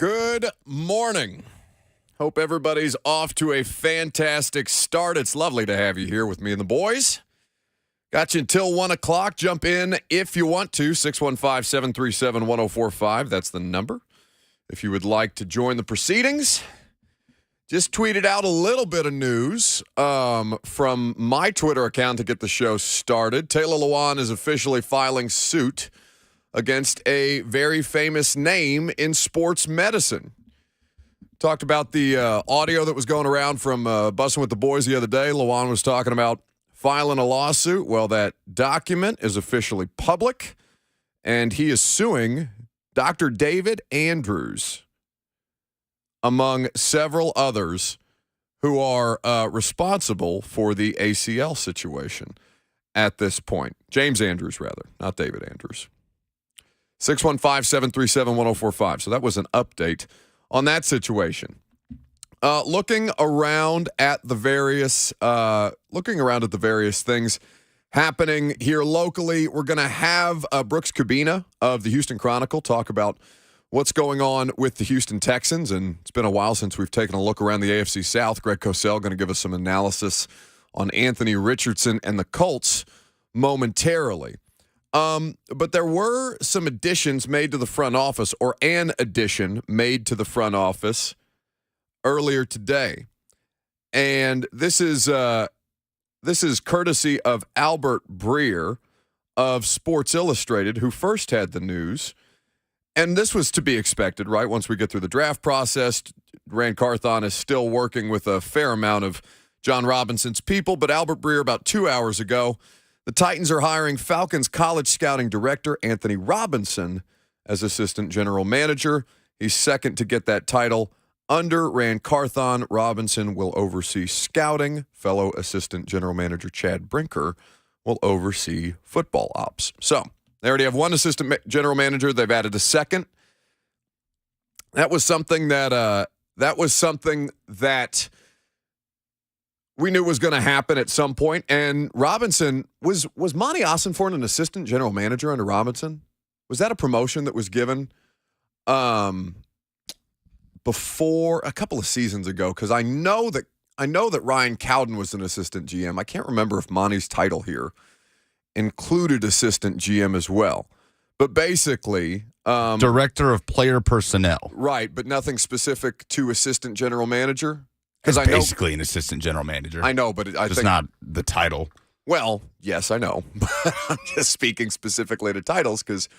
Good morning. Hope everybody's off to a fantastic start. It's lovely to have you here with me and the boys. Got you until 1 o'clock. Jump in if you want to. 615-737-1045. That's the number. If you would like to join the proceedings. Just tweeted out a little bit of news from my Twitter account to get the show started. Taylor Lewan is officially filing suit against a very famous name in sports medicine. Talked about the audio that was going around from Bussin' with the Boys the other day. Lewan was talking about filing a lawsuit. Well, that document is officially public, and he is suing Dr. David Andrews, among several others who are responsible for the ACL situation at this point. James Andrews, rather, not David Andrews. 615-737-1045. So that was an update on that situation. Looking around at the various things happening here locally, we're going to have Brooks Kubena of the Houston Chronicle talk about what's going on with the Houston Texans. And it's been a while since we've taken a look around the AFC South. Greg Cosell going to give us some analysis on Anthony Richardson and the Colts momentarily. But there were some additions made to the front office, or an addition made to the front office earlier today. And this is courtesy of Albert Breer of Sports Illustrated, who first had the news. And this was to be expected, right? Once we get through the draft process, Rand Carthon is still working with a fair amount of John Robinson's people. But Albert Breer, about 2 hours ago, the Titans are hiring Falcons college scouting director Anthony Robinson as assistant general manager. He's second to get that title. Under Rand Carthon, Robinson will oversee scouting. Fellow assistant general manager Chad Brinker will oversee football ops. So they already have one assistant general manager. They've added a second. That was something that we knew was going to happen at some point. And Robinson, was Monty Ossenforn an assistant general manager under Robinson? Was that a promotion that was given before a couple of seasons ago? Because I know that Ryan Cowden was an assistant GM. I can't remember if Monty's title here included assistant GM as well. But basically, director of player personnel. Right, but nothing specific to assistant general manager. Because basically an assistant general manager. I know, but I think not the title. Well, yes, I know. I'm just speaking specifically to titles because,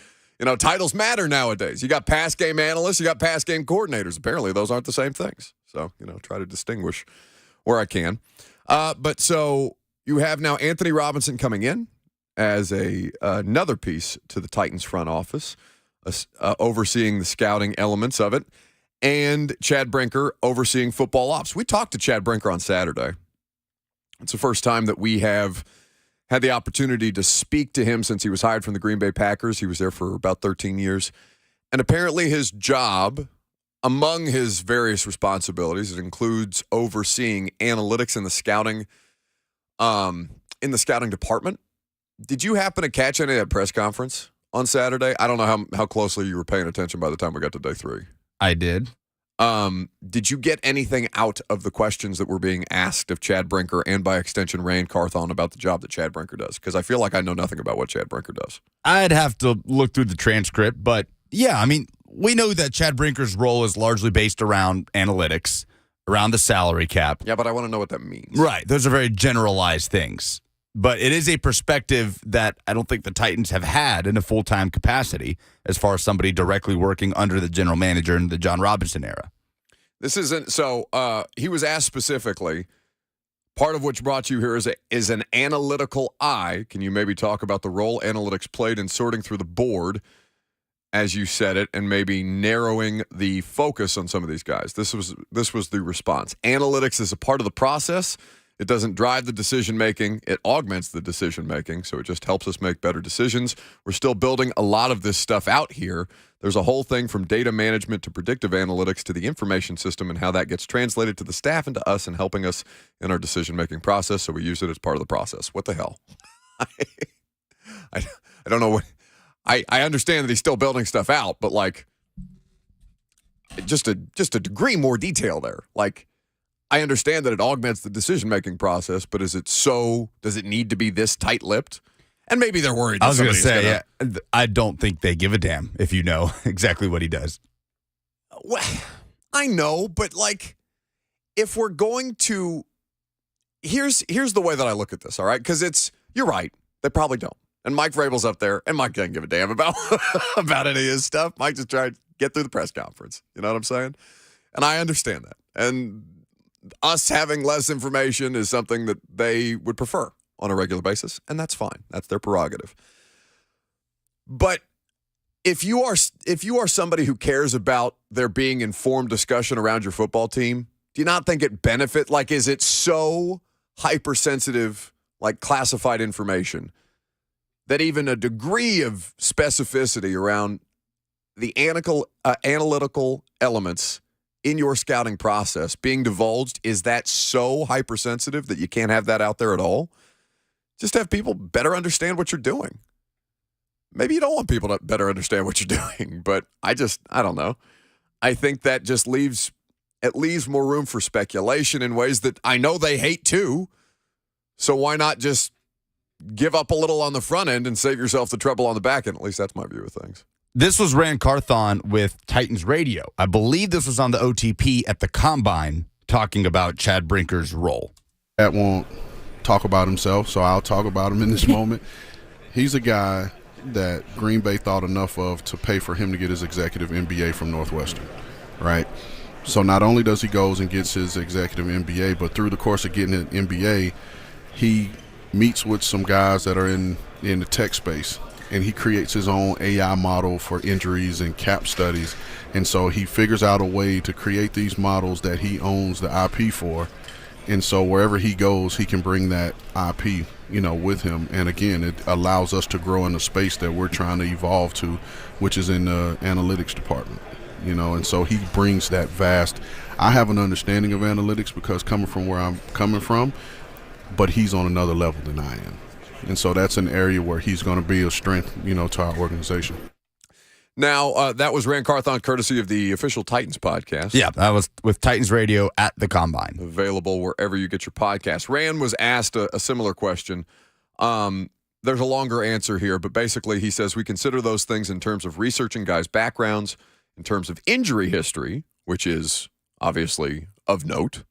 titles matter nowadays. You got pass game analysts, you got pass game coordinators. Apparently, those aren't the same things. So, try to distinguish where I can. But so you have now Anthony Robinson coming in as another piece to the Titans front office, overseeing the scouting elements of it. And Chad Brinker overseeing football ops. We talked to Chad Brinker on Saturday. It's the first time that we have had the opportunity to speak to him since he was hired from the Green Bay Packers. He was there for about 13 years. And apparently his job, among his various responsibilities, it includes overseeing analytics in the scouting department. Did you happen to catch any of that press conference on Saturday? I don't know how closely you were paying attention by the time we got to day 3. I did. Did you get anything out of the questions that were being asked of Chad Brinker and, by extension, Rand Carthon about the job that Chad Brinker does? Because I feel like I know nothing about what Chad Brinker does. I'd have to look through the transcript, but yeah, I mean, we know that Chad Brinker's role is largely based around analytics, around the salary cap. Yeah, but I want to know what that means. Right. Those are very generalized things. But it is a perspective that I don't think the Titans have had in a full-time capacity as far as somebody directly working under the general manager in the John Robinson era. This isn't so. He was asked specifically. Part of which brought you here is an analytical eye. Can you maybe talk about the role analytics played in sorting through the board, as you said it, and maybe narrowing the focus on some of these guys? This was the response. Analytics is a part of the process. It doesn't drive the decision-making. It augments the decision-making, so it just helps us make better decisions. We're still building a lot of this stuff out here. There's a whole thing from data management to predictive analytics to the information system and how that gets translated to the staff and to us and helping us in our decision-making process, so we use it as part of the process. What the hell? I don't know what – I understand that he's still building stuff out, but, like, just a degree more detail there. Like, I understand that it augments the decision-making process, but does it need to be this tight-lipped? And maybe they're worried. I was going to say, I don't think they give a damn if you know exactly what he does. Well, I know, but like, if we're going to, here's the way that I look at this, all right? Because you're right, they probably don't. And Mike Vrabel's up there, and Mike doesn't give a damn about about any of his stuff. Mike just tried to get through the press conference. You know what I'm saying? And I understand that. And us having less information is something that they would prefer on a regular basis, and that's fine. That's their prerogative. But if you are somebody who cares about there being informed discussion around your football team, do you not think it benefit? Like, is it so hypersensitive, like classified information, that even a degree of specificity around the analytical elements in your scouting process being divulged, is that so hypersensitive that you can't have that out there at all? Just have people better understand what you're doing. Maybe you don't want people to better understand what you're doing, but I don't know. I think that just leaves more room for speculation in ways that I know they hate too. So why not just give up a little on the front end and save yourself the trouble on the back end? At least that's my view of things. This was Rand Carthon with Titans Radio. I believe this was on the OTP at the Combine talking about Chad Brinker's role. That won't talk about himself, so I'll talk about him in this moment. He's a guy that Green Bay thought enough of to pay for him to get his executive MBA from Northwestern, right? So not only does he goes and gets his executive MBA, but through the course of getting an MBA, he meets with some guys that are in the tech space, and he creates his own AI model for injuries and cap studies. And so he figures out a way to create these models that he owns the IP for. And so wherever he goes, he can bring that IP, with him. And again, it allows us to grow in the space that we're trying to evolve to, which is in the analytics department, and so he brings that vast. I have an understanding of analytics because coming from where I'm coming from, but he's on another level than I am. And so that's an area where he's going to be a strength, to our organization. Now, that was Rand Carthon, courtesy of the official Titans podcast. Yeah, that was with Titans Radio at the Combine. Available wherever you get your podcast. Rand was asked a similar question. There's a longer answer here, but basically he says we consider those things in terms of researching guys' backgrounds, in terms of injury history, which is obviously of note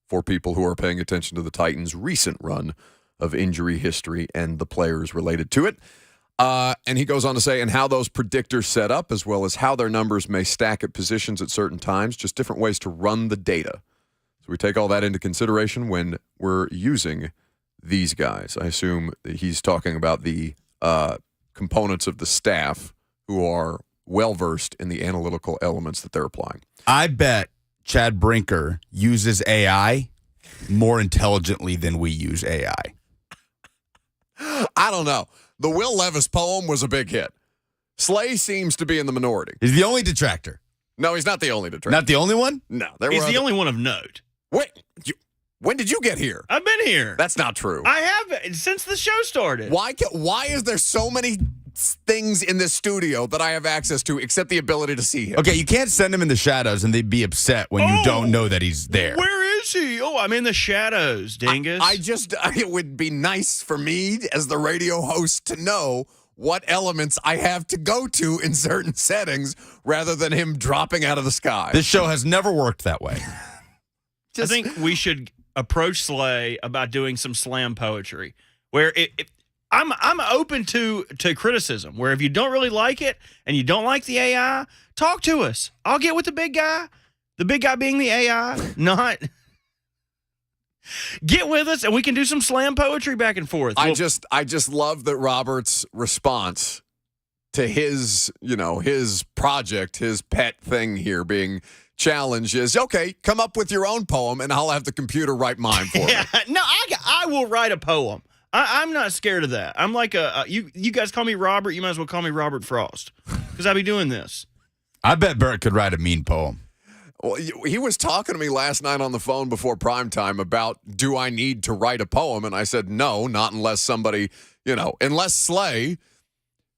for people who are paying attention to the Titans' recent run of injury history and the players related to it. And he goes on to say, and how those predictors set up, as well as how their numbers may stack at positions at certain times, just different ways to run the data. So we take all that into consideration when we're using these guys. I assume that he's talking about the components of the staff who are well-versed in the analytical elements that they're applying. I bet Chad Brinker uses AI more intelligently than we use AI. I don't know. The Will Levis poem was a big hit. Slay seems to be in the minority. He's the only detractor. No, he's not the only detractor. Not the only one? No. He's the only one of note. Wait, when did you get here? I've been here. That's not true. I have since the show started. Why is there so many things in this studio that I have access to except the ability to see him? Okay, you can't send him in the shadows and they'd be upset when you don't know that he's there. Where is he? Oh, I'm in the shadows, dingus. It would be nice for me as the radio host to know what elements I have to go to in certain settings rather than him dropping out of the sky. This show has never worked that way. I think we should approach Slay about doing some slam poetry where I'm open to criticism, where if you don't really like it and you don't like the AI, talk to us. I'll get with the big guy being the AI, not get with us and we can do some slam poetry back and forth. I just love that Robert's response to his project, his pet thing here being challenged is, okay, come up with your own poem and I'll have the computer write mine for me. No, I will write a poem. I'm not scared of that. I'm like you guys call me Robert. You might as well call me Robert Frost because I'll be doing this. I bet Bert could write a mean poem. Well, he was talking to me last night on the phone before primetime about, do I need to write a poem? And I said, no, not unless somebody, unless Slay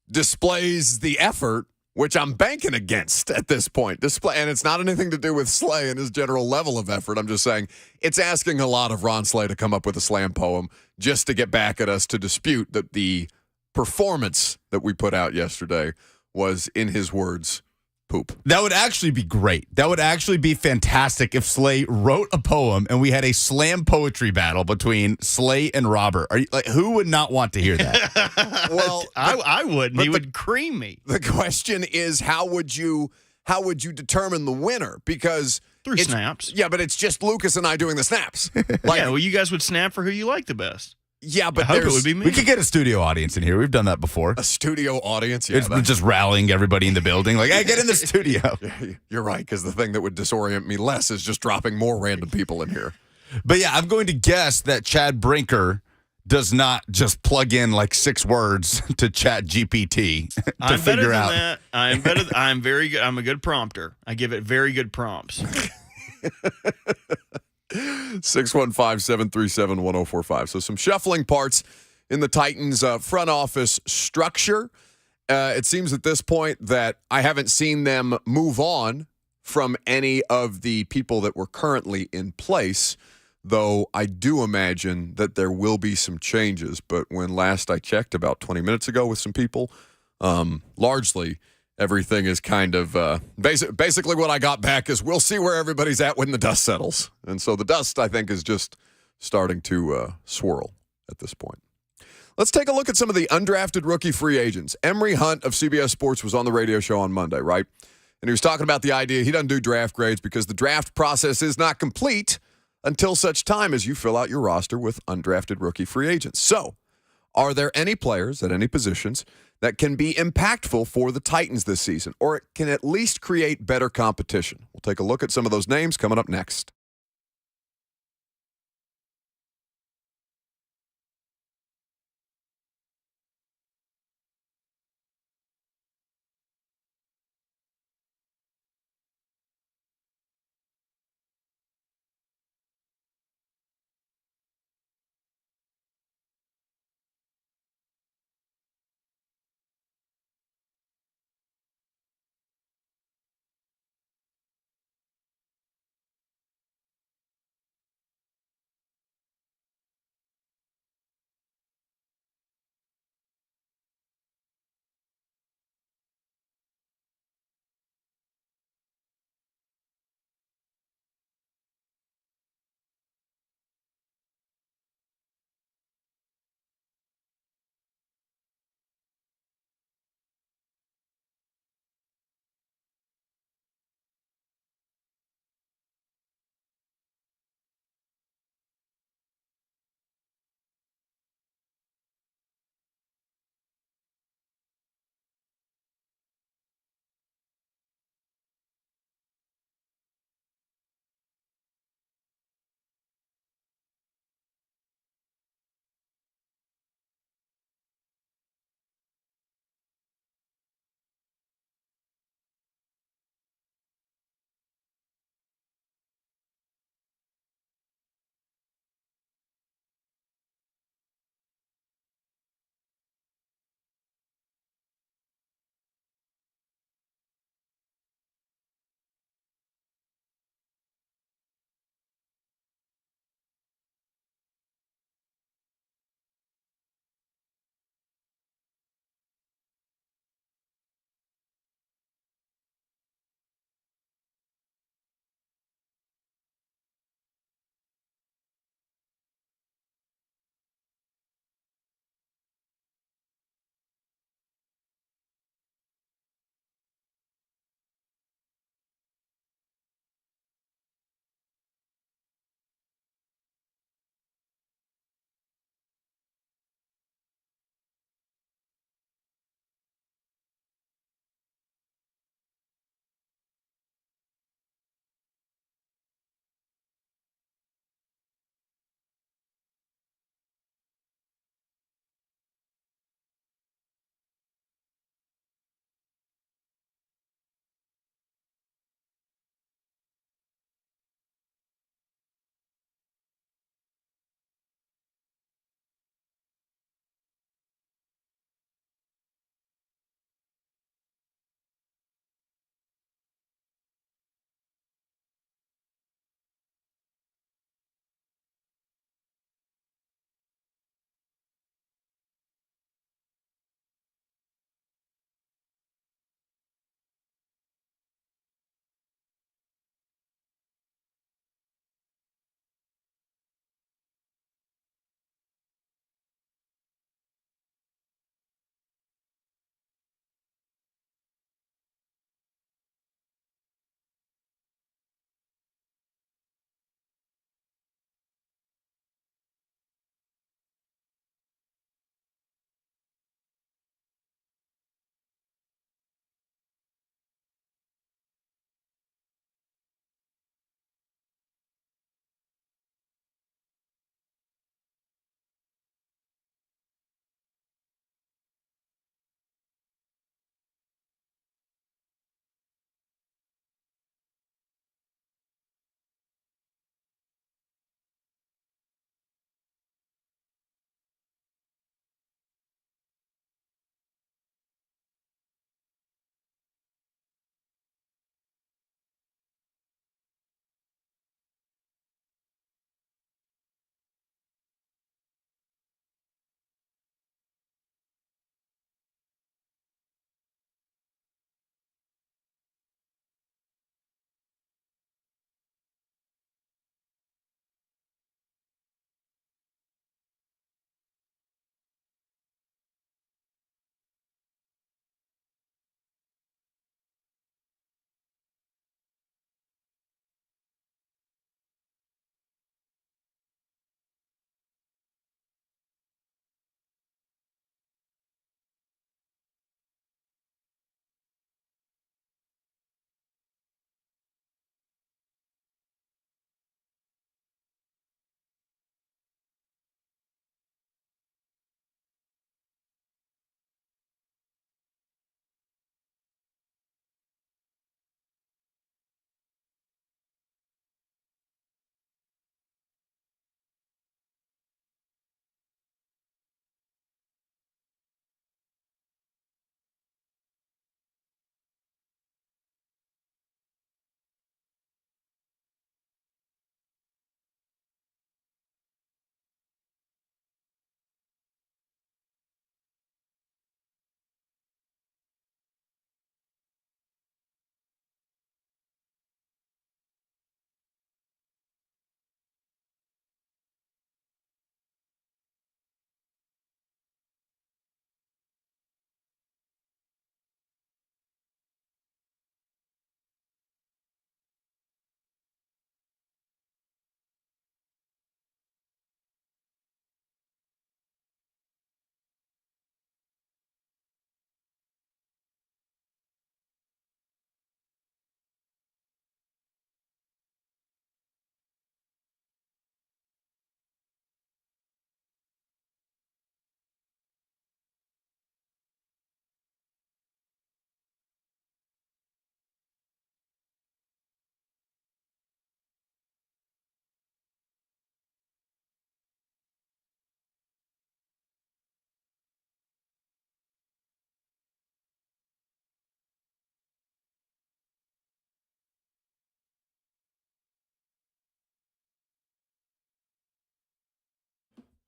displays the effort which I'm banking against at this point. And it's not anything to do with Slay and his general level of effort. I'm just saying it's asking a lot of Ron Slay to come up with a slam poem just to get back at us to dispute that the performance that we put out yesterday was, in his words, poop. That would actually be great. That would actually be fantastic if Slay wrote a poem and we had a slam poetry battle between Slay and Robert. Who would not want to hear that? Well, I wouldn't. He would cream me. The question is, how would you determine the winner? Because Through snaps. Yeah, but it's just Lucas and I doing the snaps. Yeah, well, you guys would snap for who you like the best. Yeah, but I hope it would be me. We could get a studio audience in here. We've done that before. A studio audience? Yeah, It's just rallying everybody in the building. Like, hey, get in the studio. You're right, because the thing that would disorient me less is just dropping more random people in here. But yeah, I'm going to guess that Chad Brinker does not just plug in like 6 words to Chat GPT to I'm figure better than out. that. I'm better. I'm very good. I'm a good prompter. I give it very good prompts. 615-737-1045. So some shuffling parts in the Titans front office structure. It seems at this point that I haven't seen them move on from any of the people that were currently in place, though I do imagine that there will be some changes. But when last I checked, about 20 minutes ago with some people, largely everything is kind of basically what I got back is we'll see where everybody's at when the dust settles. And so the dust, I think, is just starting to swirl at this point. Let's take a look at some of the undrafted rookie free agents. Emory Hunt of CBS Sports was on the radio show on Monday, right? And he was talking about the idea he doesn't do draft grades because the draft process is not complete until such time as you fill out your roster with undrafted rookie free agents. So, are there any players at any positions that can be impactful for the Titans this season, or it can at least create better competition? We'll take a look at some of those names coming up next.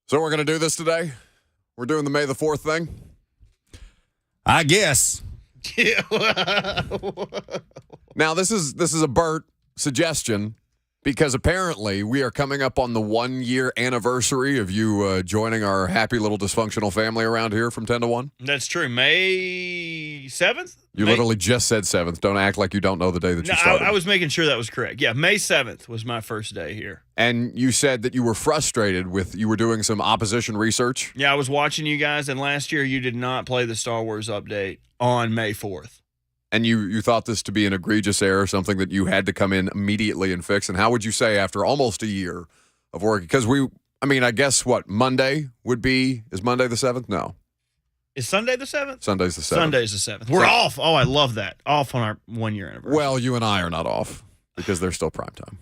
So we're going to do this today? We're doing the May the 4th thing? I guess. Now, this is a Bert suggestion because apparently we are coming up on the 1-year anniversary of you joining our happy little dysfunctional family around here from 10 to 1. That's true. May 7th? You literally just said 7th. Don't act like you don't know the day that you started. I was making sure that was correct. Yeah, May 7th was my first day here. And you said that you were frustrated you were doing some opposition research. Yeah, I was watching you guys, and last year you did not play the Star Wars update on May 4th. And you thought this to be an egregious error, something that you had to come in immediately and fix. And how would you say after almost a year of work? Because I guess what, Monday is Monday the 7th? No. Is Sunday the 7th? Sunday's the 7th. Sunday's the 7th. We're off. Oh, I love that. Off on our 1-year anniversary. Well, you and I are not off because they're still prime time.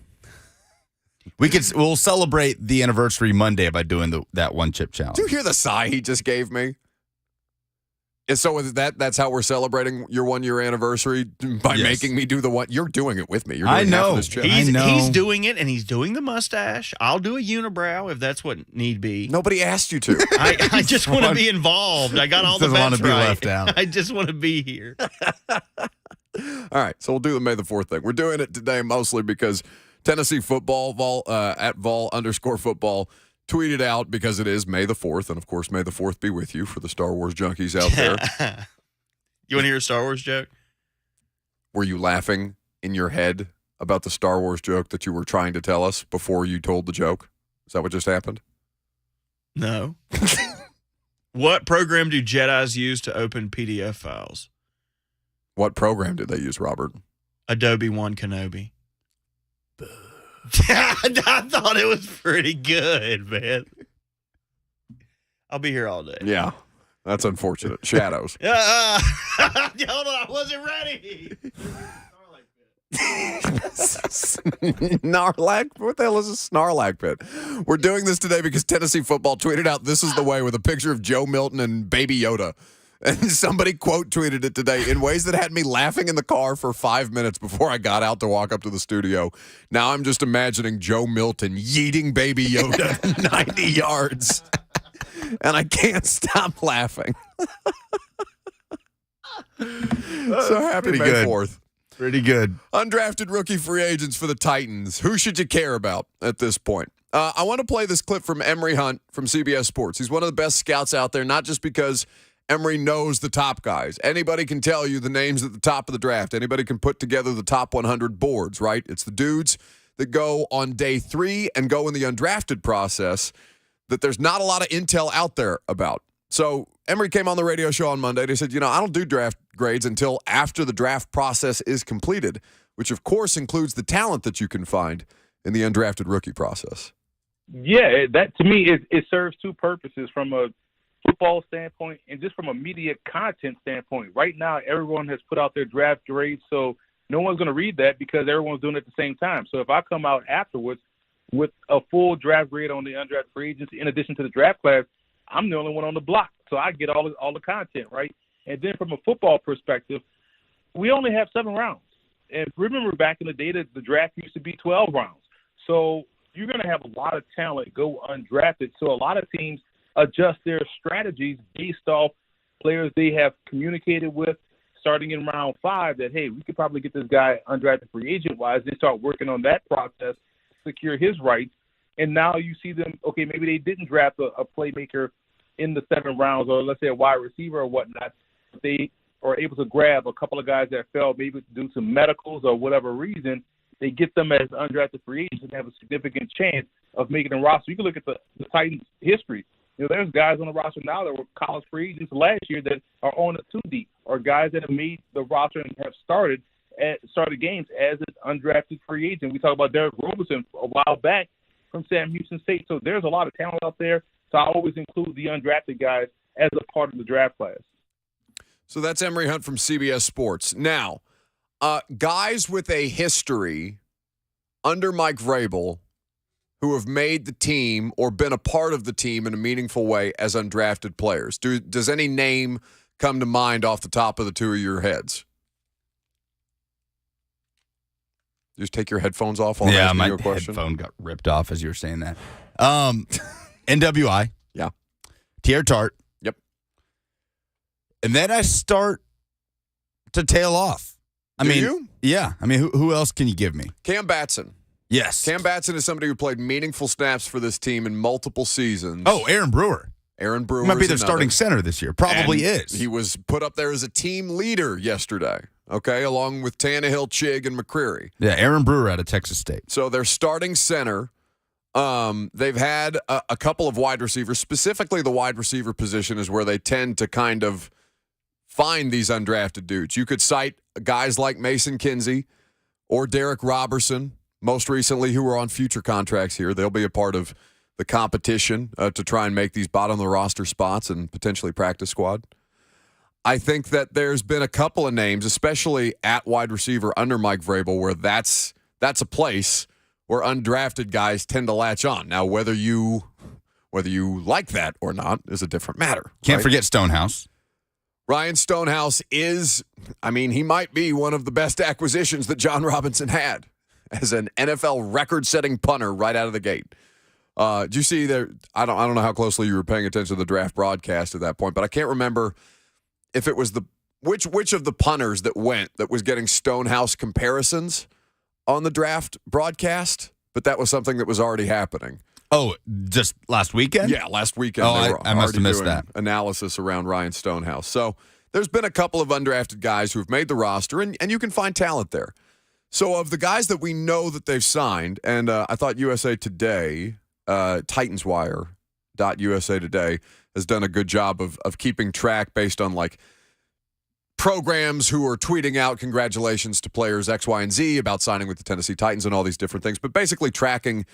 We'll celebrate the anniversary Monday by doing that one chip challenge. Do you hear the sigh he just gave me? And so that's how we're celebrating your 1-year anniversary by making me do the one. You're doing it with me. You're doing half of this chip. He's doing it, and he's doing the mustache. I'll do a unibrow if that's what need be. Nobody asked you to. I just want to be involved. I got all the bets want to be right. left out. I just want to be here. All right, so we'll do the May the 4th thing. We're doing it today mostly because Tennessee football, at Vol_football, tweeted out because it is May the 4th, and of course, May the 4th be with you for the Star Wars junkies out there. You want to hear a Star Wars joke? Were you laughing in your head about the Star Wars joke that you were trying to tell us before you told the joke? Is that what just happened? No. What program do Jedis use to open PDF files? What program did they use, Robert? Adobe One Kenobi. I thought it was pretty good, man. I'll be here all day. Yeah, that's unfortunate. Shadows. Hold on, I wasn't ready. Snarlack? What the hell is a Snarlack pit? We're doing this today because Tennessee football tweeted out, "This is the way," with a picture of Joe Milton and Baby Yoda. And somebody quote tweeted it today in ways that had me laughing in the car for 5 minutes before I got out to walk up to the studio. Now I'm just imagining Joe Milton yeeting Baby Yoda 90 yards. And I can't stop laughing. So happy May 4th. Pretty good. Undrafted rookie free agents for the Titans. Who should you care about at this point? I want to play this clip from Emory Hunt from CBS Sports. He's one of the best scouts out there, not just because Emory knows the top guys. Anybody can tell you the names at the top of the draft. Anybody can put together the top 100 boards, right? It's the dudes that go on day 3 and go in the undrafted process that there's not a lot of intel out there about. So Emory came on the radio show on Monday. They said, I don't do draft grades until after the draft process is completed, which of course includes the talent that you can find in the undrafted rookie process. Yeah, that to me, it serves two purposes from a football standpoint and just from a media content standpoint. Right now, everyone has put out their draft grades, so no one's going to read that because everyone's doing it at the same time. So if I come out afterwards with a full draft grade on the undrafted free agents in addition to the draft class, I'm the only one on the block. So I get all the content, right? And then from a football perspective, we only have 7 rounds. And remember back in the day that the draft used to be 12 rounds. So you're going to have a lot of talent go undrafted. So a lot of teams adjust their strategies based off players they have communicated with starting in round 5 that, hey, we could probably get this guy undrafted free agent-wise. They start working on that process, secure his rights. And now you see them, okay, maybe they didn't draft a playmaker in the 7 rounds or let's say a wide receiver or whatnot. They are able to grab a couple of guys that fell maybe due to medicals or whatever reason. They get them as undrafted free agents and have a significant chance of making the roster. You can look at the Titans' history. There's guys on the roster now that were college free agents last year that are on a 2 deep, or guys that have made the roster and have started games as an undrafted free agent. We talked about Derek Roberson a while back from Sam Houston State. So there's a lot of talent out there. So I always include the undrafted guys as a part of the draft class. So that's Emory Hunt from CBS Sports. Now, guys with a history under Mike Vrabel who have made the team or been a part of the team in a meaningful way as undrafted players. Does any name come to mind off the top of the two of your heads? Just take your headphones off while I'm asking you a question. My headphone got ripped off as you were saying that. NWI. Yeah. Tier Tart. Yep. And then I start to tail off. Do you? Yeah. I mean, who else can you give me? Cam Batson. Yes. Cam Batson is somebody who played meaningful snaps for this team in multiple seasons. Oh, Aaron Brewer. Aaron Brewer Might be their starting center this year. Probably And is. He was put up there as a team leader yesterday, okay, along with Tannehill, Chig, and McCreary. Yeah, Aaron Brewer out of Texas State. So their starting center, they've had a couple of wide receivers. Specifically, the wide receiver position is where they tend to kind of find these undrafted dudes. You could cite guys like Mason Kinsey or Derek Robertson, most recently, who are on future contracts here. They'll be a part of the competition to try and make these bottom-of-the-roster spots and potentially practice squad. I think that there's been a couple of names, especially at wide receiver under Mike Vrabel, where that's a place where undrafted guys tend to latch on. Now, whether you like that or not is a different matter. Can't right? forget Stonehouse. Ryan Stonehouse he might be one of the best acquisitions that John Robinson had as an NFL record-setting punter right out of the gate. Did you see there? I don't know how closely you were paying attention to the draft broadcast at that point, but I can't remember if it was which of the punters that was getting Stonehouse comparisons on the draft broadcast, but that was something that was already happening. Oh, just last weekend? Yeah, last weekend. Oh, they were I must have missed doing that. analysis around Ryan Stonehouse. So there's been a couple of undrafted guys who have made the roster, and you can find talent there. So of the guys that we know that they've signed, and I thought USA Today, TitansWire.USA Today has done a good job of keeping track based on like programs who are tweeting out congratulations to players X, Y, and Z about signing with the Tennessee Titans and all these different things, but basically tracking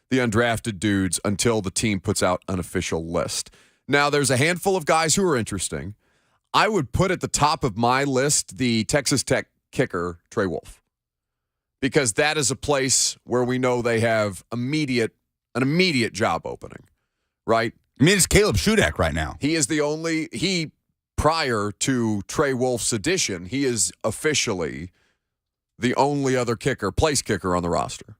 the undrafted dudes until the team puts out an official list. Now, there's a handful of guys who are interesting. I would put at the top of my list the Texas Tech kicker, Trey Wolf, because that is a place where we know they have an immediate job opening, right? I mean, it's Caleb Shudak right now. He is prior to Trey Wolf's addition, he is officially the only other place kicker on the roster.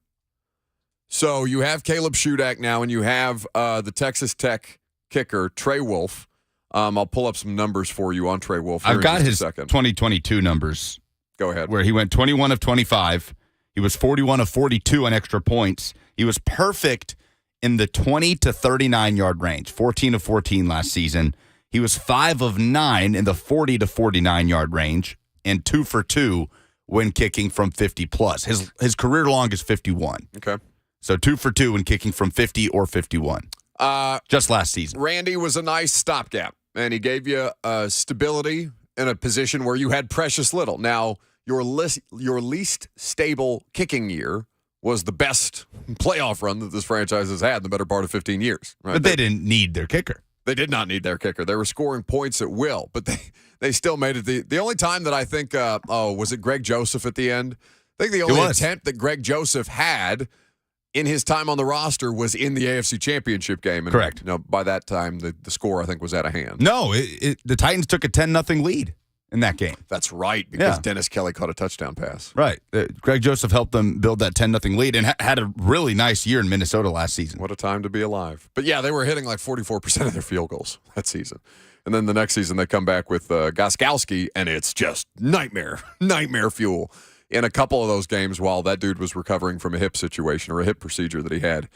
So you have Caleb Shudak now, and you have the Texas Tech kicker, Trey Wolf. I'll pull up some numbers for you on Trey Wolf. I've got his 2022 numbers. Go ahead. Where he went 21 of 25. He was 41 of 42 on extra points. He was perfect in the 20 to 39-yard range, 14 of 14 last season. He was 5 of 9 in the 40 to 49-yard range and 2 for 2 when kicking from 50-plus. His career long is 51. Okay. So 2 for 2 when kicking from 50 or 51. Just last season. Randy was a nice stopgap, and he gave you stability in a position where you had precious little. Now, your least stable kicking year was the best playoff run that this franchise has had in the better part of 15 years. Right? But they didn't need their kicker. They did not need their kicker. They were scoring points at will, but they still made it. The only time that I think, was it Greg Joseph at the end? I think the only attempt that Greg Joseph had in his time on the roster was in the AFC Championship game. And, correct. By that time, the score, I think, was out of hand. No, the Titans took a 10-0 lead in that game. That's right, because Dennis Kelly caught a touchdown pass. Right. Greg Joseph helped them build that 10-0 lead and had a really nice year in Minnesota last season. What a time to be alive. But, yeah, they were hitting like 44% of their field goals that season. And then the next season they come back with Gostkowski, and it's just nightmare fuel in a couple of those games while that dude was recovering from a hip situation or a hip procedure that he had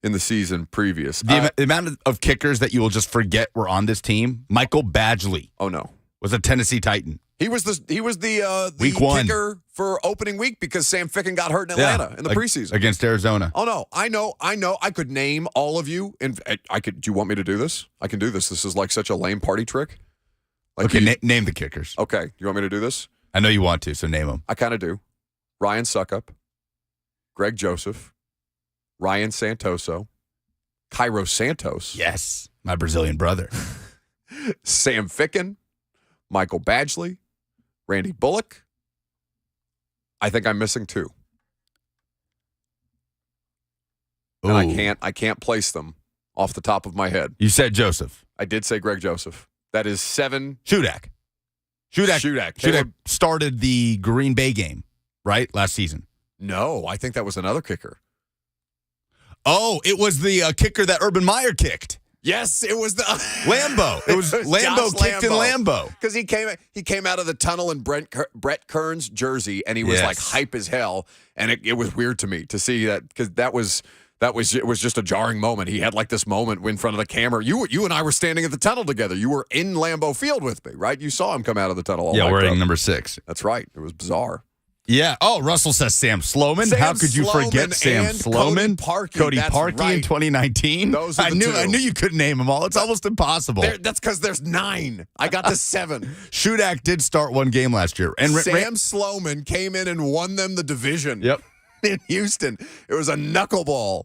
in the season previous. The amount of kickers that you will just forget were on this team, Michael Badgley. Oh, no. Was a Tennessee Titan. He was the week one kicker for opening week because Sam Ficken got hurt in Atlanta in the preseason against Arizona. Oh no, I know. I could name all of you, and I could. Do you want me to do this? I can do this. This is like such a lame party trick. Like okay, name the kickers. Okay, you want me to do this? I know you want to, so name them. I kind of do. Ryan Suckup, Greg Joseph, Ryan Santoso, Cairo Santos. Yes, my Brazilian brother. Sam Ficken, Michael Badgley, Randy Bullock. I think I'm missing 2. Ooh. And I can't place them off the top of my head. You said Joseph. I did say Greg Joseph. That is 7. Shudak started the Green Bay game, right? Last season. No, I think that was another kicker. Oh, it was the kicker that Urban Meyer kicked. Yes, it was the Lambo. It was Lambo kicked in Lambo. Because he came out of the tunnel in Brett Kern's jersey, and he was like hype as hell. And it was weird to me to see that, because it was just a jarring moment. He had like this moment in front of the camera. You and I were standing at the tunnel together. You were in Lambeau Field with me, right? You saw him come out of the tunnel. Yeah, wearing number 6. That's right. It was bizarre. Yeah. Oh, Russell says Sam Sloman. How could you forget Sam Sloman? Cody Parkey in 2019. Those are the two. I knew you couldn't name them all. It's almost impossible. That's because there's 9. I got to 7. Shudak did start one game last year. And Sam Sloman came in and won them the division. Yep. In Houston. It was a knuckleball.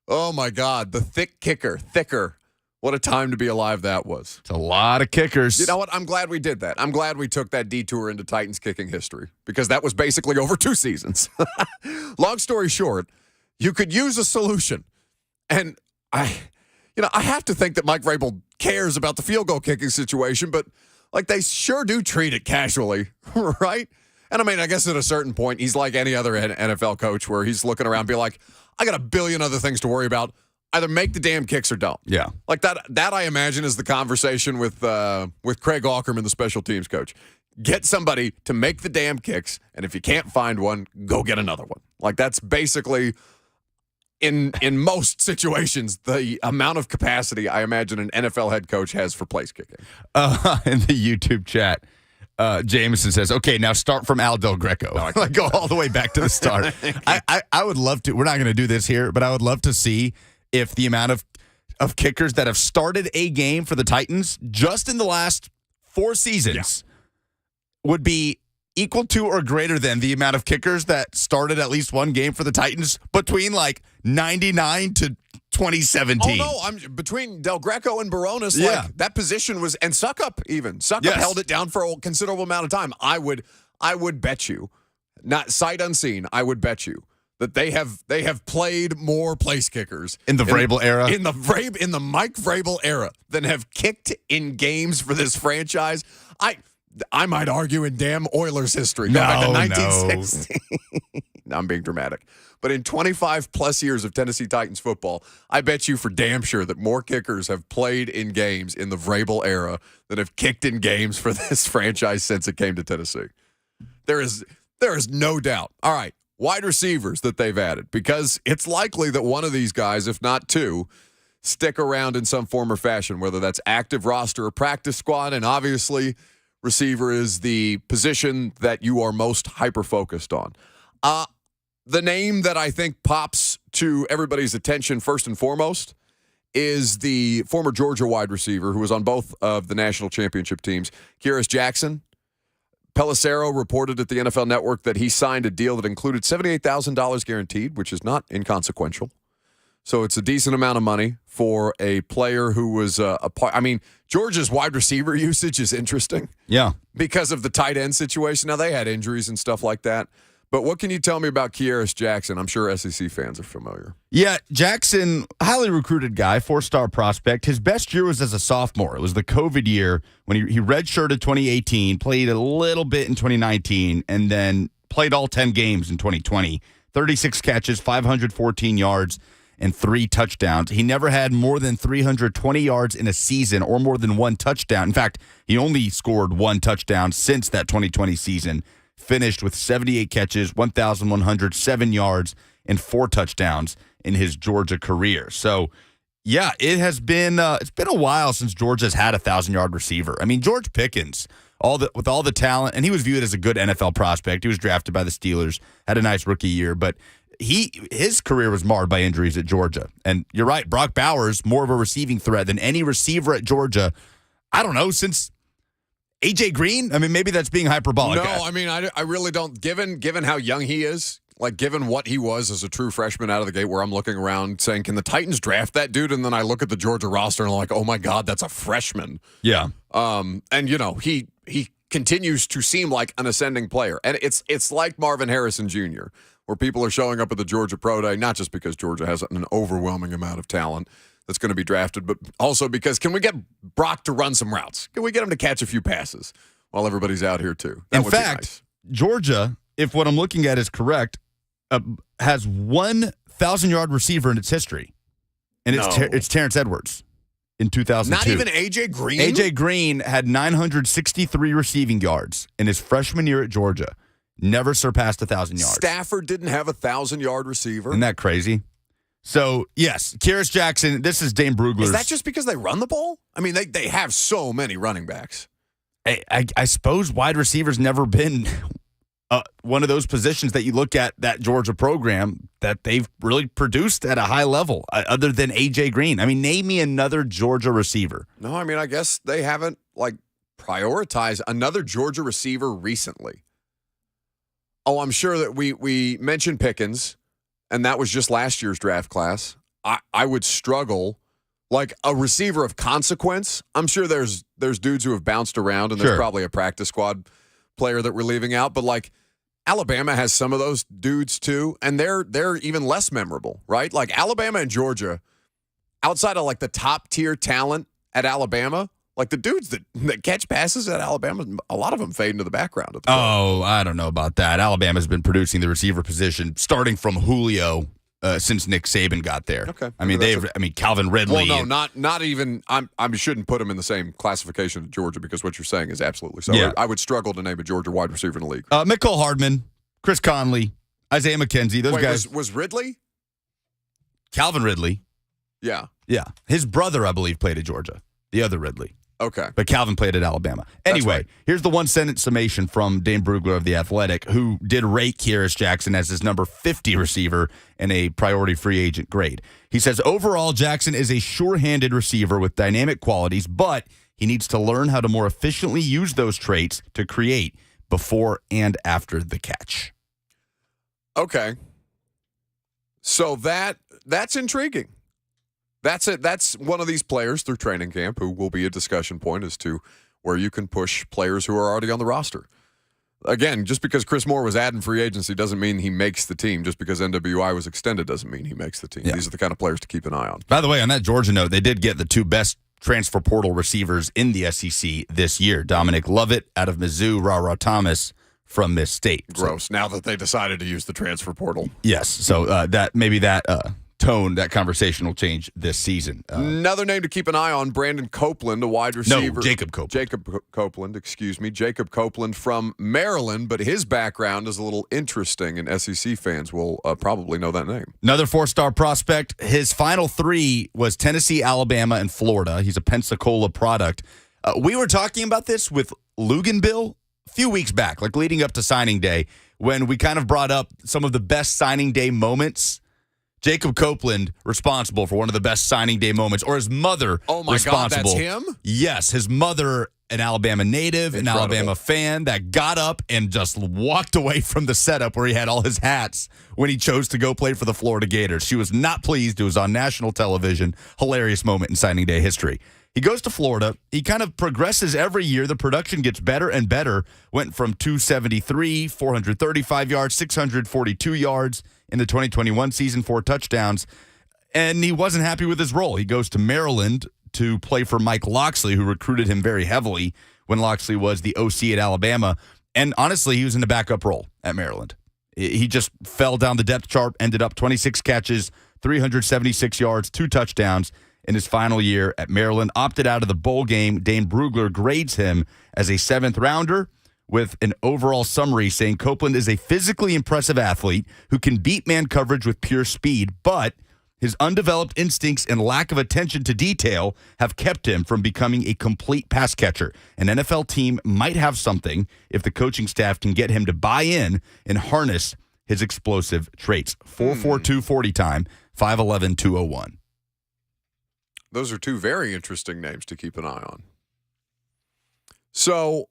Oh, my God. The thicker. What a time to be alive that was. It's a lot of kickers. You know what? I'm glad we did that. I'm glad we took that detour into Titans kicking history, because that was basically over 2 seasons. Long story short, you could use a solution. And I have to think that Mike Vrabel cares about the field goal kicking situation, but like they sure do treat it casually, right? And I mean, I guess at a certain point, he's like any other NFL coach where he's looking around and be like, I got a billion other things to worry about. Either make the damn kicks or don't. Yeah. Like that I imagine is the conversation with Craig Aukerman, the special teams coach. Get somebody to make the damn kicks, and if you can't find one, go get another one. Like that's basically, in most situations, the amount of capacity I imagine an NFL head coach has for place kicking. In the YouTube chat, Jameson says, okay, now start from Al Del Greco. Like go all the way back to the start. I would love to. We're not going to do this here, but I would love to see if the amount of kickers that have started a game for the Titans just in the last 4 seasons would be equal to or greater than the amount of kickers that started at least one game for the Titans between like 99 to 2017. Oh, no, I'm between Del Greco and Baronis. Like, that position was, and Suckup even. Suckup held it down for a considerable amount of time. I would bet you, not sight unseen, I would bet you that they have played more place kickers in the Vrabel era, in the Mike Vrabel era, than have kicked in games for this franchise. I might argue in damn Oilers history. Going back to 1960. No, I'm being dramatic. But in 25 plus years of Tennessee Titans football, I bet you for damn sure that more kickers have played in games in the Vrabel era than have kicked in games for this franchise since it came to Tennessee. There is no doubt. All right. Wide receivers that they've added, because it's likely that one of these guys, if not 2, stick around in some form or fashion, whether that's active roster or practice squad. And obviously, receiver is the position that you are most hyper-focused on. The name that I think pops to everybody's attention first and foremost is the former Georgia wide receiver who was on both of the national championship teams, Kearis Jackson. Pelissero reported at the NFL Network that he signed a deal that included $78,000 guaranteed, which is not inconsequential. So it's a decent amount of money for a player who was a part. I mean, Georgia's wide receiver usage is interesting. Yeah. Because of the tight end situation. Now, they had injuries and stuff like that. But what can you tell me about Kearis Jackson? I'm sure SEC fans are familiar. Yeah, Jackson, highly recruited guy, 4-star prospect. His best year was as a sophomore. It was the COVID year when he redshirted 2018, played a little bit in 2019, and then played all 10 games in 2020. 36 catches, 514 yards, and 3 touchdowns. He never had more than 320 yards in a season or more than 1 touchdown. In fact, he only scored 1 touchdown since that 2020 season. Finished with 78 catches, 1,107 yards, and 4 touchdowns in his Georgia career. So, yeah, it's been a while since Georgia's had a 1,000-yard receiver. I mean, George Pickens, with all the talent, and he was viewed as a good NFL prospect. He was drafted by the Steelers, had a nice rookie year, but his career was marred by injuries at Georgia. And you're right, Brock Bowers, more of a receiving threat than any receiver at Georgia, I don't know, since A.J. Green? I mean, maybe that's being hyperbolic. No, I mean, I really don't. Given how young he is, like given what he was as a true freshman out of the gate, where I'm looking around saying, can the Titans draft that dude? And then I look at the Georgia roster and I'm like, oh my God, that's a freshman. Yeah. And he continues to seem like an ascending player. And it's like Marvin Harrison Jr., where people are showing up at the Georgia Pro Day, not just because Georgia has an overwhelming amount of talent that's going to be drafted, but also because can we get Brock to run some routes? Can we get him to catch a few passes while everybody's out here too? In fact, Georgia, if what I'm looking at is correct, has 1 1,000-yard receiver in its history, and it's Terrence Edwards in 2002. Not even A.J. Green? A.J. Green had 963 receiving yards in his freshman year at Georgia. Never surpassed 1,000 yards. Stafford didn't have a 1,000-yard receiver. Isn't that crazy? So, yes, Kyrus Jackson, this is Dane Brugler's. Is that just because they run the ball? I mean, they have so many running backs. I suppose wide receiver's never been one of those positions that you look at that Georgia program that they've really produced at a high level, other than A.J. Green. I mean, name me another Georgia receiver. No, I mean, I guess they haven't, prioritized another Georgia receiver recently. Oh, I'm sure that we mentioned Pickens, and that was just last year's draft class. I would struggle. Like a receiver of consequence, I'm sure there's dudes who have bounced around, and there's probably a practice squad player that we're leaving out. But Alabama has some of those dudes too, and they're even less memorable, right? Like Alabama and Georgia, outside of the top tier talent at Alabama, the dudes that catch passes at Alabama, a lot of them fade into the background. Oh, I don't know about that. Alabama's been producing the receiver position starting from Julio. Since Nick Saban got there. Okay. I mean, Calvin Ridley. Well, no, not even. I shouldn't put him in the same classification as Georgia because what you're saying is absolutely so. Yeah. I would struggle to name a Georgia wide receiver in the league. Mecole Hardman, Chris Conley, Isaiah McKenzie. Those guys. Was Ridley? Calvin Ridley. Yeah. Yeah. His brother, I believe, played at Georgia. The other Ridley. Okay. But Calvin played at Alabama. Anyway, right. Here's the one-sentence summation from Dane Brugler of The Athletic, who did rate Kyrus Jackson as his number 50 receiver in a priority free agent grade. He says, overall, Jackson is a sure-handed receiver with dynamic qualities, but he needs to learn how to more efficiently use those traits to create before and after the catch. Okay. So that's intriguing. That's it. That's one of these players through training camp who will be a discussion point as to where you can push players who are already on the roster. Again, just because Chris Moore was adding free agency doesn't mean he makes the team. Just because NWI was extended doesn't mean he makes the team. Yeah. These are the kind of players to keep an eye on. By the way, on that Georgia note, they did get the two best transfer portal receivers in the SEC this year. Dominic Lovett out of Mizzou, Ra Thomas from Miss State. Gross. So, now that they decided to use the transfer portal. Yes. So that tone, that conversation will change this season. Another name to keep an eye on, Brandon Copeland, a wide receiver. No, Jacob Copeland. Jacob Copeland from Maryland, but his background is a little interesting, and SEC fans will probably know that name. Another four-star prospect. His final three was Tennessee, Alabama, and Florida. He's a Pensacola product. We were talking about this with Luganbill a few weeks back, leading up to signing day, when we kind of brought up some of the best signing day moments. Jacob Copeland responsible for one of the best signing day moments, or his mother responsible. God, that's him? Yes, his mother, an Alabama native, an Alabama fan that got up and just walked away from the setup where he had all his hats when he chose to go play for the Florida Gators. She was not pleased. It was on national television. Hilarious moment in signing day history. He goes to Florida. He kind of progresses every year. The production gets better and better. Went from 273, 435 yards, 642 yards in the 2021 season, 4 touchdowns. And he wasn't happy with his role. He goes to Maryland to play for Mike Locksley, who recruited him very heavily when Locksley was the OC at Alabama. And honestly, he was in the backup role at Maryland. He just fell down the depth chart, ended up 26 catches, 376 yards, 2 touchdowns in his final year at Maryland. Opted out of the bowl game. Dane Brugler grades him as a 7th rounder with an overall summary saying Copeland is a physically impressive athlete who can beat man coverage with pure speed, but his undeveloped instincts and lack of attention to detail have kept him from becoming a complete pass catcher. An NFL team might have something if the coaching staff can get him to buy in and harness his explosive traits. 4.42 40 time, 5.11 201. Those are two very interesting names to keep an eye on. So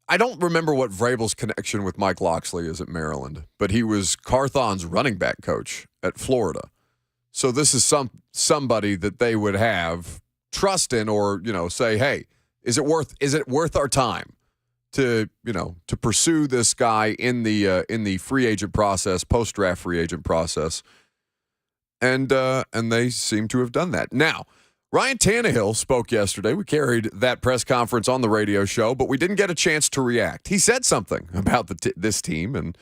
I don't remember what Vrabel's connection with Mike Locksley is at Maryland, but he was Carthon's running back coach at Florida. So this is somebody that they would have trust in, or say, hey, is it worth our time to pursue this guy in the free agent process, post draft free agent process, and they seem to have done that. Now, Ryan Tannehill spoke yesterday. We carried that press conference on the radio show, but we didn't get a chance to react. He said something about this team and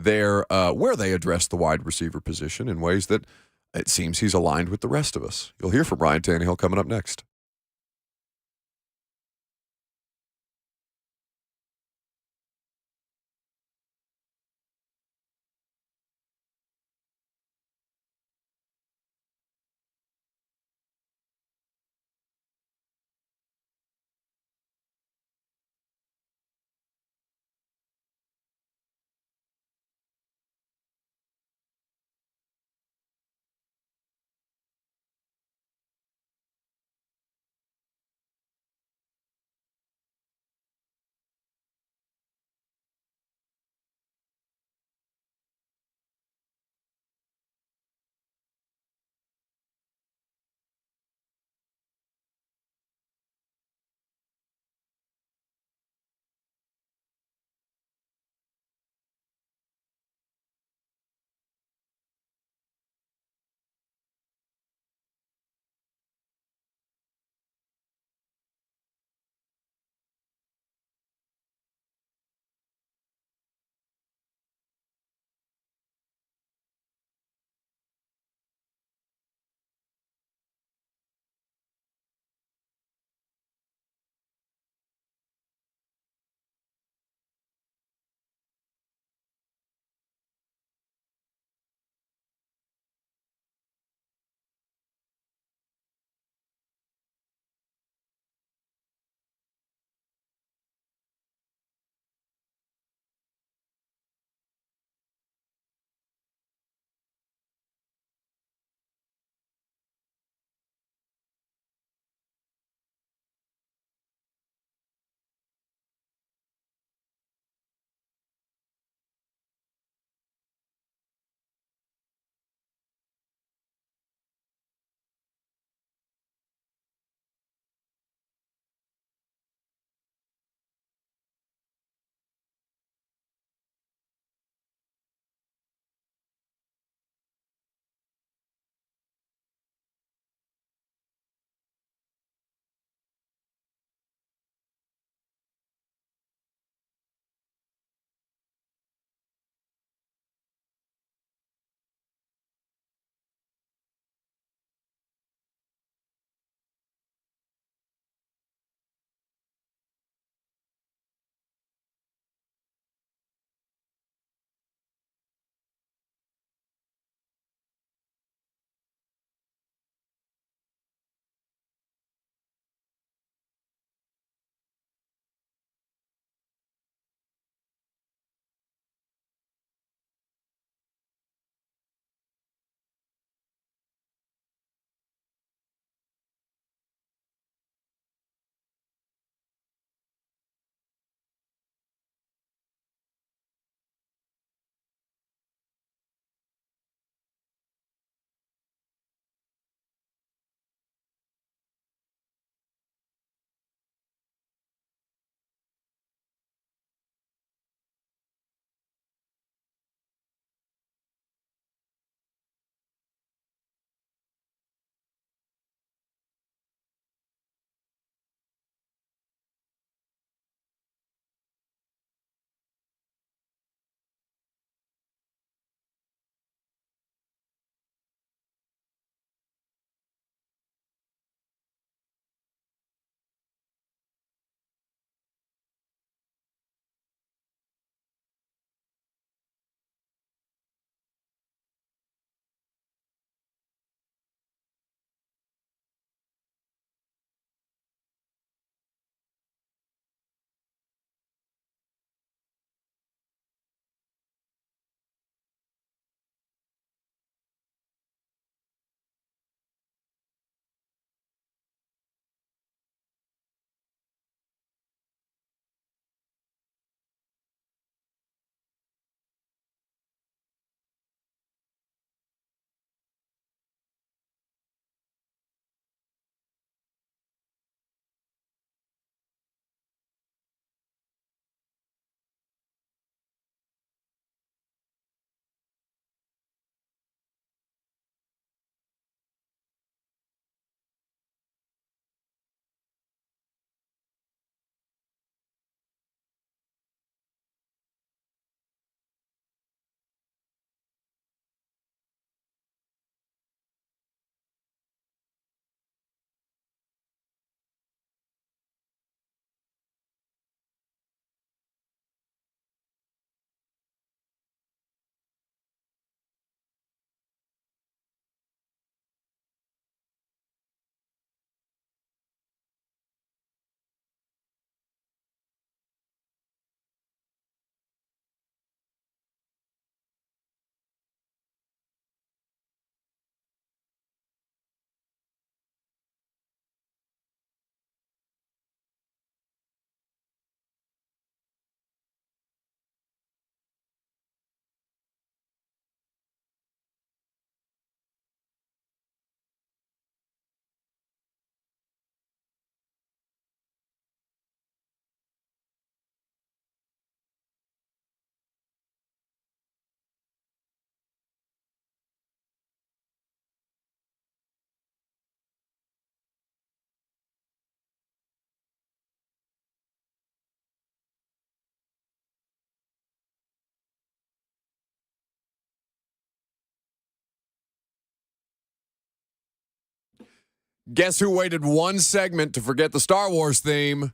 where they address the wide receiver position in ways that it seems he's aligned with the rest of us. You'll hear from Ryan Tannehill coming up next. Guess who waited one segment to forget the Star Wars theme?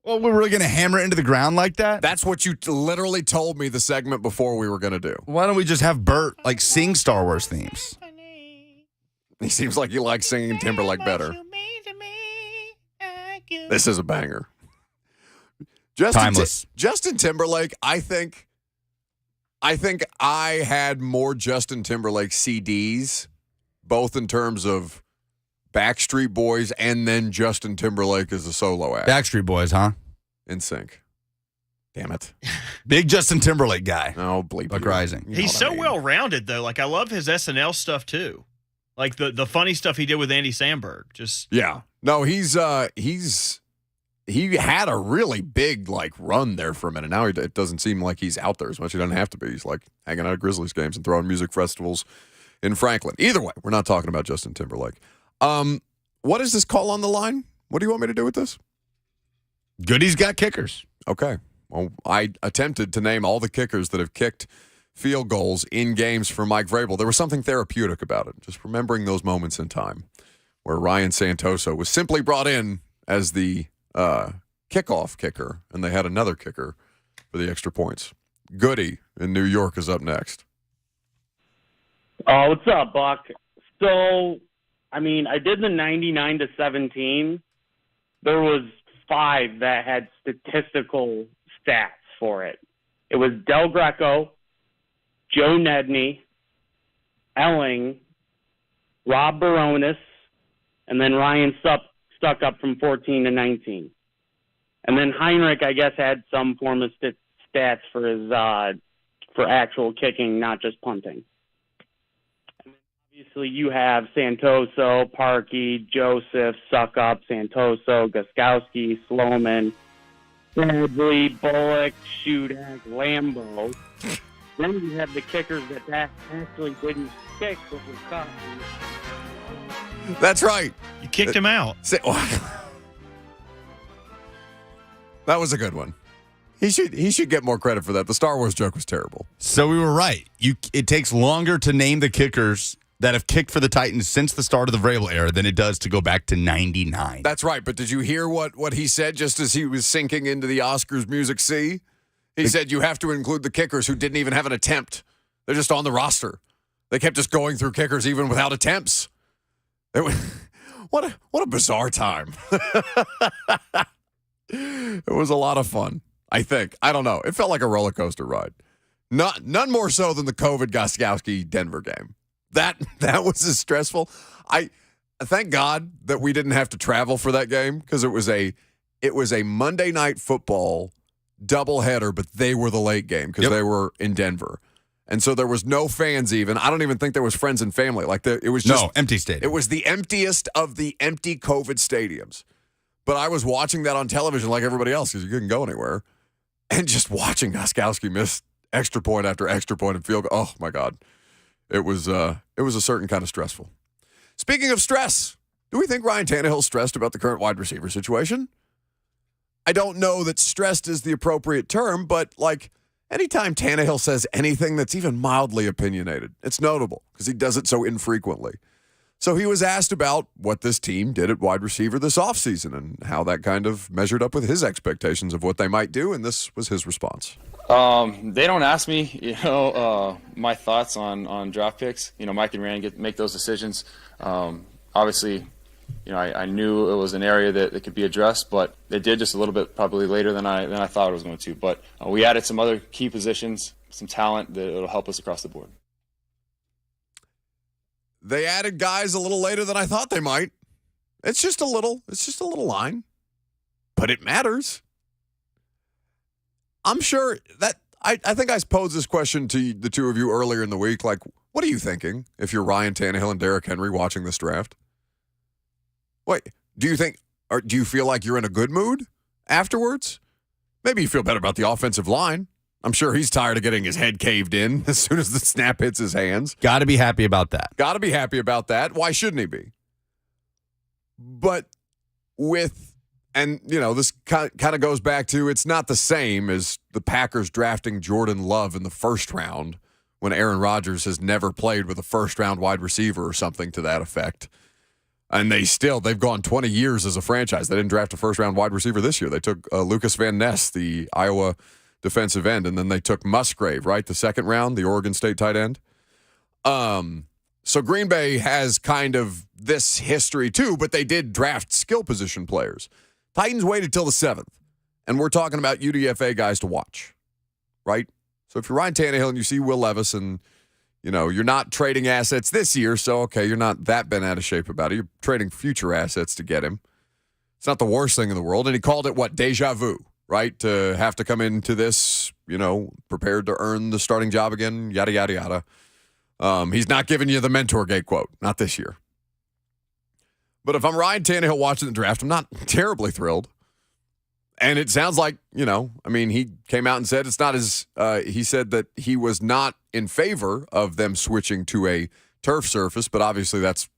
Well, we're really going to hammer it into the ground like that? That's what you literally told me the segment before we were going to do. Why don't we just have Bert, sing Star Wars themes? He seems like he likes singing Timberlake better. This is a banger. Timeless. Justin Timberlake, I think I had more Justin Timberlake CDs, both in terms of Backstreet Boys and then Justin Timberlake as a solo act. Backstreet Boys, huh? In sync. Damn it. Big Justin Timberlake guy. No, bleep. Buck Rising. You know He's what so I mean. well-rounded, though. I love his SNL stuff, too. The funny stuff he did with Andy Samberg. Yeah. No, he had a really big run there for a minute. Now it doesn't seem like he's out there as much. He doesn't have to be. He's hanging out at Grizzlies games and throwing music festivals in Franklin. Either way, we're not talking about Justin Timberlake. What is this call on the line? What do you want me to do with this? Goody's got kickers. Okay. Well, I attempted to name all the kickers that have kicked field goals in games for Mike Vrabel. There was something therapeutic about it, just remembering those moments in time where Ryan Santoso was simply brought in as the kickoff kicker, and they had another kicker for the extra points. Goody in New York is up next. Oh, what's up, Buck? So, I did the 99-17. There was 5 that had statistical stats for it. It was Del Greco, Joe Nedney, Elling, Rob Baronis, and then Ryan stuck up from 14-19. And then Heinrich, I guess, had some form of stats for his for actual kicking, not just punting. And then obviously, you have Santoso, Parkey, Joseph, Suckup, Santoso, Gostkowski, Sloman, Bradley, Bullock, Shudak, Lambo. Then you have the kickers that actually didn't kick but were cut. That's right. You kicked him out. That was a good one. He should get more credit for that. The Star Wars joke was terrible. So we were right. It takes longer to name the kickers that have kicked for the Titans since the start of the Vrabel era than it does to go back to 99. That's right. But did you hear what he said just as he was sinking into the Oscars music sea? He said you have to include the kickers who didn't even have an attempt. They're just on the roster. They kept just going through kickers even without attempts. What a bizarre time. It was a lot of fun, I think. I don't know. It felt like a roller coaster ride. None more so than the COVID Gostkowski Denver game. That was as stressful. I thank God that we didn't have to travel for that game because it was a Monday Night Football doubleheader, but they were the late game because they were in Denver. And so there was no fans even. I don't even think there was friends and family. It was just empty stadium. It was the emptiest of the empty COVID stadiums. But I was watching that on television like everybody else because you couldn't go anywhere. And just watching Gostkowski miss extra point after extra point and field goal. Oh, my God. It was a certain kind of stressful. Speaking of stress, do we think Ryan Tannehill's stressed about the current wide receiver situation? I don't know that stressed is the appropriate term, but anytime Tannehill says anything that's even mildly opinionated, it's notable because he does it so infrequently. So he was asked about what this team did at wide receiver this offseason and how that kind of measured up with his expectations of what they might do, and this was his response. They don't ask me, my thoughts on draft picks. Mike and Rand make those decisions. Obviously, I knew it was an area that could be addressed, but they did just a little bit probably later than I thought it was going to. But we added some other key positions, some talent that will help us across the board. They added guys a little later than I thought they might. It's just a little line, but it matters. I'm sure that I think I posed this question to the two of you earlier in the week. What are you thinking if you're Ryan Tannehill and Derrick Henry watching this draft? Wait, do you feel like you're in a good mood afterwards? Maybe you feel better about the offensive line. I'm sure he's tired of getting his head caved in as soon as the snap hits his hands. Got to be happy about that. Got to be happy about that. Why shouldn't he be? But this kind of goes back to it's not the same as the Packers drafting Jordan Love in the first round when Aaron Rodgers has never played with a first-round wide receiver or something to that effect. And they've gone 20 years as a franchise. They didn't draft a first-round wide receiver this year. They took Lucas Van Ness, the Iowa defensive end, and then they took Musgrave, right, the second round, the Oregon State tight end. So Green Bay has kind of this history too, but they did draft skill position players. Titans waited till the 7th, and we're talking about UDFA guys to watch, right? So if you're Ryan Tannehill and you see Will Levis and you're not trading assets this year, so, okay, you're not that bent out of shape about it. You're trading future assets to get him. It's not the worst thing in the world. And he called it, deja vu, right? To have to come into this, prepared to earn the starting job again, yada, yada, yada. He's not giving you the mentor gate quote, not this year. But if I'm Ryan Tannehill watching the draft, I'm not terribly thrilled. And it sounds like, he came out and said it's not he said that he was not in favor of them switching to a turf surface, but obviously that's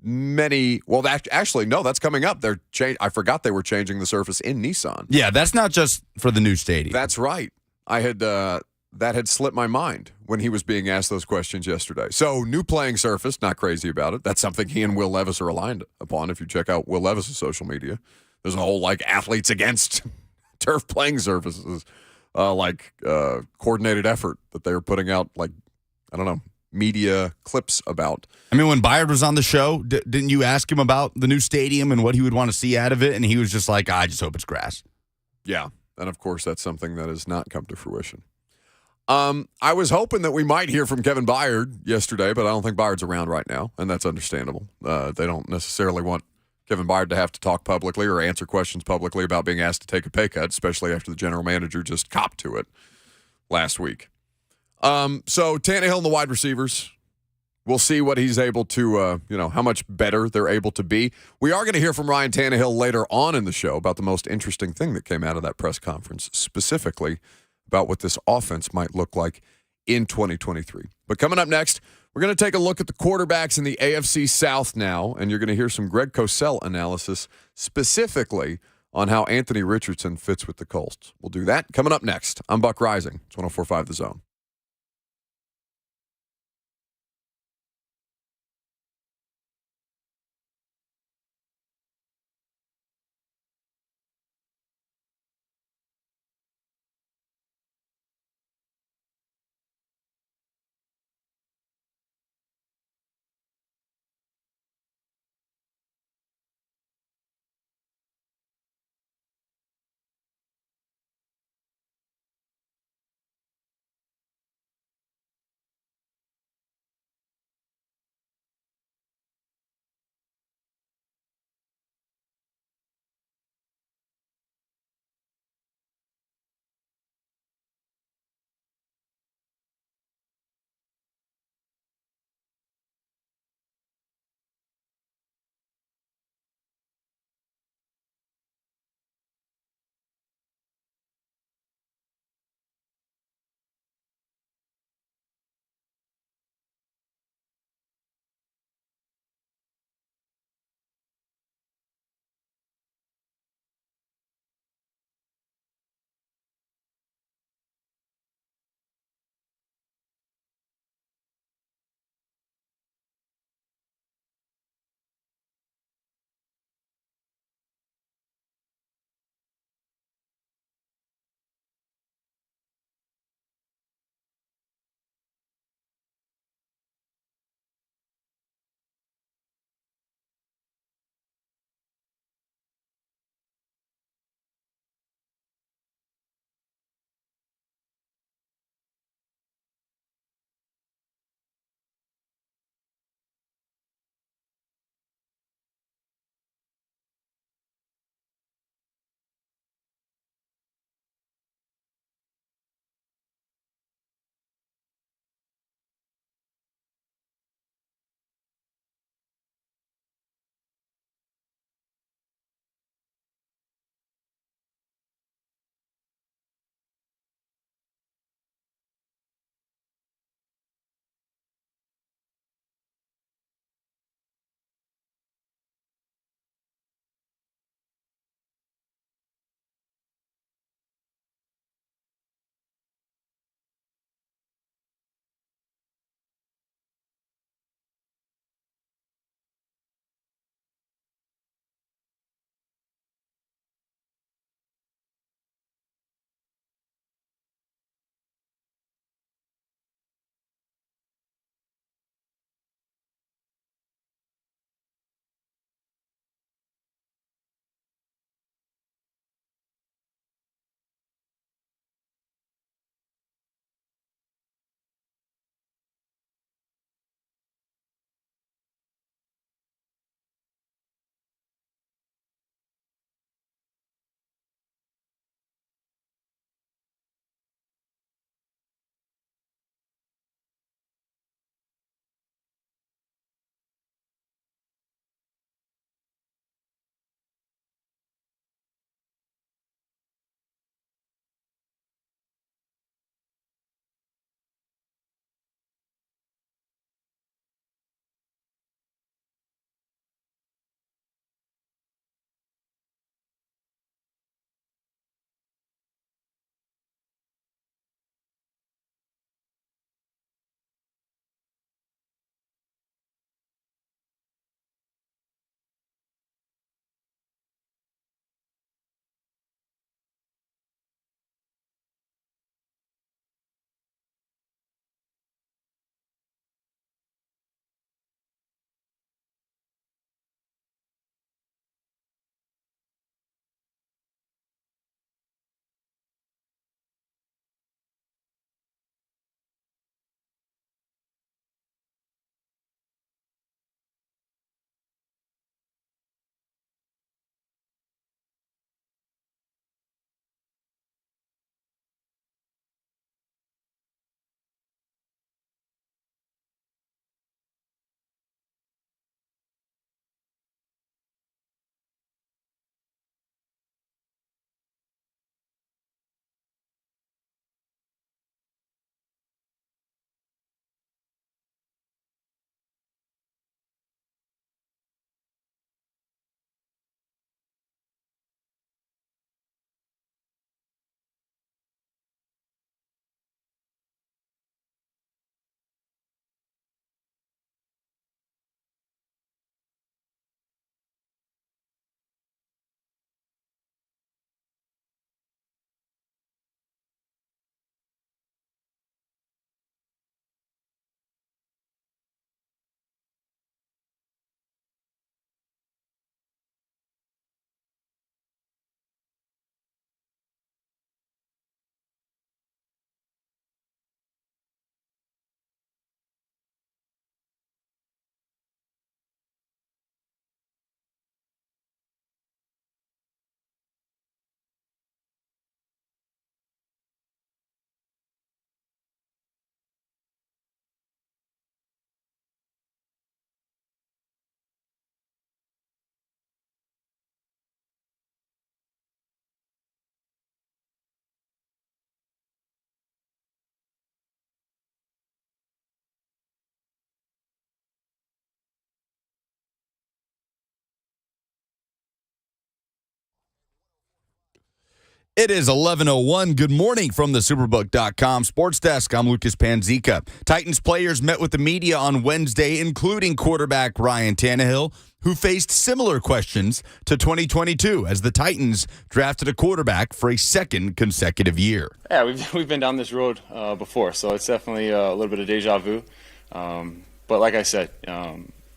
actually, no, that's coming up. I forgot they were changing the surface in Nissan. Yeah, that's not just for the new stadium. That's right. That had slipped my mind when he was being asked those questions yesterday. So, new playing surface, not crazy about it. That's something he and Will Levis are aligned upon. If you check out Will Levis' social media, there's a whole athletes against turf playing surfaces, coordinated effort that they're putting out, media clips about. When Byard was on the show, didn't you ask him about the new stadium and what he would want to see out of it? And he was just like, I just hope it's grass. Yeah. And of course, that's something that has not come to fruition. I was hoping that we might hear from Kevin Byard yesterday, but I don't think Byard's around right now, and that's understandable. They don't necessarily want Kevin Byard to have to talk publicly or answer questions publicly about being asked to take a pay cut, especially after the general manager just copped to it last week. So Tannehill and the wide receivers, we'll see what he's able to, how much better they're able to be. We are going to hear from Ryan Tannehill later on in the show about the most interesting thing that came out of that press conference, specifically about what this offense might look like in 2023. But coming up next, we're going to take a look at the quarterbacks in the AFC South now, and you're going to hear some Greg Cosell analysis specifically on how Anthony Richardson fits with the Colts. We'll do that coming up next. I'm Buck Rising. It's 104.5 The Zone. It is 11:01. Good morning from the Superbook.com Sports Desk. I'm Lucas Panzica. Titans players met with the media on Wednesday, including quarterback Ryan Tannehill, who faced similar questions to 2022 as the Titans drafted a quarterback for a second consecutive year. Yeah, we've been down this road before, so it's definitely a little bit of deja vu. But like I said,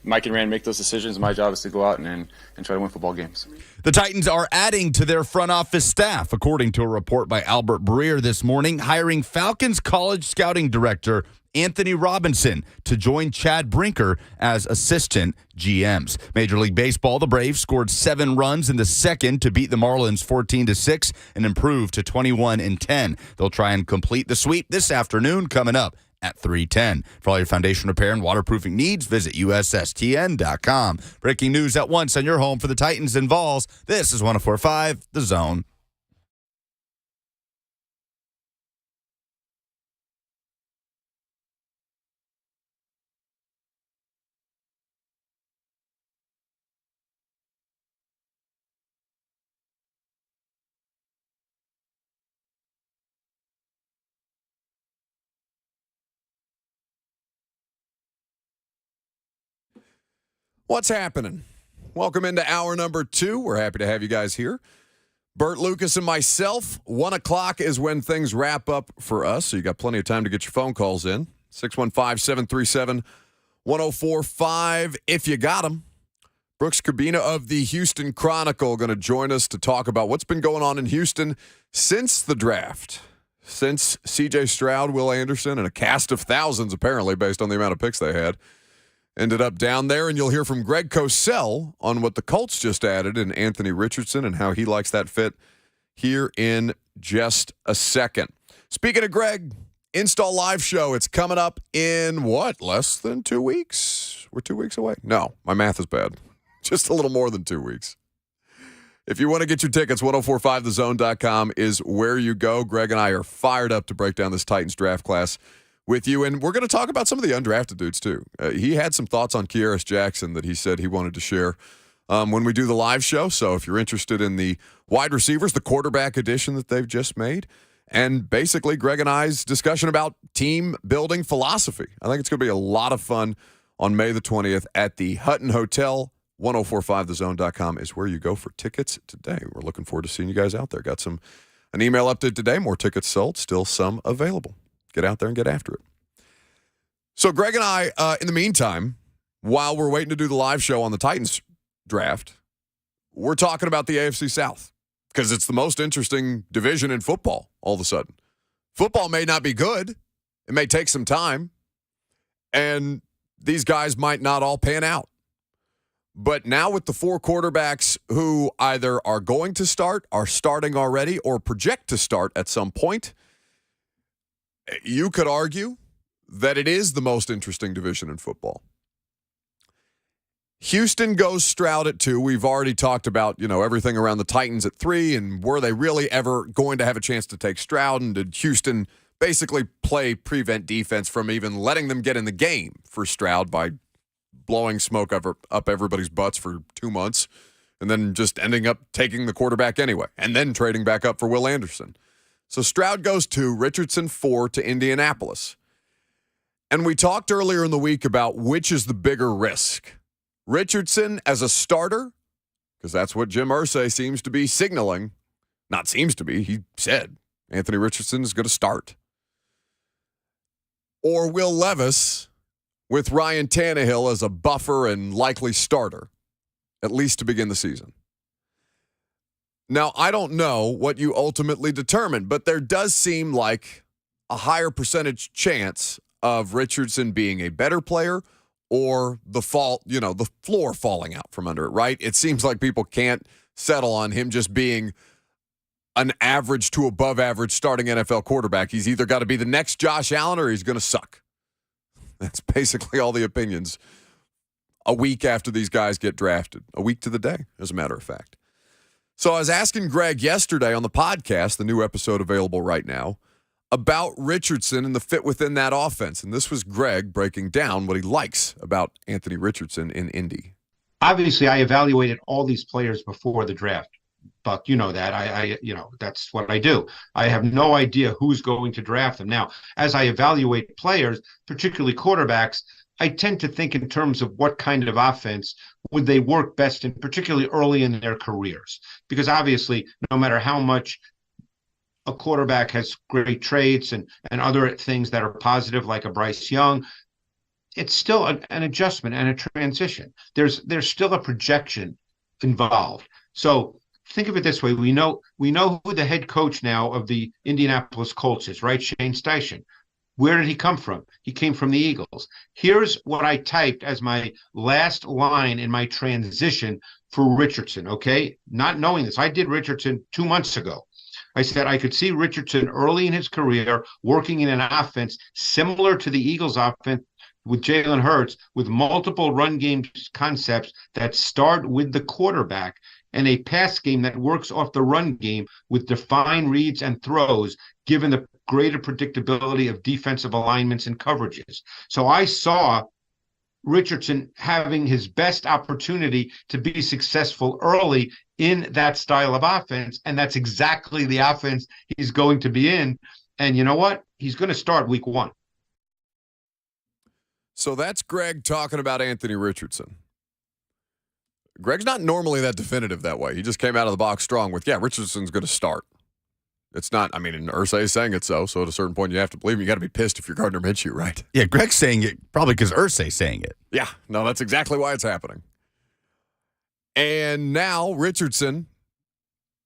Mike and Rand make those decisions. My job is to go out and try to win football games. The Titans are adding to their front office staff, according to a report by Albert Breer this morning, hiring Falcons college scouting director Anthony Robinson to join Chad Brinker as assistant GMs. Major League Baseball, the Braves scored 7 runs in the second to beat the Marlins 14-6 and improve to 21-10. They'll try and complete the sweep this afternoon coming up at 3:10. For all your foundation repair and waterproofing needs, visit USSTN.com. Breaking news at once on your home for the Titans and Vols. This is 104.5 The Zone. What's happening? Welcome into hour number 2. We're happy to have you guys here. Bert, Lucas, and myself. 1 o'clock is when things wrap up for us, so you got plenty of time to get your phone calls in. 615-737-1045 if you got them. Brooks Kubena of the Houston Chronicle going to join us to talk about what's been going on in Houston since the draft. Since C.J. Stroud, Will Anderson, and a cast of thousands, apparently, based on the amount of picks they had, ended up down there, and you'll hear from Greg Cosell on what the Colts just added in Anthony Richardson and how he likes that fit here in just a second. Speaking of Greg, Install Live Show, it's coming up in, less than 2 weeks? We're 2 weeks away? No, my math is bad. Just a little more than 2 weeks. If you want to get your tickets, 1045thezone.com is where you go. Greg and I are fired up to break down this Titans draft class with you, and we're going to talk about some of the undrafted dudes, too. He had some thoughts on Kearis Jackson that he said he wanted to share when we do the live show, so if you're interested in the wide receivers, the quarterback edition that they've just made, and basically Greg and I's discussion about team-building philosophy. I think it's going to be a lot of fun on May the 20th at the Hutton Hotel. 1045thezone.com is where you go for tickets today. We're looking forward to seeing you guys out there. Got an email update today, more tickets sold, still some available. Get out there and get after it. So Greg and I, in the meantime, while we're waiting to do the live show on the Titans draft, we're talking about the AFC South because it's the most interesting division in football all of a sudden. Football may not be good. It may take some time, and these guys might not all pan out. But now with the 4 quarterbacks who either are going to start, are starting already, or project to start at some point, you could argue that it is the most interesting division in football. Houston goes Stroud at 2. We've already talked about, everything around the Titans at 3, and were they really ever going to have a chance to take Stroud, and did Houston basically prevent defense from even letting them get in the game for Stroud by blowing smoke up everybody's butts for 2 months and then just ending up taking the quarterback anyway and then trading back up for Will Anderson. So Stroud goes 2, Richardson 4 to Indianapolis. And we talked earlier in the week about which is the bigger risk. Richardson as a starter, because that's what Jim Irsay seems to be signaling. Not seems to be, he said Anthony Richardson is going to start. Or Will Levis with Ryan Tannehill as a buffer and likely starter, at least to begin the season. Now, I don't know what you ultimately determine, but there does seem like a higher percentage chance of Richardson being a better player or the floor falling out from under it, right? It seems like people can't settle on him just being an average to above average starting NFL quarterback. He's either got to be the next Josh Allen or he's going to suck. That's basically all the opinions a week after these guys get drafted. A week to the day, as a matter of fact. So I was asking Greg yesterday on the podcast, the new episode available right now, about Richardson and the fit within that offense. And this was Greg breaking down what he likes about Anthony Richardson in Indy. Obviously, I evaluated all these players before the draft. Buck, you know that. That's what I do. I have no idea who's going to draft them. Now, as I evaluate players, particularly quarterbacks, I tend to think in terms of what kind of offense would they work best in, particularly early in their careers. Because obviously, no matter how much a quarterback has great traits and other things that are positive, like a Bryce Young, it's still an adjustment and a transition. There's still a projection involved. So think of it this way: we know who the head coach now of the Indianapolis Colts is, right? Shane Steichen. Where did he come from? He came from the Eagles. Here's what I typed as my last line in my transition for Richardson, okay? Not knowing this. I did Richardson 2 months ago. I said I could see Richardson early in his career working in an offense similar to the Eagles' offense with Jalen Hurts, with multiple run game concepts that start with the quarterback, and a pass game that works off the run game with defined reads and throws, given the greater predictability of defensive alignments and coverages. So I saw Richardson having his best opportunity to be successful early in that style of offense, and that's exactly the offense he's going to be in. And you know what? He's going to start week 1. So that's Greg talking about Anthony Richardson. Greg's not normally that definitive that way. He just came out of the box strong with, Richardson's going to start. It's not, and Irsay is saying it so at a certain point you have to believe him. You got to be pissed if you're Gardner Minshew, right? Yeah, Greg's saying it probably because Irsay's saying it. Yeah, no, that's exactly why it's happening. And now Richardson,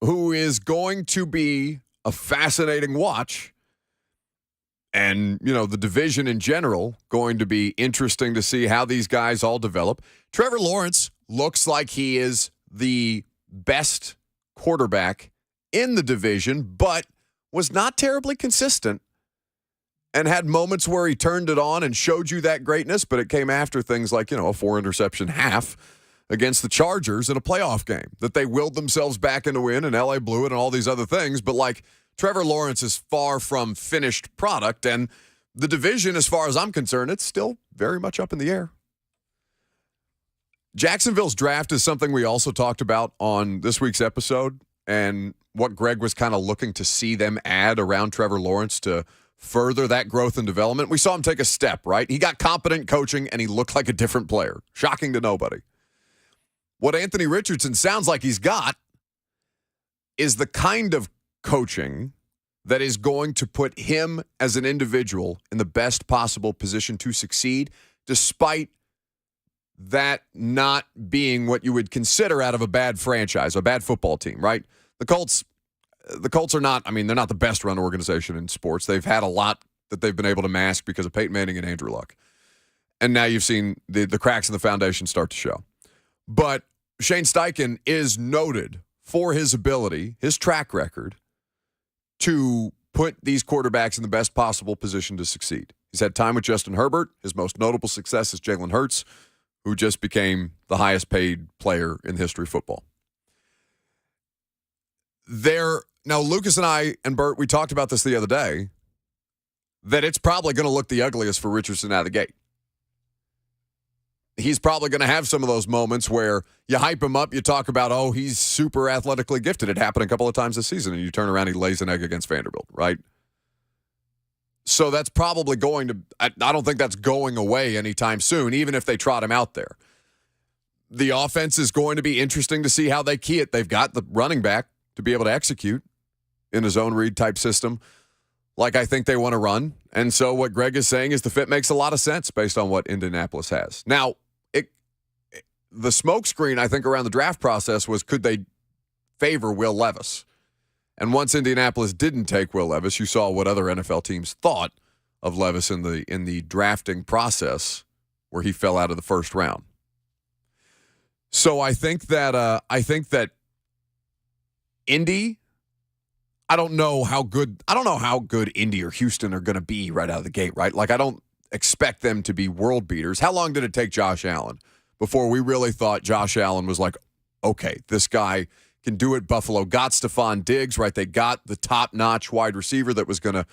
who is going to be a fascinating watch, and, the division in general, going to be interesting to see how these guys all develop. Trevor Lawrence looks like he is the best quarterback in the division, but was not terribly consistent and had moments where he turned it on and showed you that greatness, but it came after things like, a 4-interception half against the Chargers in a playoff game that they willed themselves back into win, and LA blew it and all these other things. But, Trevor Lawrence is far from finished product, and the division, as far as I'm concerned, it's still very much up in the air. Jacksonville's draft is something we also talked about on this week's episode, and what Greg was kind of looking to see them add around Trevor Lawrence to further that growth and development. We saw him take a step, right? He got competent coaching, and he looked like a different player. Shocking to nobody. What Anthony Richardson sounds like he's got is the kind of coaching that is going to put him as an individual in the best possible position to succeed, despite that not being what you would consider out of a bad franchise, a bad football team, right? The Colts are not, they're not the best run organization in sports. They've had a lot that they've been able to mask because of Peyton Manning and Andrew Luck. And now you've seen the cracks in the foundation start to show. But Shane Steichen is noted for his ability, his track record, to put these quarterbacks in the best possible position to succeed. He's had time with Justin Herbert. His most notable success is Jalen Hurts, who just became the highest paid player in the history of football. Now, Lucas and I and Bert, we talked about this the other day, that it's probably going to look the ugliest for Richardson out of the gate. He's probably going to have some of those moments where you hype him up, you talk about, he's super athletically gifted. It happened a couple of times this season, and you turn around, he lays an egg against Vanderbilt, right? So that's probably I don't think that's going away anytime soon, even if they trot him out there. The offense is going to be interesting to see how they key it. They've got the running back to be able to execute in a zone read type system like I think they want to run. And so what Greg is saying is the fit makes a lot of sense based on what Indianapolis has. Now, the smokescreen, I think, around the draft process was, could they favor Will Levis? And once Indianapolis didn't take Will Levis, you saw what other NFL teams thought of Levis in the drafting process, where he fell out of the first round. So I think that Indy, I don't know how good Indy or Houston are going to be right out of the gate, right? I don't expect them to be world beaters. How long did it take Josh Allen before we really thought Josh Allen was like, okay, this guy can do it? Buffalo got Stephon Diggs, right? They got the top-notch wide receiver that was going to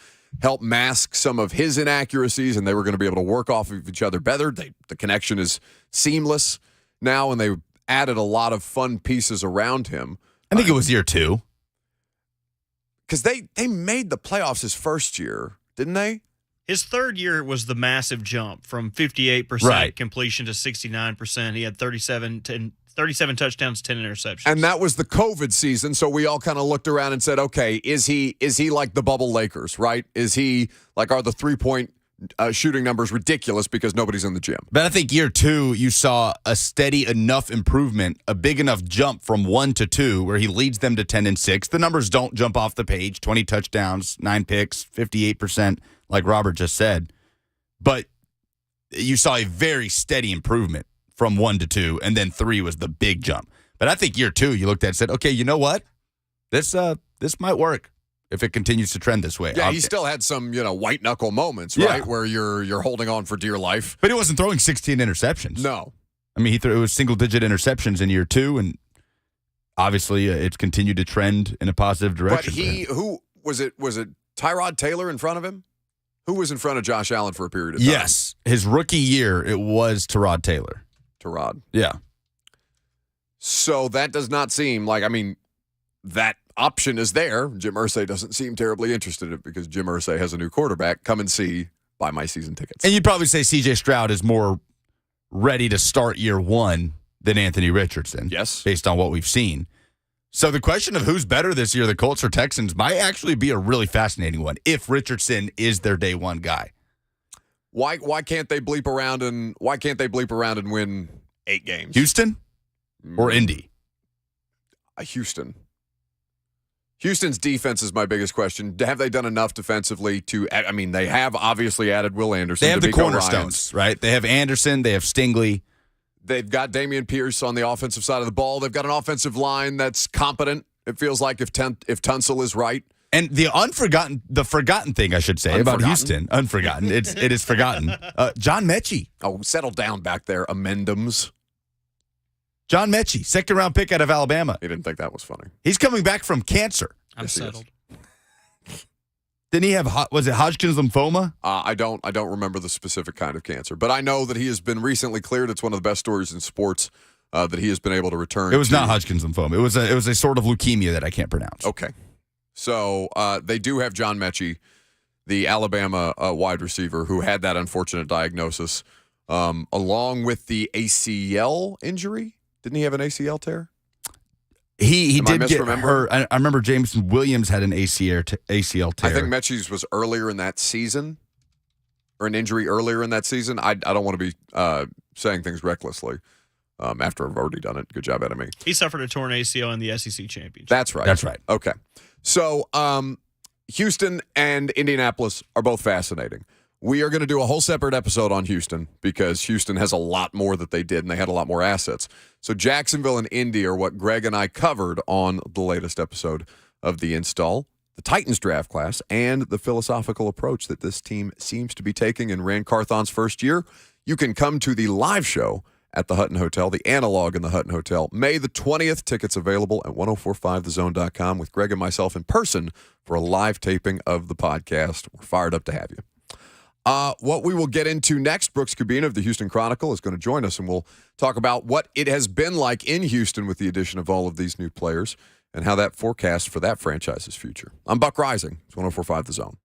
help mask some of his inaccuracies, and they were going to be able to work off of each other better. The connection is seamless now, and they added a lot of fun pieces around him. I think it was year 2. Because they made the playoffs his first year, didn't they? His third year was the massive jump from 58% Right. completion to 69%. He had 37 touchdowns, 10 interceptions. And that was the COVID season, so we all kind of looked around and said, okay, is he like the bubble Lakers, right? Is he like, are the 3-point shooting numbers ridiculous because nobody's in the gym? But I think year 2, you saw a steady enough improvement, a big enough jump from 1 to 2, where he leads them to 10-6. The numbers don't jump off the page: 20 touchdowns, 9 picks, 58%, like Robert just said. But you saw a very steady improvement from 1 to 2, and then 3 was the big jump. But I think year 2, you looked at it and said, okay, you know what? This might work if it continues to trend this way. Yeah, he still had some, white knuckle moments, right, where you're holding on for dear life. But he wasn't throwing 16 interceptions. No. I mean, it was single-digit interceptions in year 2, and obviously it's continued to trend in a positive direction. But who was it? Was it Tyrod Taylor in front of him? Who was in front of Josh Allen for a period of time? Yes, his rookie year, it was Tyrod Taylor. Tyrod. Yeah. So that does not seem like, that option is there. Jim Irsay doesn't seem terribly interested in it because Jim Irsay has a new quarterback. Come and see, buy my season tickets. And you'd probably say C.J. Stroud is more ready to start year 1 than Anthony Richardson. Yes. Based on what we've seen. So the question of who's better this year, the Colts or Texans, might actually be a really fascinating one if Richardson is their day 1 guy. Why can't they bleep around and win 8 games? Houston or Indy? Houston. Houston's defense is my biggest question. Have they done enough defensively to? They have obviously added Will Anderson. They have the D'Amico cornerstones, right? They have Anderson. They have Stingley. They've got Dameon Pierce on the offensive side of the ball. They've got an offensive line that's competent. It feels like if Tunsil is right. And the forgotten thing I should say about Houston, unforgotten. It is forgotten. John Mechie. Oh, settle down back there, Amendums. John Mechie, 2nd-round pick out of Alabama. He didn't think that was funny. He's coming back from cancer. I'm settled. Didn't he have, was it Hodgkin's lymphoma? I don't remember the specific kind of cancer, but I know that he has been recently cleared. It's one of the best stories in sports that he has been able to return. It was not Hodgkin's lymphoma. It was a sort of leukemia that I can't pronounce. Okay. So they do have John Mechie, the Alabama wide receiver, who had that unfortunate diagnosis, along with the ACL injury. Didn't he have an ACL tear? He did get hurt. I remember Jameson Williams had an ACL tear. I think Mechie's was earlier in that season, or an injury earlier in that season. I don't want to be saying things recklessly after I've already done it. Good job out of me. He suffered a torn ACL in the SEC championship. That's right. That's right. Okay. So Houston and Indianapolis are both fascinating. We are going to do a whole separate episode on Houston because Houston has a lot more that they did, and they had a lot more assets. So Jacksonville and Indy are what Greg and I covered on the latest episode of The Install, the Titans draft class, and the philosophical approach that this team seems to be taking in Rand Carthon's first year. You can come to the live show at the Hutton Hotel, the Analog in the Hutton Hotel, May the 20th. Tickets available at 1045thezone.com with Greg and myself in person for a live taping of the podcast. We're fired up to have you. What we will get into next, Brooks Kubena of the Houston Chronicle is going to join us, and we'll talk about what it has been like in Houston with the addition of all of these new players and how that forecasts for that franchise's future. I'm Buck Rising. It's 1045 The Zone.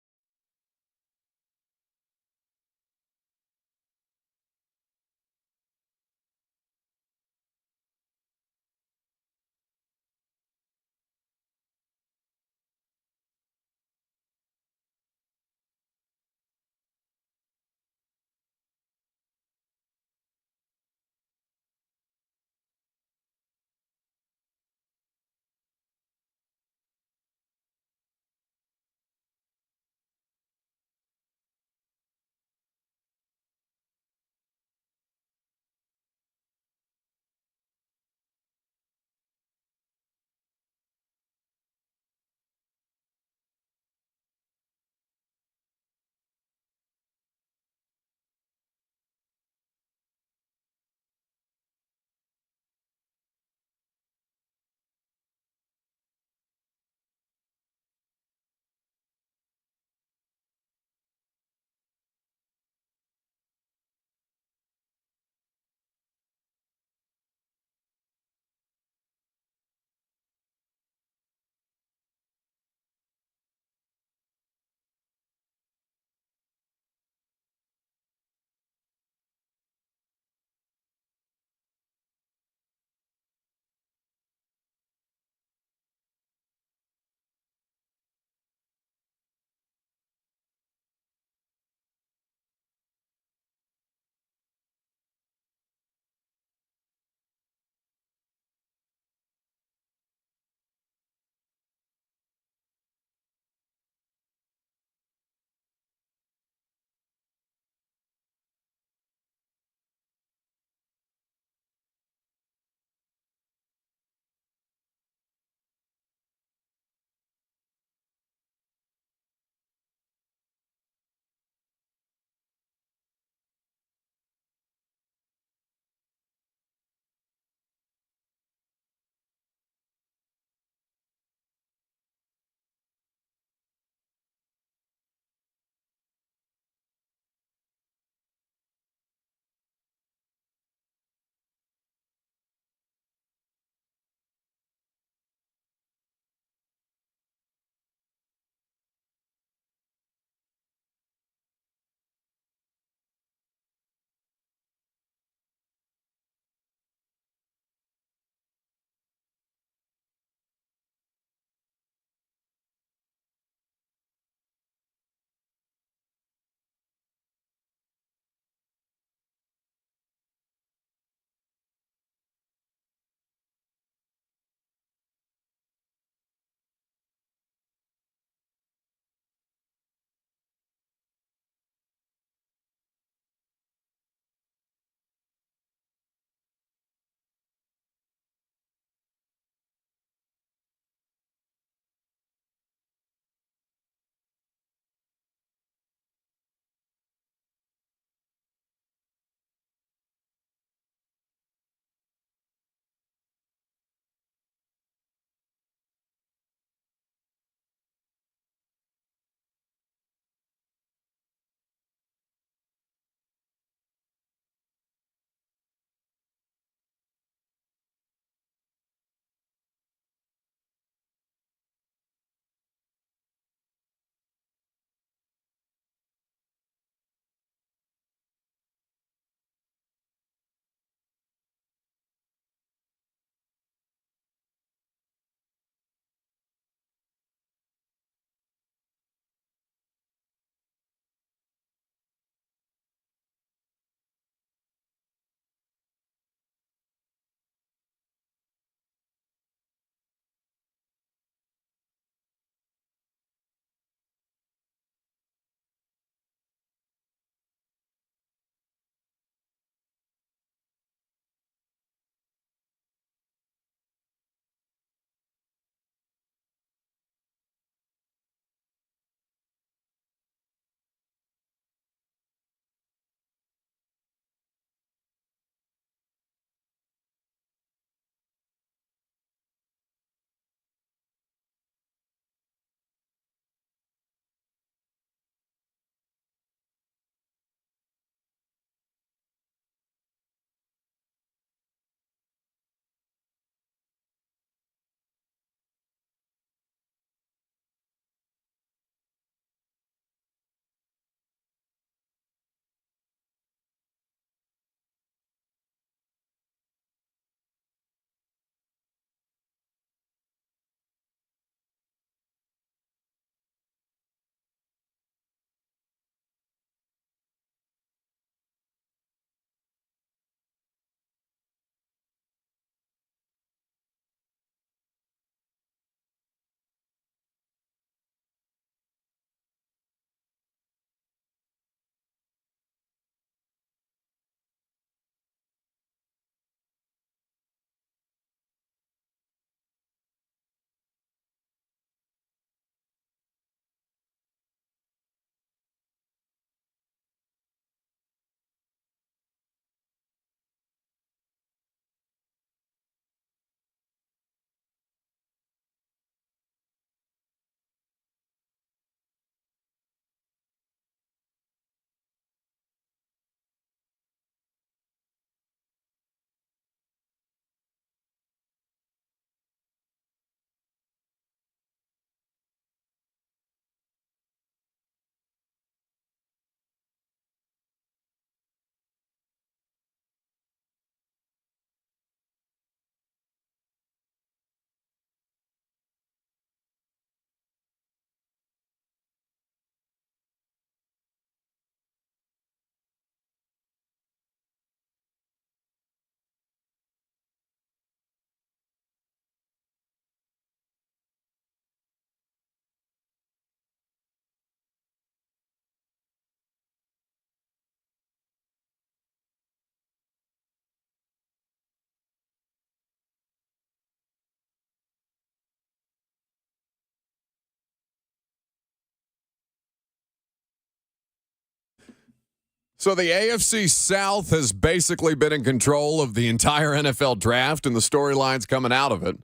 So the AFC South has basically been in control of the entire NFL draft and the storylines coming out of it.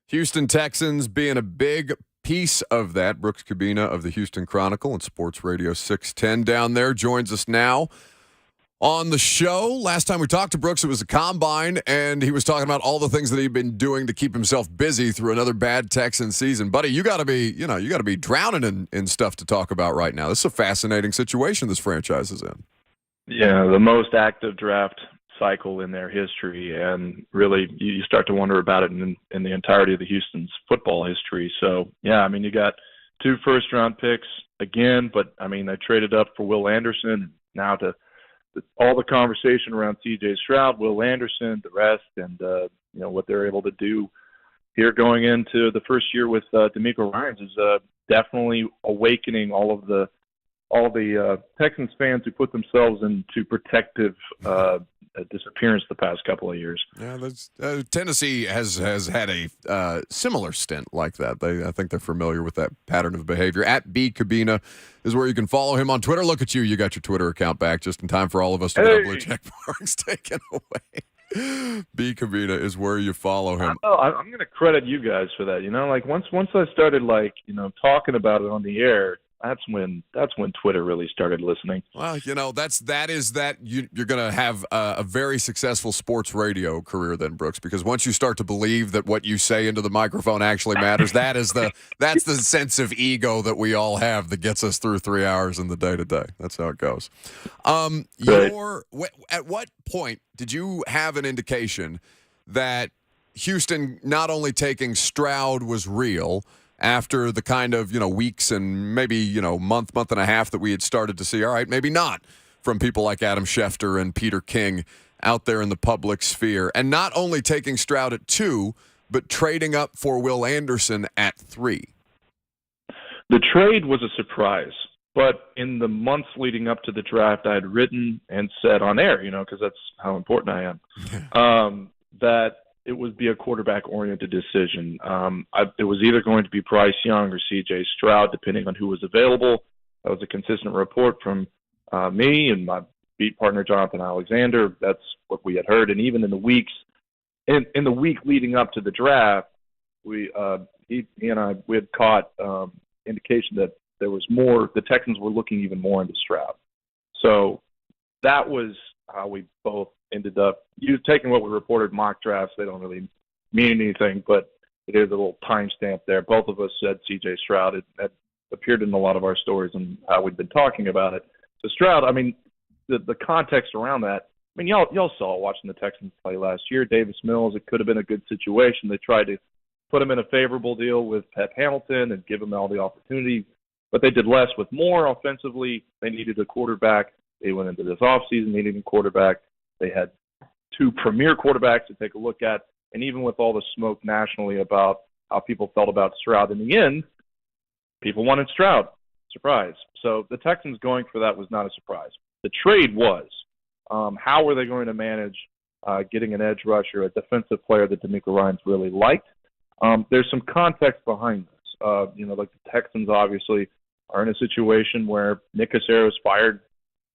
Houston Texans being a big piece of that. Brooks Kubena of the Houston Chronicle and Sports Radio 610 down there joins us now on the show. Last time we talked to Brooks, it was a combine, and he was talking about all the things that he'd been doing to keep himself busy through another bad Texan season. Buddy, you got to be drowning in stuff to talk about right now. This is a fascinating situation this franchise is in. Yeah, the most active draft cycle in their history, and really you start to wonder about it in the entirety of the Houston's football history. So, yeah, I mean, you got 2 first-round picks again, but, I mean, they traded up for Will Anderson, now to all the conversation around C.J. Stroud, Will Anderson, the rest, and, what they're able to do here going into the first year with DeMeco Ryans is definitely awakening all the Texans fans who put themselves into protective disappearance the past couple of years. Yeah, Tennessee has had a similar stint like that. I think they're familiar with that pattern of behavior. At B Kubena is where you can follow him on Twitter. Look at you got your Twitter account back just in time for all of us to get our blue check marks taken away. B Kubena is where you follow him. I'm going to credit you guys for that. Like once I started talking about it on the air, that's when Twitter really started listening. Well, you're going to have a very successful sports radio career then, Brooks, because once you start to believe that what you say into the microphone actually matters, that's the sense of ego that we all have that gets us through 3 hours in the day-to-day. That's how it goes. At what point did you have an indication that Houston not only taking Stroud was real after the kind of, weeks and maybe, month and a half that we had started to see, all right, maybe not, from people like Adam Schefter and Peter King out there in the public sphere, and not only taking Stroud at 2, but trading up for Will Anderson at 3? The trade was a surprise, but in the months leading up to the draft, I had written and said on air, because that's how important I am, that it would be a quarterback-oriented decision. It was either going to be Bryce Young or C.J. Stroud, depending on who was available. That was a consistent report from me and my beat partner, Jonathan Alexander. That's what we had heard. And even in the weeks, in the week leading up to the draft, he and I had caught indication that there was more. The Texans were looking even more into Stroud. So that was how we both ended up taking what we reported mock drafts. They don't really mean anything, but it is a little timestamp there. Both of us said C.J. Stroud. It had appeared in a lot of our stories and how we'd been talking about it. So Stroud, I mean, the context around that, I mean, y'all saw watching the Texans play last year. Davis Mills, it could have been a good situation. They tried to put him in a favorable deal with Pep Hamilton and give him all the opportunity, but they did less with more offensively. They needed a quarterback. They went into this offseason needing a quarterback. They had 2 premier quarterbacks to take a look at, and even with all the smoke nationally about how people felt about Stroud, in the end, people wanted Stroud. Surprise. So the Texans going for that was not a surprise. The trade was. How were they going to manage getting an edge rusher, a defensive player that DeMeco Ryans really liked? There's some context behind this. Like the Texans obviously are in a situation where Nick Casero's fired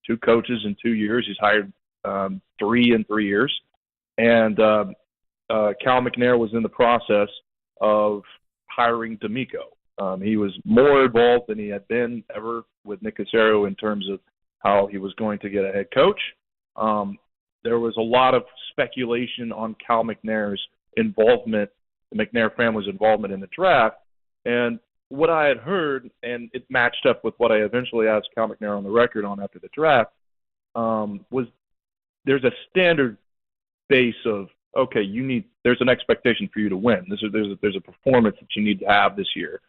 2 coaches in 2 years. He's hired 3 in 3 years. And Cal McNair was in the process of hiring DeMeco. He was more involved than he had been ever with Nick Casero in terms of how he was going to get a head coach. There was a lot of speculation on Cal McNair's involvement, the McNair family's involvement in the draft. And what I had heard, and it matched up with what I eventually asked Cal McNair on the record on after the draft, was there's a standard base of, okay, there's an expectation for you to win. There's a performance that you need to have this year.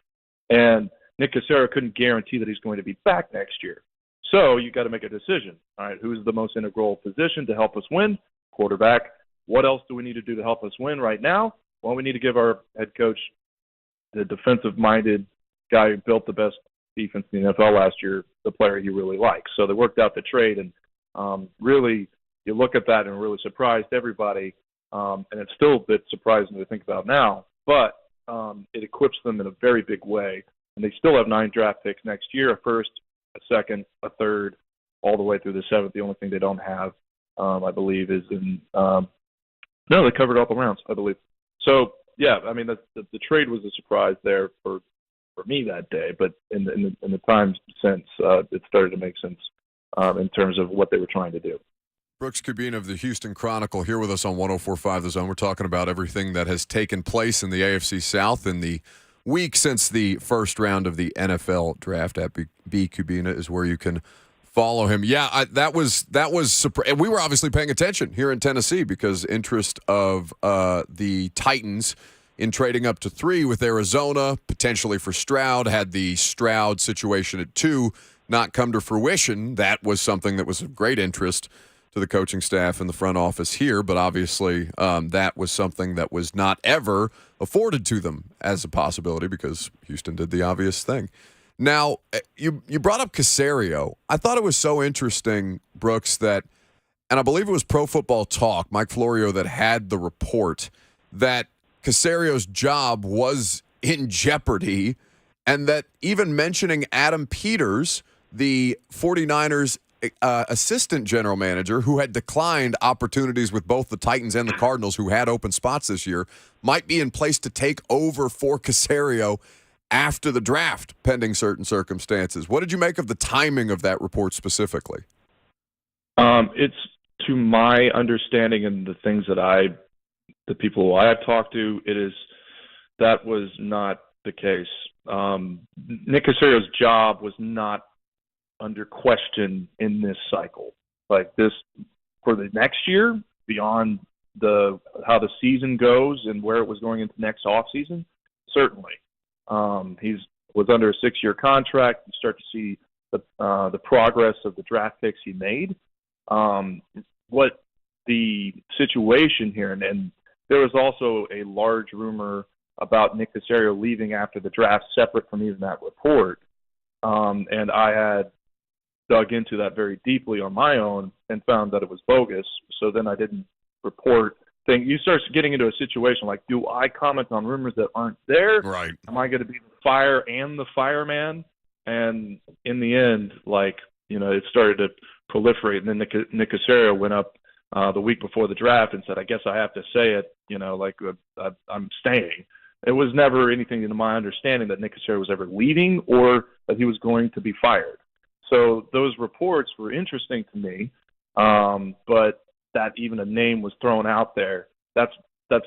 And Nick Casero couldn't guarantee that he's going to be back next year. So you got to make a decision. All right, who's the most integral position to help us win? Quarterback. What else do we need to do to help us win right now? Well, we need to give our head coach, the defensive-minded guy who built the best defense in the NFL last year, the player he really likes. So they worked out the trade, and really you look at that and it really surprised everybody, and it's still a bit surprising to think about now, but it equips them in a very big way, and they still have 9 draft picks next year, a first, a second, a third, all the way through the 7th. The only thing they don't have, I believe, is in no, they covered all the rounds, I believe. So yeah, I mean the trade was a surprise there for me that day, but in the time since, it started to make sense in terms of what they were trying to do. Brooks Kubena of the Houston Chronicle here with us on 104.5 The Zone. We're talking about everything that has taken place in the AFC South in the week since the first round of the NFL draft. At B Kubena is where you can follow him. Yeah, that was and we were obviously paying attention here in Tennessee because interest of the Titans in trading up to 3 with Arizona, potentially for Stroud, had the Stroud situation at 2 not come to fruition. That was something that was of great interest to the coaching staff and the front office here, but obviously that was something that was not ever afforded to them as a possibility because Houston did the obvious thing. Now, you brought up Caserio. I thought it was so interesting, Brooks, that, and I believe it was Pro Football Talk, Mike Florio, that had the report that Caserio's job was in jeopardy, and that even mentioning Adam Peters, the 49ers assistant general manager who had declined opportunities with both the Titans and the Cardinals who had open spots this year, might be in place to take over for Caserio after the draft, pending certain circumstances. What did you make of the timing of that report specifically? It's, to my understanding and the things that the people I have talked to, that was not the case. Nick Caserio's job was not under question in this cycle. Like this, for the next year, beyond how the season goes and where it was going into next offseason, certainly. He was under a 6-year contract. You start to see the progress of the draft picks he made. What the situation here, and there was also a large rumor about Nick Caserio leaving after the draft, separate from even that report. And I had dug into that very deeply on my own and found that it was bogus. So then I didn't report things. You start getting into a situation like, do I comment on rumors that aren't there? Right. Am I going to be the fire and the fireman? And in the end, it started to proliferate. And then Nick Caserio went up the week before the draft and said, I guess I have to say it, I'm staying. It was never anything in my understanding that Nick Caserio was ever leaving or that he was going to be fired. So those reports were interesting to me, but that even a name was thrown out there, that's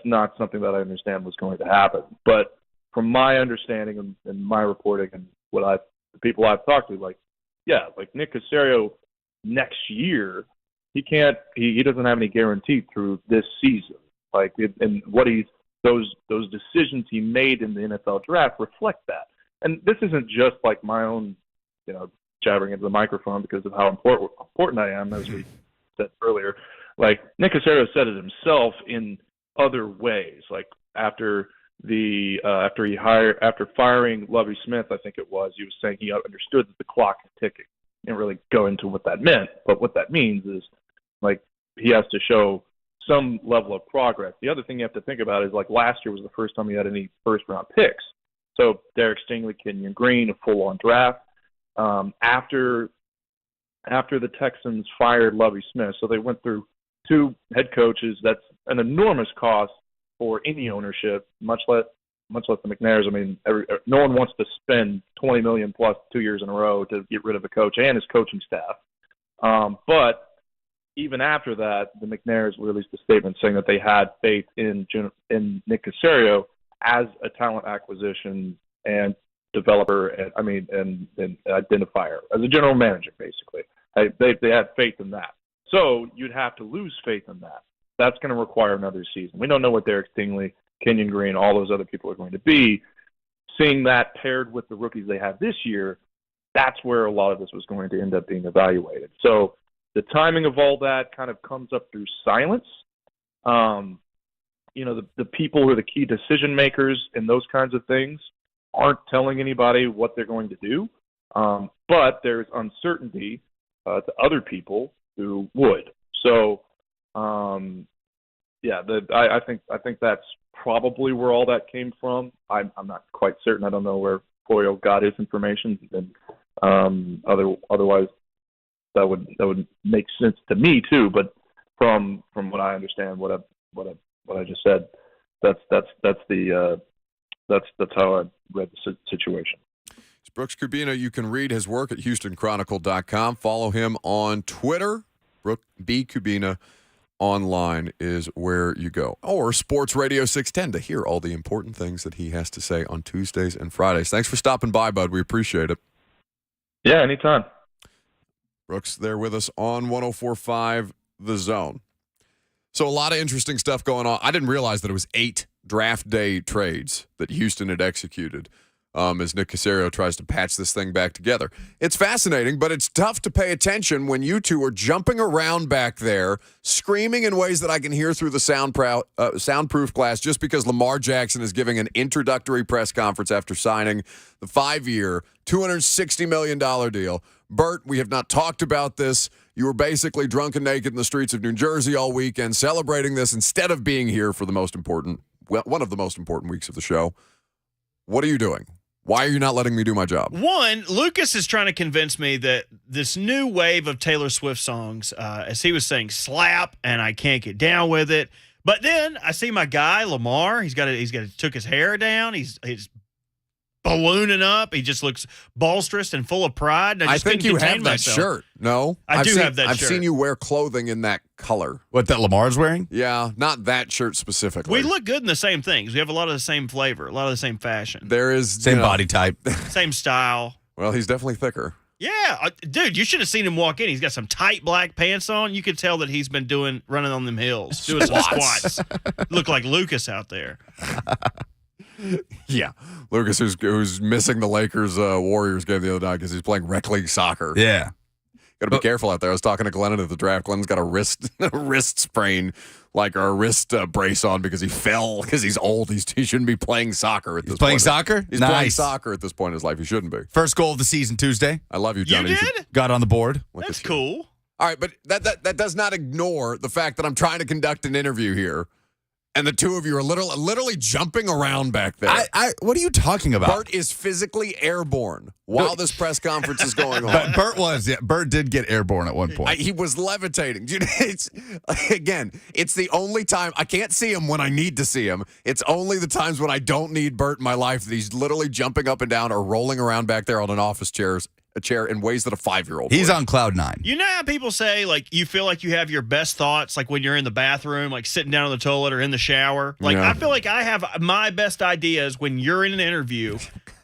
not something that I understand was going to happen. But from my understanding and my reporting and the people I've talked to, Nick Caserio next year, he doesn't have any guarantee through this season. And what those decisions he made in the NFL draft reflect that. And this isn't just like my own, jabbering into the microphone because of how important I am, as we said earlier. Nick Caserio said it himself in other ways. After firing Lovie Smith, I think it was, he was saying he understood that the clock is ticking. He didn't really go into what that meant, but what that means is he has to show some level of progress. The other thing you have to think about is last year was the first time he had any first round picks. So Derek Stingley, Kenyon Green, a full on draft. After the Texans fired Lovie Smith, so they went through 2 head coaches. That's an enormous cost for any ownership, much less the McNairs. I mean, no one wants to spend $20 million plus 2 years in a row to get rid of a coach and his coaching staff. But even after that, the McNairs released a statement saying that they had faith in Nick Caserio as a talent acquisition and developer, and identifier, as a general manager, basically. They had faith in that. So you'd have to lose faith in that. That's going to require another season. We don't know what Derek Stingley, Kenyon Green, all those other people are going to be. Seeing that paired with the rookies they have this year, that's where a lot of this was going to end up being evaluated. So the timing of all that kind of comes up through silence. The people who are the key decision makers and those kinds of things aren't telling anybody what they're going to do. But there's uncertainty to other people who would. So, I think that's probably where all that came from. I'm not quite certain. I don't know where Florio got his information. And otherwise, that would make sense to me too. But from what I understand, what I just said, that's how I read the situation. It's Brooks Kubena. You can read his work at HoustonChronicle.com. Follow him on Twitter. Brooke B. Kubena online is where you go. Or Sports Radio 610 to hear all the important things that he has to say on Tuesdays and Fridays. Thanks for stopping by, bud. We appreciate it. Yeah, anytime. Brooks there with us on 104.5 The Zone. So a lot of interesting stuff going on. I didn't realize that it was 8 draft day trades that Houston had executed as Nick Caserio tries to patch this thing back together. It's fascinating, but it's tough to pay attention when you two are jumping around back there, screaming in ways that I can hear through the soundproof glass just because Lamar Jackson is giving an introductory press conference after signing the 5-year, $260 million deal. Bert, we have not talked about this. You were basically drunk and naked in the streets of New Jersey all weekend celebrating this instead of being here for one of the most important weeks of the show. What are you doing? Why are you not letting me do my job? One, Lucas is trying to convince me that this new wave of Taylor Swift songs, as he was saying, slap, and I can't get down with it. But then I see my guy Lamar. He's took his hair down. He's ballooning up. He just looks bolsterous and full of pride. And I think you have that shirt. No, I do have that shirt. I've seen you wear clothing in that color. What, that Lamar's wearing? Yeah, not that shirt specifically. We look good in the same things. We have a lot of the same flavor, a lot of the same fashion. There is same body type, same style. Well, he's definitely thicker. Yeah, dude, you should have seen him walk in. He's got some tight black pants on. You could tell that he's been running on them hills, doing some squats. Look like Lucas out there. Yeah, Lucas, who's missing the Lakers Warriors game the other night because he's playing rec league soccer. Yeah, got to be careful out there. I was talking to Glennon at the draft. Glennon's got a wrist sprain, like a wrist brace on because he fell because he's old. He shouldn't be playing soccer at this point. Playing soccer? He's playing soccer at this point in his life. He shouldn't be. First goal of the season Tuesday. I love you, Johnny. You did? Got on the board. That's cool. All right, but that does not ignore the fact that I'm trying to conduct an interview here. And the two of you are literally jumping around back there. What are you talking about? Bert is physically airborne while this press conference is going on. But Bert did get airborne at one point. He was levitating. Dude, it's the only time I can't see him when I need to see him. It's only the times when I don't need Bert in my life that he's literally jumping up and down or rolling around back there on an office chair in ways that a 5-year-old He's would. on cloud 9. You know how people say, like, you feel like you have your best thoughts, like when you're in the bathroom, like sitting down on the toilet or in the shower? Like, Yeah. I feel like I have my best ideas when you're in an interview